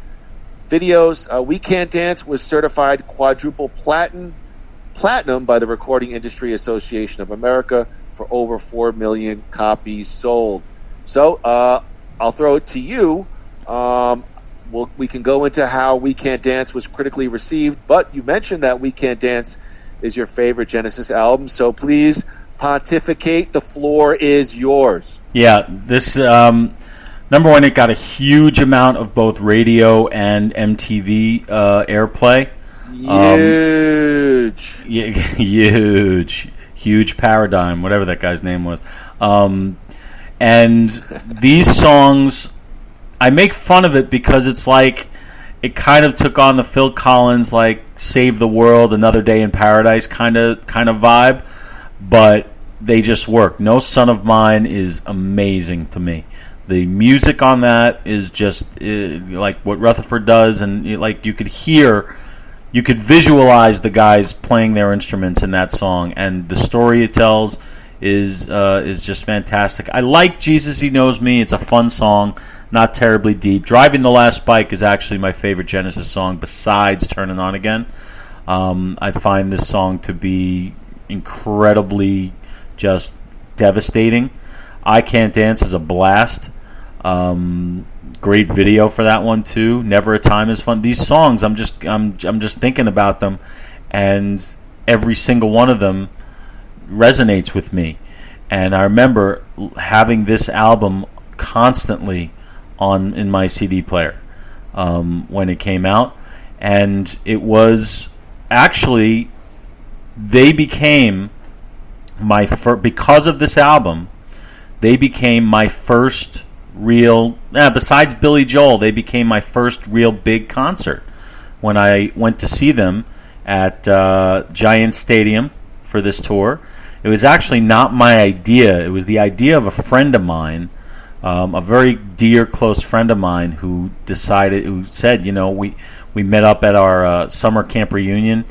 S2: videos. We Can't Dance was certified quadruple platinum by the Recording Industry Association of America for over 4 million copies sold. So I'll throw it to you. We can go into how We Can't Dance was critically received, but you mentioned that We Can't Dance is your favorite Genesis album, so please pontificate. The floor is yours. Yeah,
S3: this number one, it got a huge amount of both radio and MTV airplay. Huge Paradigm, whatever that guy's name was. And these songs, I make fun of it because it's like it kind of took on the Phil Collins like Save the World, Another Day in Paradise kind of vibe, but they just work. No Son of Mine is amazing to me. The music on that is just like what Rutherford does, and like you could visualize the guys playing their instruments in that song, and the story it tells is just fantastic. I like Jesus He Knows Me. It's a fun song, not terribly deep. Driving the Last Spike is actually my favorite Genesis song besides Turning On Again. I find this song to be incredibly just devastating. I Can't Dance is a blast. Great video for that one too. Never a Time is Fun. These songs, I'm just thinking about them, and every single one of them resonates with me. And I remember having this album constantly in my CD player when it came out, and it was actually they became because of this album, they became my first real. Besides Billy Joel, they became my first real big concert when I went to see them at Giant Stadium for this tour. It was actually not my idea. It was the idea of a friend of mine, a very dear, close friend of mine who said, we met up at our summer camp reunion,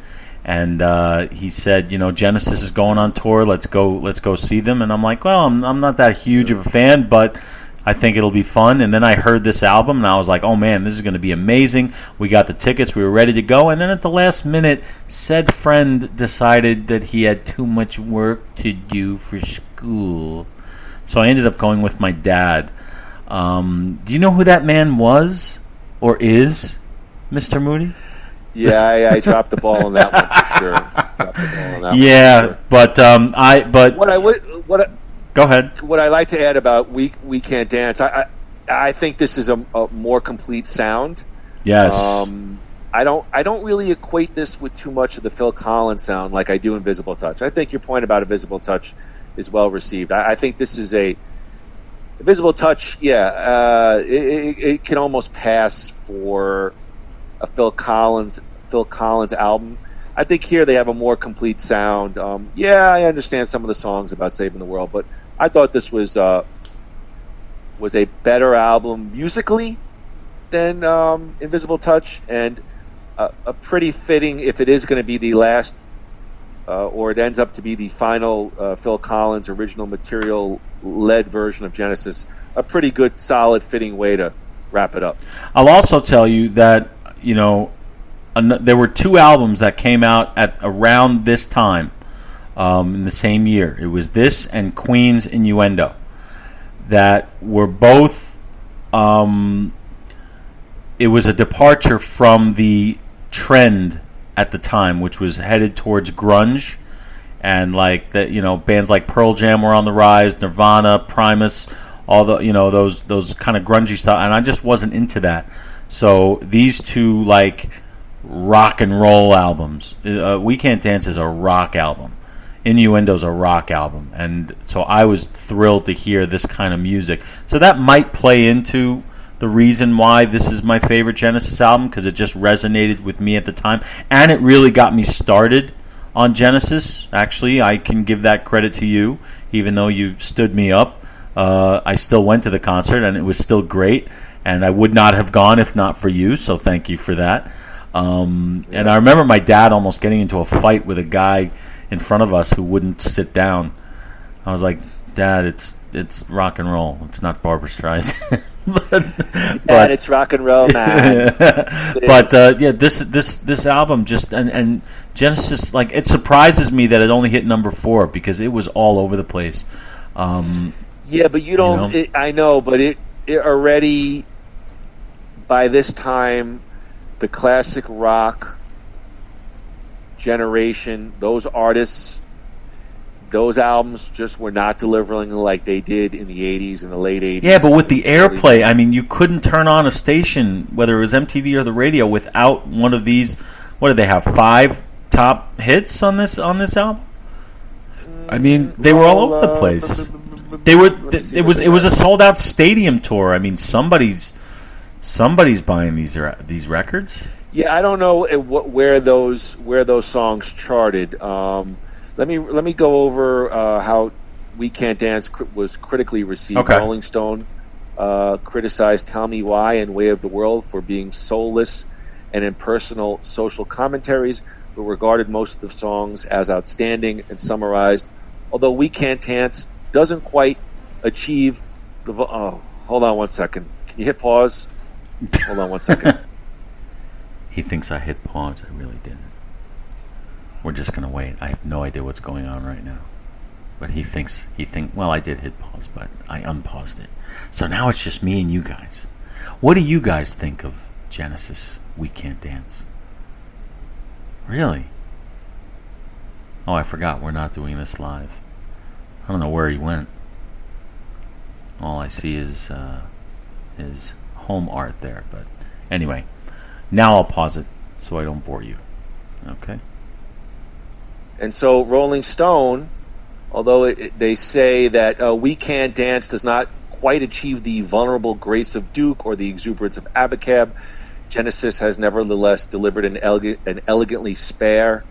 S3: and he said, Genesis is going on tour. Let's go see them. And I'm like, well, I'm not that huge of a fan, but I think it'll be fun. And then I heard this album, and I was like, oh, man, this is going to be amazing. We got the tickets. We were ready to go. And then at the last minute, said friend decided that he had too much work to do for school. So I ended up going with my dad. Do you know who that man was or is, Mr. Moody?
S2: Yeah, I dropped the ball on that one for sure.
S3: Yeah, but go ahead.
S2: What I like to add about We Can't Dance, I think this is a more complete sound.
S3: Yes.
S2: I don't really equate this with too much of the Phil Collins sound like I do Invisible Touch. I think your point about Invisible Touch is well received. I think this is a Invisible Touch. Yeah, it can almost pass for a Phil Collins album. I think here they have a more complete sound. I understand some of the songs about saving the world, but I thought this was a better album musically than Invisible Touch, and a pretty fitting, if it is going to be the last, or it ends up to be the final Phil Collins original material led version of Genesis, a pretty good, solid, fitting way to wrap it up.
S3: I'll also tell you that, there were two albums that came out at around this time in the same year. It was this and Queen's Innuendo that were both it was a departure from the trend at the time, which was headed towards grunge, and like that, bands like Pearl Jam were on the rise, Nirvana, Primus, all the those kind of grungy stuff, and I just wasn't into that. So these two rock and roll albums. We Can't Dance is a rock album. Innuendo's a rock album, and so I was thrilled to hear this kind of music. So that might play into the reason why this is my favorite Genesis album, because it just resonated with me at the time, and it really got me started on Genesis. Actually, I can give that credit to you, even though you stood me up. I still went to the concert, and it was still great, and I would not have gone if not for you, so thank you for that. And I remember my dad almost getting into a fight with a guy in front of us who wouldn't sit down. I was like, Dad, it's rock and roll. It's not Barbra Streisand.
S2: Dad, it's rock and roll, man.
S3: But this album just and Genesis, it surprises me that it only hit number 4 because it was all over the place.
S2: Yeah, but you don't. I know, but it already by this time, the classic rock generation, those artists, those albums just were not delivering like they did in the 80s and the late 80s.
S3: Yeah, but with the airplay, I mean, you couldn't turn on a station, whether it was MTV or the radio, without one of these. What did they have? 5 top hits on this album? I mean, they were all over the place. They were. It was a sold out stadium tour. I mean, somebody's buying these records.
S2: Yeah, I don't know where those songs charted. Let me go over how We Can't Dance was critically received.
S3: Okay.
S2: Rolling Stone criticized Tell Me Why and Way of the World for being soulless and impersonal social commentaries, but regarded most of the songs as outstanding and summarized. Although We Can't Dance doesn't quite achieve the... hold on one second. Can you hit pause? Hold on one second.
S3: He thinks I hit pause. I really didn't. We're just going to wait. I have no idea what's going on right now. But well, I did hit pause, but I unpaused it. So now it's just me and you guys. What do you guys think of Genesis We Can't Dance? Really? Oh, I forgot. We're not doing this live. I don't know where he went. All I see is his home art there. But anyway, now I'll pause it so I don't bore you. Okay?
S2: And so Rolling Stone Although they say that We Can't Dance does not quite achieve the vulnerable grace of Duke or the exuberance of Abacab, Genesis has nevertheless delivered an elegantly spare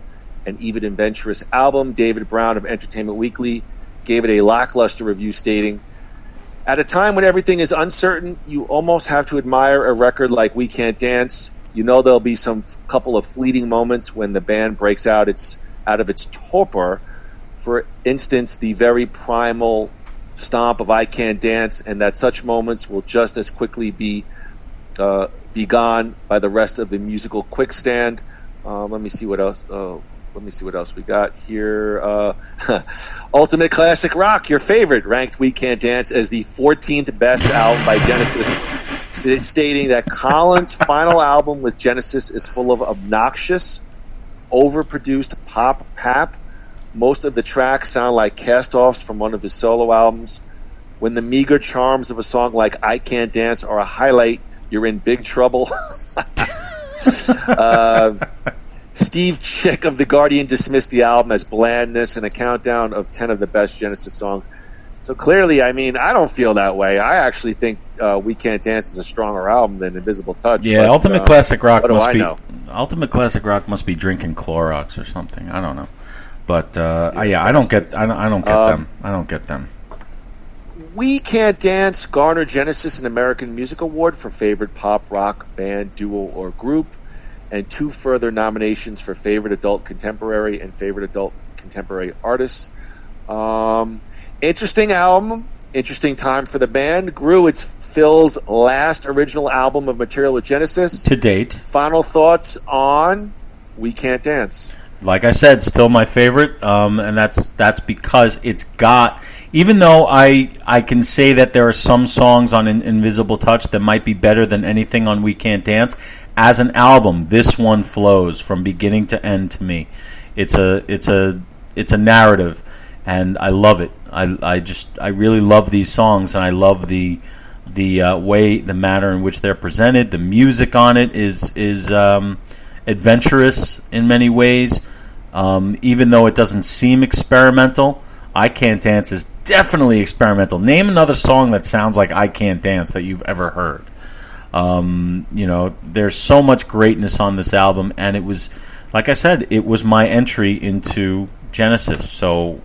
S2: and even adventurous album. David Brown of Entertainment Weekly gave it a lackluster review, stating, "At a time when everything is uncertain, you almost have to admire a record like We Can't Dance. You know there'll be some couple of fleeting moments when the band breaks out of its torpor. For instance, the very primal stomp of I Can't Dance, and that such moments will just as quickly be gone by the rest of the musical quickstand." Let me see what else we got here. Ultimate Classic Rock, your favorite, ranked We Can't Dance as the 14th best album by Genesis, stating that Collins' final album with Genesis is full of obnoxious, overproduced pop. Most of the tracks sound like cast-offs from one of his solo albums. When the meager charms of a song like I Can't Dance are a highlight, you're in big trouble. Steve Chick of The Guardian dismissed the album as blandness in a countdown of 10 of the best Genesis songs. So clearly, I mean, I don't feel that way. I actually think We Can't Dance is a stronger album than Invisible Touch.
S3: Yeah,
S2: but,
S3: Ultimate Classic Rock
S2: Ultimate
S3: Classic Rock must be drinking Clorox or something. I don't know. But I don't get them. I don't get them.
S2: We Can't Dance garnered Genesis an American Music Award for Favorite Pop Rock Band, Duo, or Group, and 2 further nominations for Favorite Adult Contemporary and Favorite Adult Contemporary Artist. Interesting album, interesting time for the band. Groo, it's Phil's last original album of material with Genesis.
S3: To date.
S2: Final thoughts on We Can't Dance?
S3: Like I said, still my favorite, and that's because it's got. Even though I can say that there are some songs on Invisible Touch that might be better than anything on We Can't Dance, as an album, this one flows from beginning to end to me. It's a narrative, and I love it. I really love these songs, and I love the manner in which they're presented. The music on it is adventurous in many ways. Even though it doesn't seem experimental, I Can't Dance is definitely experimental. Name another song that sounds like I Can't Dance that you've ever heard. There's so much greatness on this album, and it was, like I said, it was my entry into Genesis. So,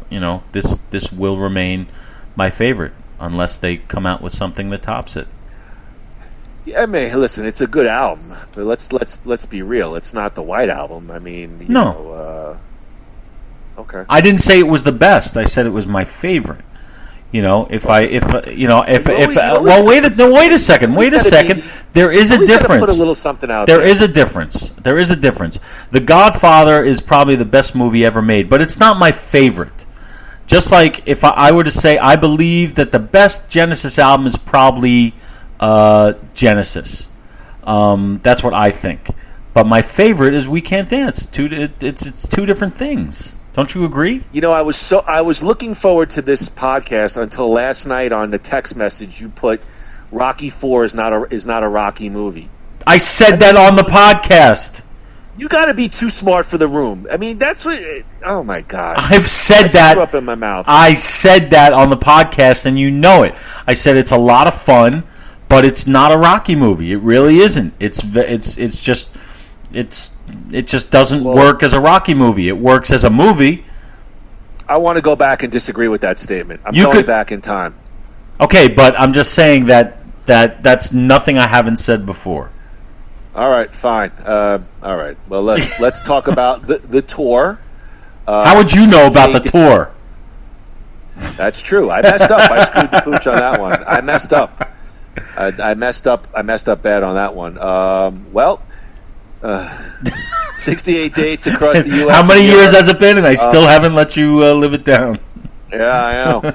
S3: this will remain my favorite unless they come out with something that tops it.
S2: Yeah, I mean, listen, it's a good album, but let's be real. It's not the White Album. I mean, okay.
S3: I didn't say it was the best. I said it was my favorite. Wait a second. There is a difference.
S2: Put a little something out
S3: there. There is a difference. The Godfather is probably the best movie ever made, but it's not my favorite. Just like if I were to say, I believe that the best Genesis album is probably Genesis. That's what I think. But my favorite is We Can't Dance. It's 2 different things. Don't you agree?
S2: I was looking forward to this podcast until last night on the text message you put Rocky IV is not a Rocky movie.
S3: I said that on the podcast.
S2: You got to be too smart for the room. I mean, that's what. Oh my God!
S3: I've said that.
S2: Threw up in my mouth.
S3: I said that on the podcast, and you know it. I said it's a lot of fun, but it's not a Rocky movie. It really isn't. It just doesn't work as a Rocky movie. It works as a movie.
S2: I want to go back and disagree with that statement. I'm going back in time.
S3: Okay, but I'm just saying that's nothing I haven't said before.
S2: All right, fine. All right. Well, let's talk about the tour.
S3: How would you know about the tour?
S2: That's true. I messed up. I screwed the pooch on that one. I messed up. I messed up bad on that one. 68 dates across the U.S.
S3: How many years has it been? And I still haven't let you live it down.
S2: Yeah, I know.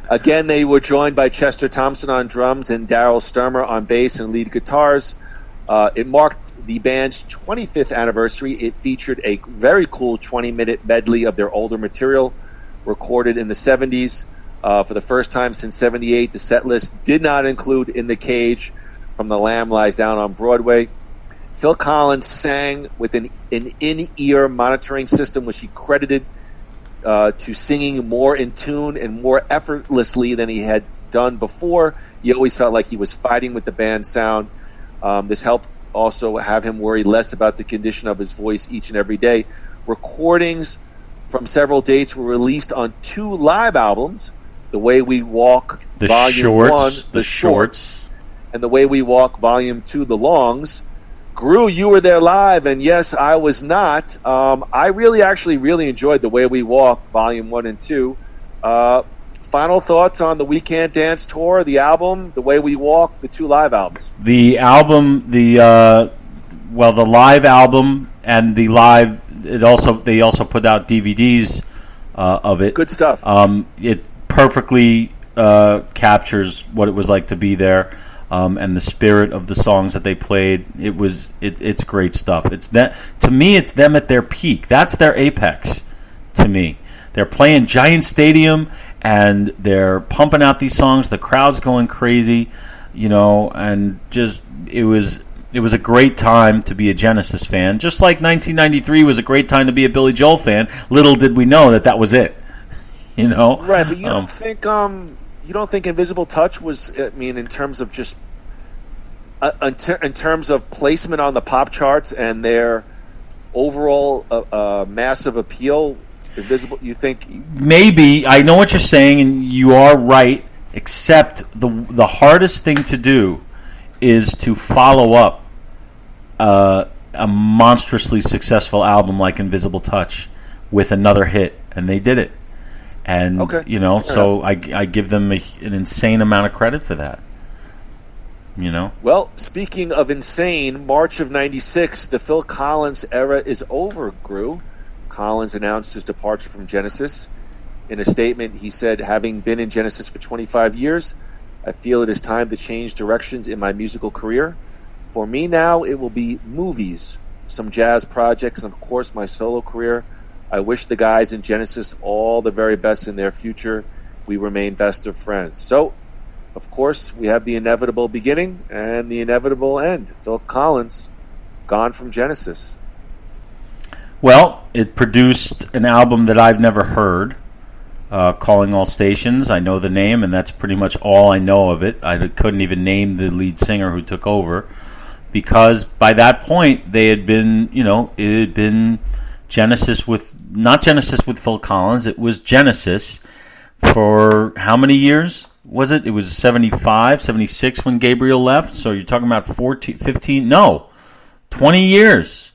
S2: Again, they were joined by Chester Thompson on drums and Daryl Sturmer on bass and lead guitars. It marked the band's 25th anniversary. It featured a very cool 20-minute medley of their older material recorded in the 70s. For the first time since 78, the set list did not include In the Cage from The Lamb Lies Down on Broadway. Phil Collins sang with an in-ear monitoring system, which he credited to singing more in tune and more effortlessly than he had done before. He always felt like he was fighting with the band sound. This helped also have him worry less about the condition of his voice each and every day. Recordings from several dates were released on 2 live albums, The Way We Walk, Volume 1, The Shorts, and The Way We Walk, Volume 2, The Longs. Groo, you were there live, and yes, I was not. I really enjoyed The Way We Walk, Volume 1 and 2. Final thoughts on the We Can't Dance tour, the album, The Way We Walk, the 2 live albums?
S3: The album, the live album and the live, they also put out DVDs of it.
S2: Good stuff.
S3: It perfectly captures what it was like to be there. And the spirit of the songs that they played, it's great stuff. To me, it's them at their peak. That's their apex. To me, they're playing Giant Stadium and they're pumping out these songs. The crowd's going crazy, and just it was a great time to be a Genesis fan. Just like 1993 was a great time to be a Billy Joel fan. Little did we know that was it.
S2: Right, but you don't think. You don't think Invisible Touch was, in terms of just, in terms of placement on the pop charts and their overall massive appeal, Invisible, you think?
S3: Maybe. I know what you're saying, and you are right, except the hardest thing to do is to follow up a monstrously successful album like Invisible Touch with another hit, and they did it. And, so I give them an insane amount of credit for that.
S2: Well, speaking of insane, March of 96, the Phil Collins era is over, Groo. Collins announced his departure from Genesis. In a statement, he said, having been in Genesis for 25 years, I feel it is time to change directions in my musical career. For me now, it will be movies, some jazz projects, and of course my solo career. I wish the guys in Genesis all the very best in their future. We remain best of friends. So, of course, we have the inevitable beginning and the inevitable end. Phil Collins, gone from Genesis.
S3: Well, it produced an album that I've never heard, Calling All Stations. I know the name, and that's pretty much all I know of it. I couldn't even name the lead singer who took over, because by that point, they had been, it had been Genesis not Genesis with Phil Collins. It was Genesis for how many years was it? It was 75, 76 when Gabriel left. So you're talking about 20 years.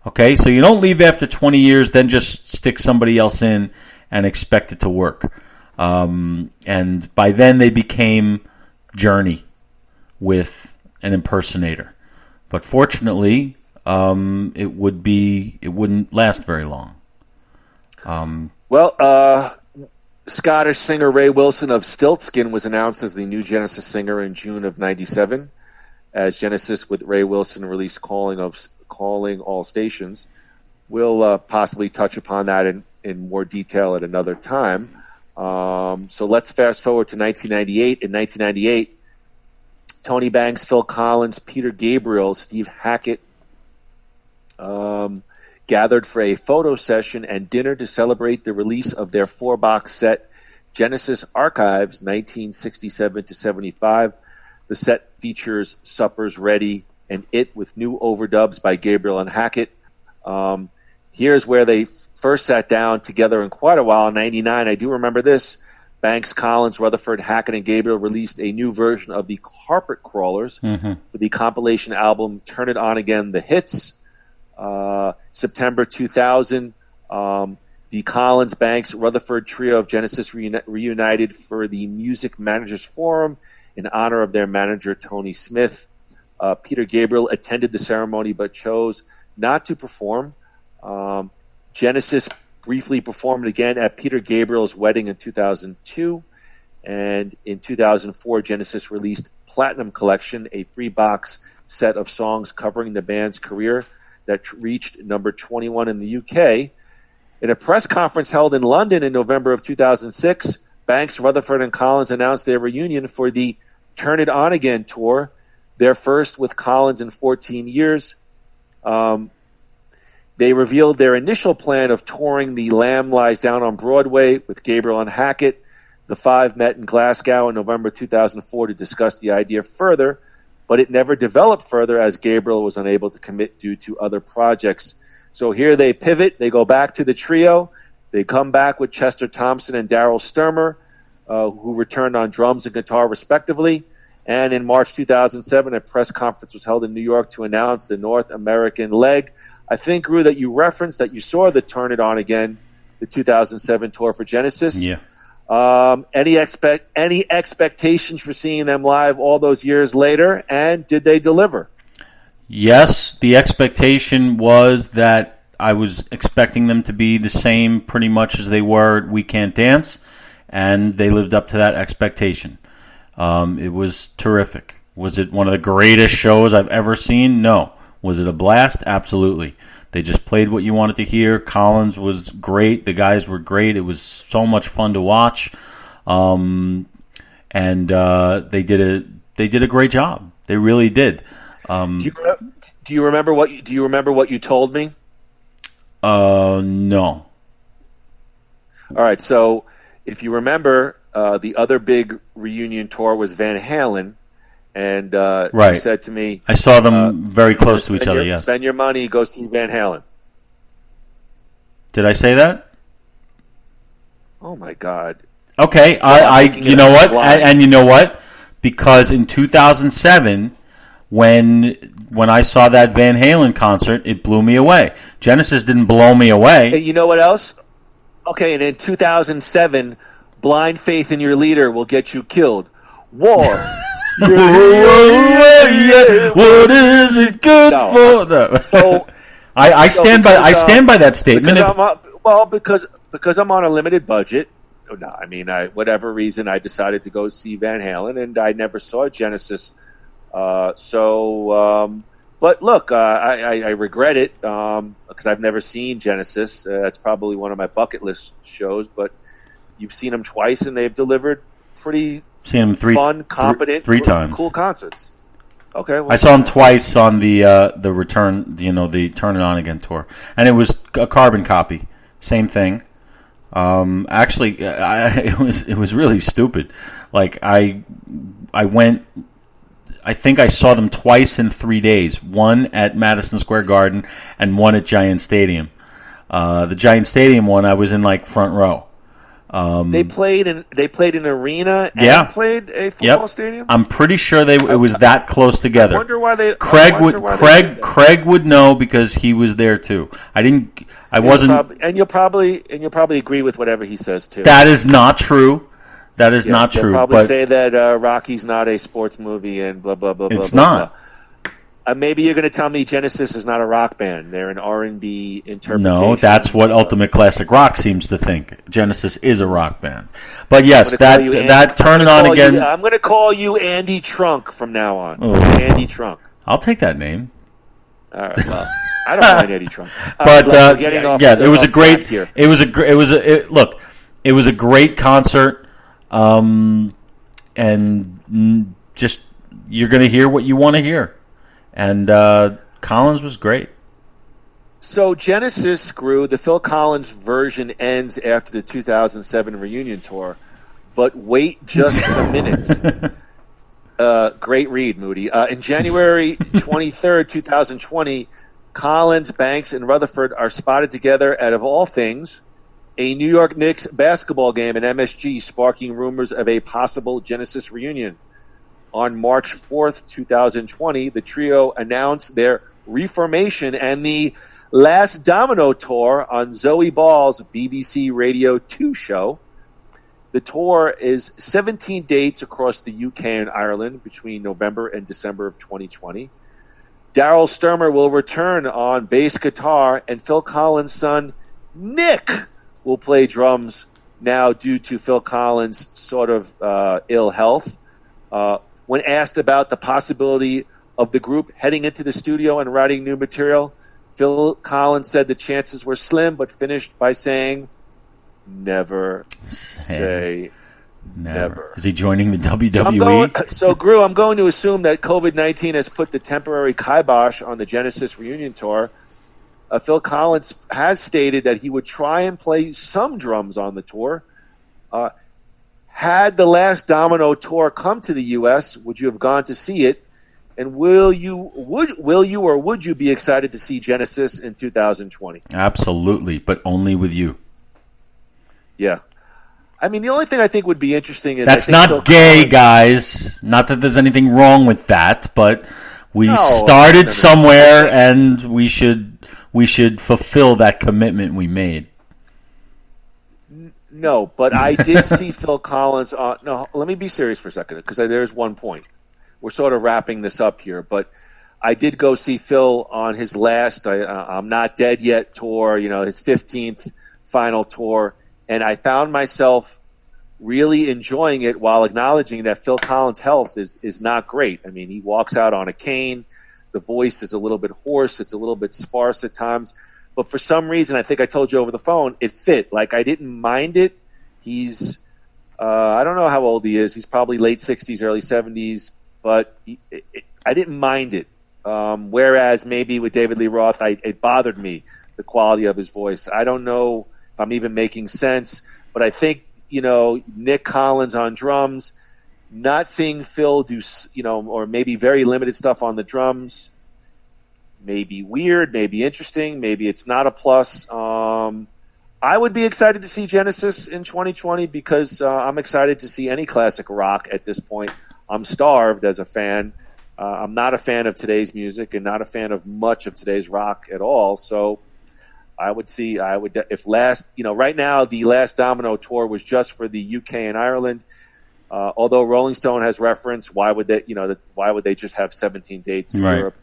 S3: Okay, so you don't leave after 20 years, then just stick somebody else in and expect it to work. And by then they became Journey with an impersonator. But fortunately, it wouldn't last very long.
S2: Scottish singer Ray Wilson of Stiltskin was announced as the new Genesis singer in June of 97, as Genesis with Ray Wilson released Calling All Stations. We'll possibly touch upon that in more detail at another time. So let's fast forward to 1998. In 1998, Tony Banks, Phil Collins, Peter Gabriel, Steve Hackett gathered for a photo session and dinner to celebrate the release of their 4-box set, Genesis Archives 1967-75. The set features Supper's Ready and It with new overdubs by Gabriel and Hackett. Here's where they first sat down together in quite a while, in 99. I do remember this. Banks, Collins, Rutherford, Hackett, and Gabriel released a new version of the Carpet Crawlers for the compilation album Turn It On Again, The Hits. September 2000, the Collins, Banks, Rutherford trio of Genesis reunited for the Music Managers Forum in honor of their manager, Tony Smith. Peter Gabriel attended the ceremony but chose not to perform. Genesis briefly performed again at Peter Gabriel's wedding in 2002. And in 2004, Genesis released Platinum Collection, a 3-box set of songs covering the band's career that reached number 21 in the UK. In a press conference held in London in November of 2006, Banks, Rutherford, and Collins announced their reunion for the Turn It On Again tour, their first with Collins in 14 years. They revealed their initial plan of touring The Lamb Lies Down on Broadway with Gabriel and Hackett. The five met in Glasgow in November 2004 to discuss the idea further, but it never developed further as Gabriel was unable to commit due to other projects. So here they pivot. They go back to the trio. They come back with Chester Thompson and Daryl Sturmer, who returned on drums and guitar respectively. And in March 2007, a press conference was held in New York to announce the North American leg. I think, Groo, that you referenced that you saw the Turn It On Again, the 2007 tour for Genesis.
S3: Yeah.
S2: Any expectations for seeing them live all those years later, and did they deliver?
S3: Yes, the expectation was that I was expecting them to be the same pretty much as they were at We Can't Dance, and they lived up to that expectation. It was terrific. Was it one of the greatest shows I've ever seen? No. Was it a blast? Absolutely. They just played what you wanted to hear. Collins was great. The guys were great. It was so much fun to watch, and they did a great job. They really did.
S2: Do you remember what you told me?
S3: No.
S2: All right. So if you remember, the other big reunion tour was Van Halen. And
S3: right.
S2: You said to me,
S3: I saw them very close to each other. Yes.
S2: Spend your money, go see Van Halen.
S3: Did I say that?
S2: Oh my God.
S3: Okay, you know what? And you know what? Because in 2007, when I saw that Van Halen concert, it blew me away. Genesis didn't blow me away.
S2: Hey, you know what else? Okay, and in 2007, blind faith in your leader will get you killed. War.
S3: What is it good for? No.
S2: So
S3: I stand by that statement.
S2: Because I'm on a limited budget. No, I mean, whatever reason, I decided to go see Van Halen, and I never saw Genesis. But look, I regret it because I've never seen Genesis. That's probably one of my bucket list shows. But you've seen them twice, and they've delivered pretty.
S3: Seen him
S2: fun, competent,
S3: three times.
S2: Cool concerts. Okay, well,
S3: I saw him twice on the return, the Turn It On Again tour, and it was a carbon copy, same thing. Actually, it was really stupid. Like I went. I think I saw them twice in 3 days. One at Madison Square Garden and one at Giant Stadium. The Giant Stadium one, I was in like front row.
S2: They played an arena and played a football stadium.
S3: I'm pretty sure it was that close together.
S2: I wonder why they.
S3: Craig would know because he was there too. I wasn't.
S2: And you'll probably agree with whatever he says too.
S3: That is not true. That is not true.
S2: They'll probably say that Rocky's not a sports movie and blah blah blah.
S3: It's
S2: blah,
S3: not.
S2: Blah. Maybe you're going to tell me Genesis is not a rock band. They're an R&B interpretation.
S3: No, that's what Ultimate Classic Rock seems to think. Genesis is a rock band. But yes, that Turn It On Again.
S2: I'm going to call you Andy Trunk from now on. Oh. Andy Trunk.
S3: I'll take that name.
S2: All right. Well, I don't mind Eddie Trunk.
S3: But it was a great. It was a great concert, and just you're going to hear what you want to hear. And Collins was great.
S2: So Genesis, Groo, the Phil Collins version ends after the 2007 reunion tour. But wait just a minute. Great read, Moody. In January 23rd, 2020, Collins, Banks, and Rutherford are spotted together at, of all things, a New York Knicks basketball game in MSG, sparking rumors of a possible Genesis reunion. On March 4th, 2020, the trio announced their reformation and the Last Domino Tour on Zoe Ball's BBC Radio 2 show. The tour is 17 dates across the UK and Ireland between November and December of 2020. Daryl Sturmer will return on bass guitar, and Phil Collins' son, Nick, will play drums now due to Phil Collins' sort of ill health. When asked about the possibility of the group heading into the studio and writing new material, Phil Collins said the chances were slim, but finished by saying, never say never.
S3: Is he joining the WWE?
S2: So, Groo, I'm going to assume that COVID-19 has put the temporary kibosh on the Genesis reunion tour. Phil Collins has stated that he would try and play some drums on the tour. Had the last Domino tour come to the U.S., would you have gone to see it? And would you be excited to see Genesis in 2020?
S3: Absolutely, but only with you.
S2: Yeah. I mean, the only thing I think would be interesting is...
S3: That's not gay, guys. Not that there's anything wrong with that, but we started somewhere, and we should fulfill that commitment we made.
S2: No, but I did see Phil Collins on... No, let me be serious for a second, because there's one point. We're sort of wrapping this up here, but I did go see Phil on his last I'm Not Dead Yet tour, his 15th final tour, and I found myself really enjoying it while acknowledging that Phil Collins' health is not great. I mean, he walks out on a cane. The voice is a little bit hoarse. It's a little bit sparse at times. But for some reason, I think I told you over the phone, it fit. Like, I didn't mind it. He's, I don't know how old he is. He's probably late 60s, early 70s. But I didn't mind it. Whereas maybe with David Lee Roth, it bothered me, the quality of his voice. I don't know if I'm even making sense. But I think, Nick Collins on drums, not seeing Phil do, or maybe very limited stuff on the drums, maybe weird, maybe interesting, maybe it's not a plus. I would be excited to see Genesis in 2020 because I'm excited to see any classic rock at this point. I'm starved as a fan. I'm not a fan of today's music and not a fan of much of today's rock at all. So right now the last Domino tour was just for the UK and Ireland. Although Rolling Stone has referenced, why would they just have 17 dates in Europe?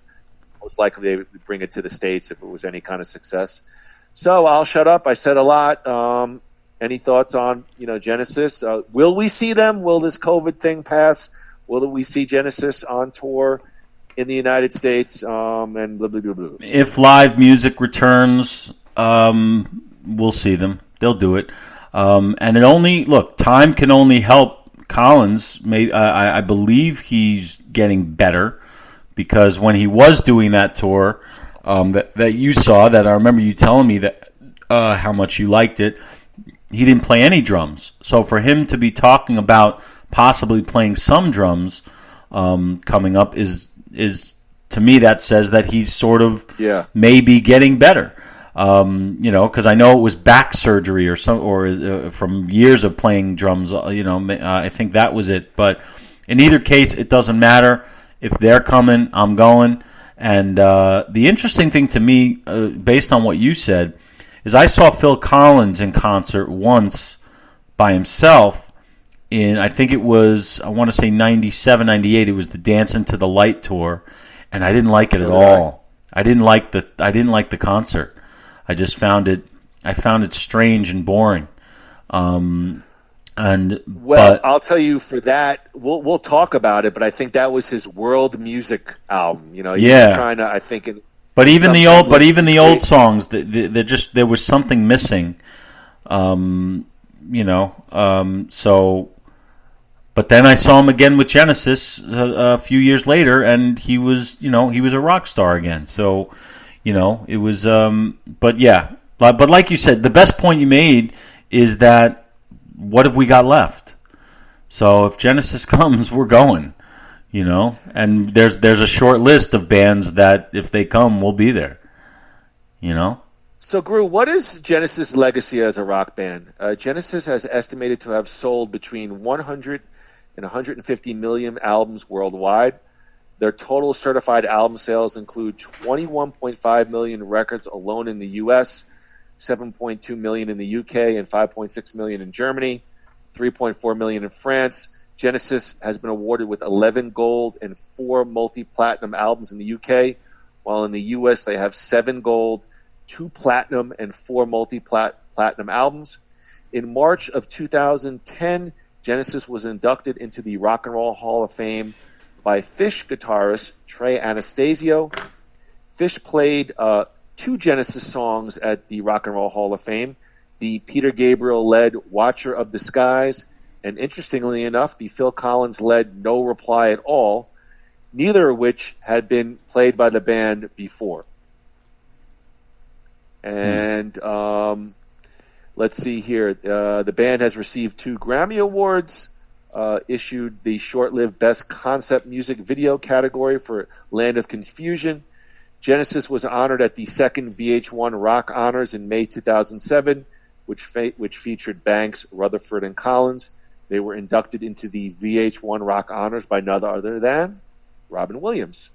S2: Most likely they would bring it to the States if it was any kind of success. So I'll shut up. I said a lot. Any thoughts on Genesis? Will we see them? Will this COVID thing pass? Will we see Genesis on tour in the United States? And blah, blah, blah, blah.
S3: If live music returns, we'll see them. They'll do it. And time can only help Collins. I believe he's getting better. Because when he was doing that tour that you saw, that I remember you telling me that how much you liked it, he didn't play any drums. So for him to be talking about possibly playing some drums coming up is to me that says that he's sort of maybe getting better. Because I know it was back surgery or from years of playing drums. I think that was it. But in either case, it doesn't matter. If they're coming, I'm going. And the interesting thing to me, based on what you said, is I saw Phil Collins in concert once by himself in, I think it was, I want to say 97, 98. It was the Dancing to the Light tour, and I didn't like it at all. I didn't like the concert. I just found it strange and boring.
S2: I'll tell you for that, we'll talk about it, but I think that was his world music album. He was trying to, I think.
S3: But even the old songs, there was something missing. So. But then I saw him again with Genesis a few years later, and he was a rock star again. So, it was. But like you said, the best point you made is that. What have we got left? So if Genesis comes, we're going, and there's a short list of bands that if they come, we'll be there,
S2: So, Groo, what is Genesis' legacy as a rock band? Genesis has estimated to have sold between 100 and 150 million albums worldwide. Their total certified album sales include 21.5 million records alone in the U.S., 7.2 million in the UK, and 5.6 million in Germany, 3.4 million in France. Genesis has been awarded with 11 gold and 4 multi-platinum albums in the UK, while in the US they have 7 gold, 2 platinum, and 4 multi-platinum albums. In March of 2010, Genesis was inducted into the Rock and Roll Hall of Fame by Phish guitarist Trey Anastasio. Phish played 2 Genesis songs at the Rock and Roll Hall of Fame, the Peter Gabriel-led Watcher of the Skies, and interestingly enough, the Phil Collins-led No Reply at All, neither of which had been played by the band before. And let's see here. The band has received 2 Grammy Awards, issued the short-lived Best Concept Music Video category for Land of Confusion. Genesis was honored at the second VH1 Rock Honors in May 2007, which featured Banks, Rutherford, and Collins. They were inducted into the VH1 Rock Honors by none other than Robin Williams.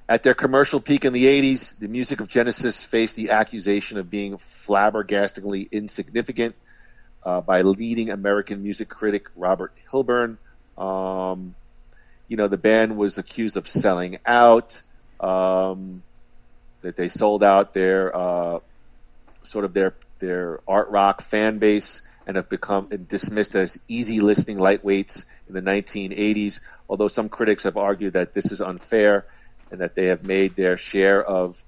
S2: At their commercial peak in the 80s, the music of Genesis faced the accusation of being flabbergastingly insignificant by leading American music critic Robert Hilburn. The band was accused of selling out, that they sold out their art rock fan base and have become dismissed as easy listening lightweights in the 1980s, although some critics have argued that this is unfair and that they have made their share of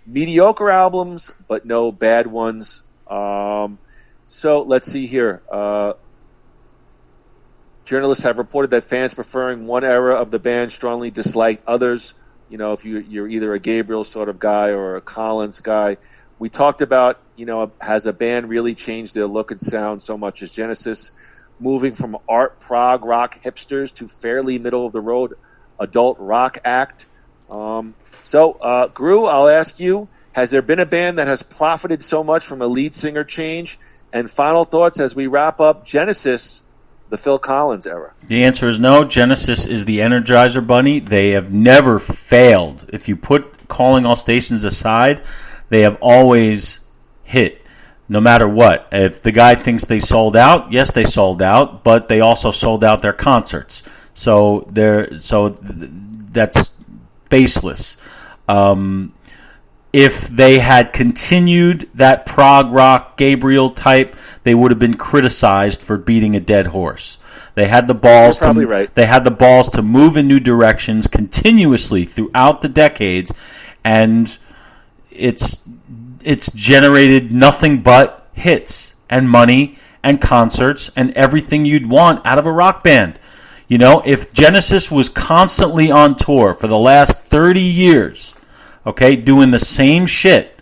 S2: mediocre albums, but no bad ones. So let's see here. Journalists have reported that fans preferring one era of the band strongly dislike others. If you're either a Gabriel sort of guy or a Collins guy. We talked about, has a band really changed their look and sound so much as Genesis, moving from art prog rock hipsters to fairly middle-of-the-road adult rock act. Groo, I'll ask you, has there been a band that has profited so much from a lead singer change? And final thoughts as we wrap up Genesis, the Phil Collins era.
S3: The answer is no. Genesis is the Energizer Bunny. They have never failed. If you put Calling All Stations aside, they have always hit, no matter what. If the guy thinks they sold out, yes, they sold out, but they also sold out their concerts. So that's baseless. If they had continued that prog rock Gabriel type, they would have been criticized for beating a dead horse. They had the balls.
S2: You're probably right.
S3: They had the balls to move in new directions continuously throughout the decades, and it's generated nothing but hits and money and concerts and everything you'd want out of a rock band. If Genesis was constantly on tour for the last 30 years, okay, doing the same shit,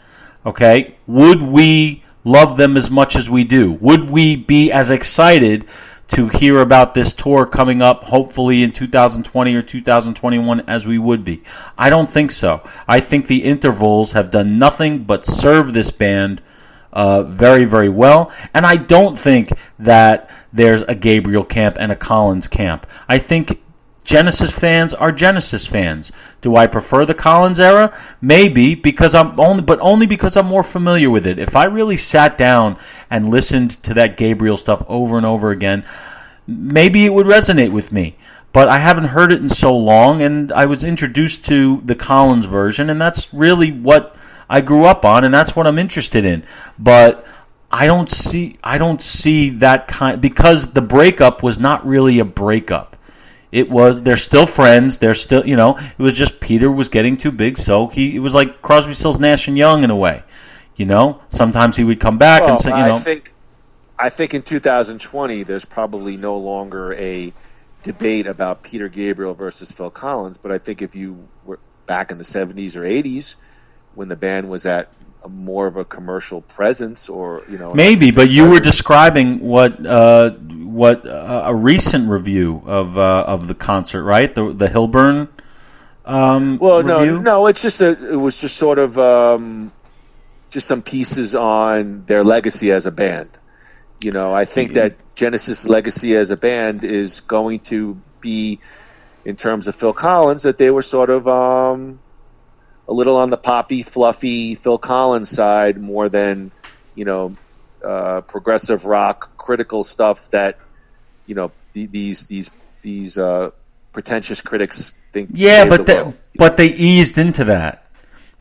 S3: okay, would we love them as much as we do? Would we be as excited to hear about this tour coming up, hopefully in 2020 or 2021, as we would be? I don't think so. I think the intervals have done nothing but serve this band very, very well. And I don't think that there's a Gabriel camp and a Collins camp. I think Genesis fans are Genesis fans. Do I prefer the Collins era? Maybe, only because I'm more familiar with it. If I really sat down and listened to that Gabriel stuff over and over again, maybe it would resonate with me. But I haven't heard it in so long, and I was introduced to the Collins version, and that's really what I grew up on, and that's what I'm interested in. But I don't see that kind, because the breakup was not really a breakup. They're still friends. They're still, it was just Peter was getting too big, so it was like Crosby, Stills, Nash and Young in a way. Sometimes he would come back and say,
S2: I think in 2020 there's probably no longer a debate about Peter Gabriel versus Phil Collins, but I think if you were back in the 70s or 80s when the band was at more of a commercial presence, or
S3: maybe, but you were describing what a recent review of the concert, right? The Hilburn review?
S2: No, it was just sort of just some pieces on their legacy as a band. I think that Genesis' legacy as a band is going to be, in terms of Phil Collins, that they were sort of a little on the poppy, fluffy Phil Collins side more than, progressive rock, critical stuff that, these pretentious critics think.
S3: Yeah, but they eased into that.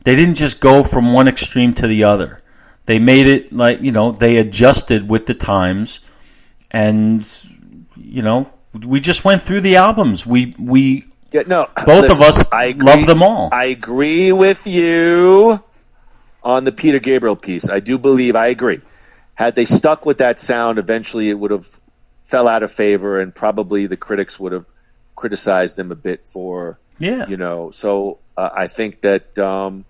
S3: They didn't just go from one extreme to the other. They made it like, they adjusted with the times, and, we just went through the albums. Both of us love them all.
S2: I agree with you on the Peter Gabriel piece. I agree. Had they stuck with that sound, eventually it would have fell out of favor, and probably the critics would have criticized them a bit for, So I think that,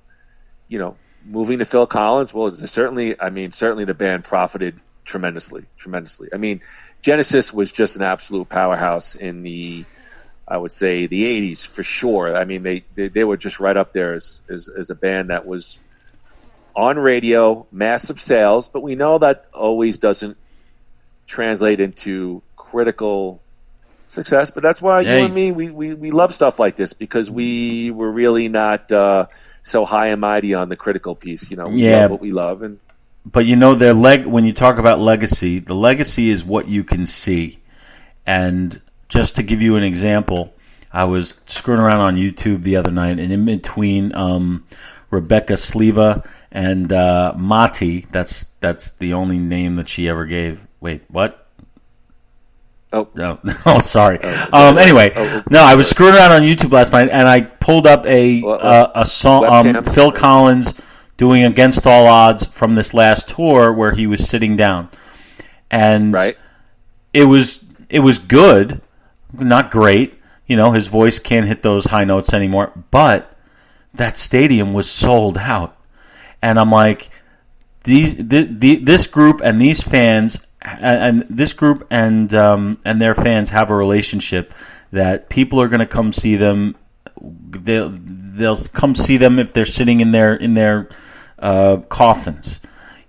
S2: moving to Phil Collins, well, certainly the band profited tremendously. I mean, Genesis was just an absolute powerhouse in I would say the 80s for sure. I mean, they were just right up there as a band that was on radio, massive sales, but we know that always doesn't translate into critical success. But that's why you and me, we love stuff like this, because we were really not so high and mighty on the critical piece. We love what we love.
S3: But when you talk about legacy, the legacy is what you can see. And just to give you an example, I was screwing around on YouTube the other night, and in between Rebecca Sleva and Mati, that's the only name that she ever gave. Wait, what?
S2: Oh
S3: no! Oh, sorry. Anyway, I was screwing around on YouTube last night, and I pulled up a song, Phil Collins doing "Against All Odds" from this last tour where he was sitting down, and it was good, not great. His voice can't hit those high notes anymore, but that stadium was sold out, and I'm like, this group and these fans. And this group and their fans have a relationship that people are going to come see them. They'll come see them if they're sitting in their coffins.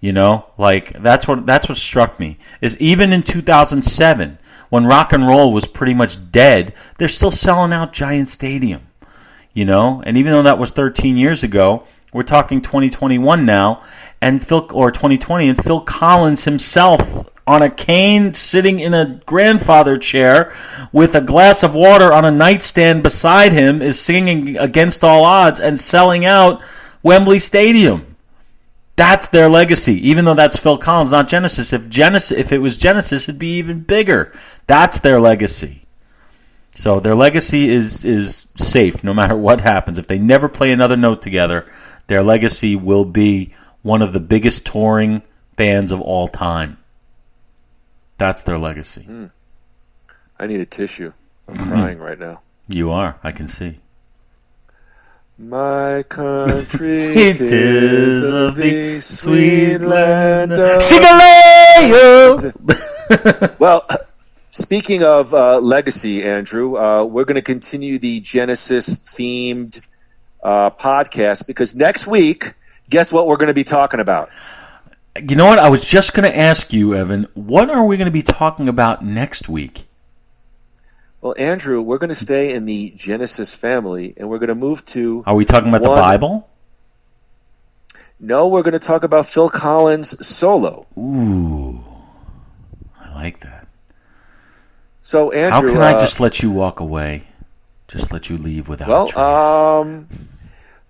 S3: That's what struck me is even in 2007 when rock and roll was pretty much dead, they're still selling out Giant Stadium. And even though that was 13 years ago, we're talking 2021 now, and 2020, and Phil Collins himself on a cane sitting in a grandfather chair with a glass of water on a nightstand beside him is singing Against All Odds and selling out Wembley Stadium. That's their legacy, even though that's Phil Collins, not Genesis. If it was Genesis, it'd be even bigger. That's their legacy. So their legacy is safe no matter what happens. If they never play another note together, their legacy will be one of the biggest touring bands of all time. That's their legacy.
S2: I need a tissue. I'm crying right now.
S3: You are. I can see.
S2: My country tis of thee, sweet land of... Well, speaking of legacy, Andrew, we're going to continue the Genesis-themed podcast, because next week, guess what we're going to be talking about?
S3: You know what? I was just going to ask you, Evan, what are we going to be talking about next week?
S2: Well, Andrew, we're going to stay in the Genesis family, and we're going to move to...
S3: Are we talking about the Bible?
S2: No, we're going to talk about Phil Collins' solo.
S3: Ooh, I like that.
S2: So, Andrew...
S3: How can I just let you walk away? Just let you leave without a trace?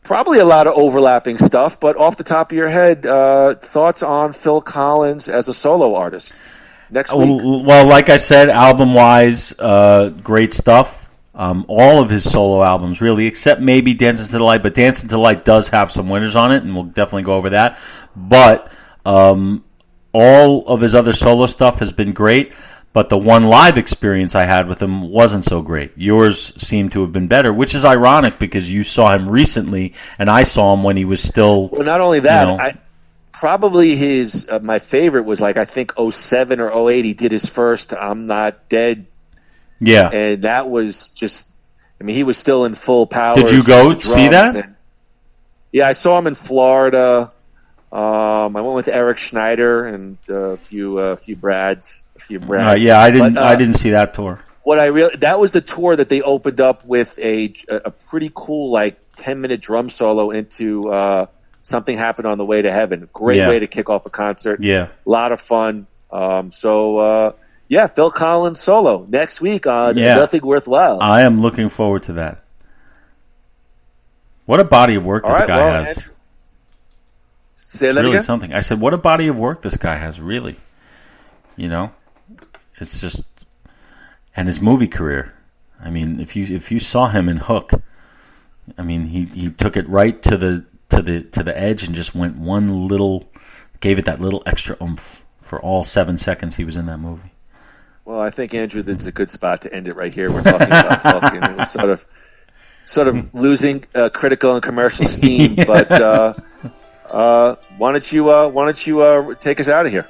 S2: Probably a lot of overlapping stuff, but off the top of your head, thoughts on Phil Collins as a solo artist next week?
S3: Well, like I said, album-wise, great stuff. All of his solo albums, really, except maybe Dancing to the Light. But Dancing to the Light does have some winners on it, and we'll definitely go over that. But all of his other solo stuff has been great. But the one live experience I had with him wasn't so great. Yours seemed to have been better, which is ironic because you saw him recently, and I saw him when he was still...
S2: Well, not only that, probably his my favorite was I think 07 or 08. He did his first I'm Not Dead.
S3: Yeah.
S2: And that was just... he was still in full power.
S3: Did you go see that?
S2: Yeah, I saw him in Florida. I went with Eric Schneider and a few Brads.
S3: I didn't see that tour.
S2: That was the tour that they opened up with a pretty cool 10-minute drum solo into Something Happened on the Way to Heaven. Great way to kick off a concert.
S3: Yeah,
S2: a lot of fun. Phil Collins solo next week on Nothing Worthwhile.
S3: I am looking forward to that. What a body of work this guy has.
S2: Andrew, say that
S3: really
S2: again.
S3: Something. I said, what a body of work this guy has. Really, it's just, and his movie career. If you saw him in Hook, he took it right to the edge and just went gave it that little extra oomph for all 7 seconds he was in that movie.
S2: Well, I think, Andrew, that's a good spot to end it right here. We're talking about Hook, and it's sort of losing critical and commercial steam, but Why don't you take us out of here?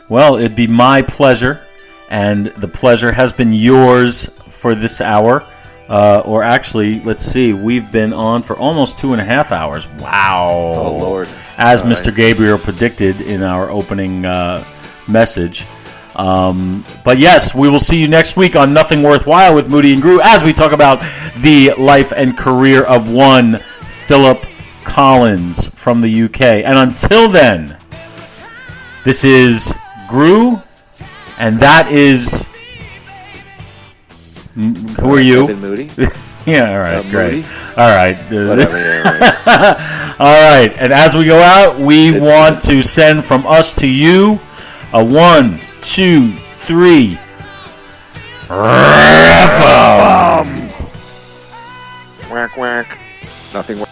S3: Well, it'd be my pleasure, and the pleasure has been yours for this hour. Or actually, let's see, we've been on for almost 2.5 hours. Wow.
S2: Oh, Lord.
S3: As all Mr. Right. Gabriel predicted in our opening message. But yes, we will see you next week on Nothing Worthwhile with Moody and Groo as we talk about the life and career of one Philip Collins from the UK. And until then, this is Groo, and that is... Who are you?
S2: Moody.
S3: Yeah, all right, great.
S2: Moody?
S3: All right.
S2: Whatever, yeah,
S3: all right, and as we go out, we want to send from us to you a 1, 2, 3.
S2: Whack, whack. Nothing.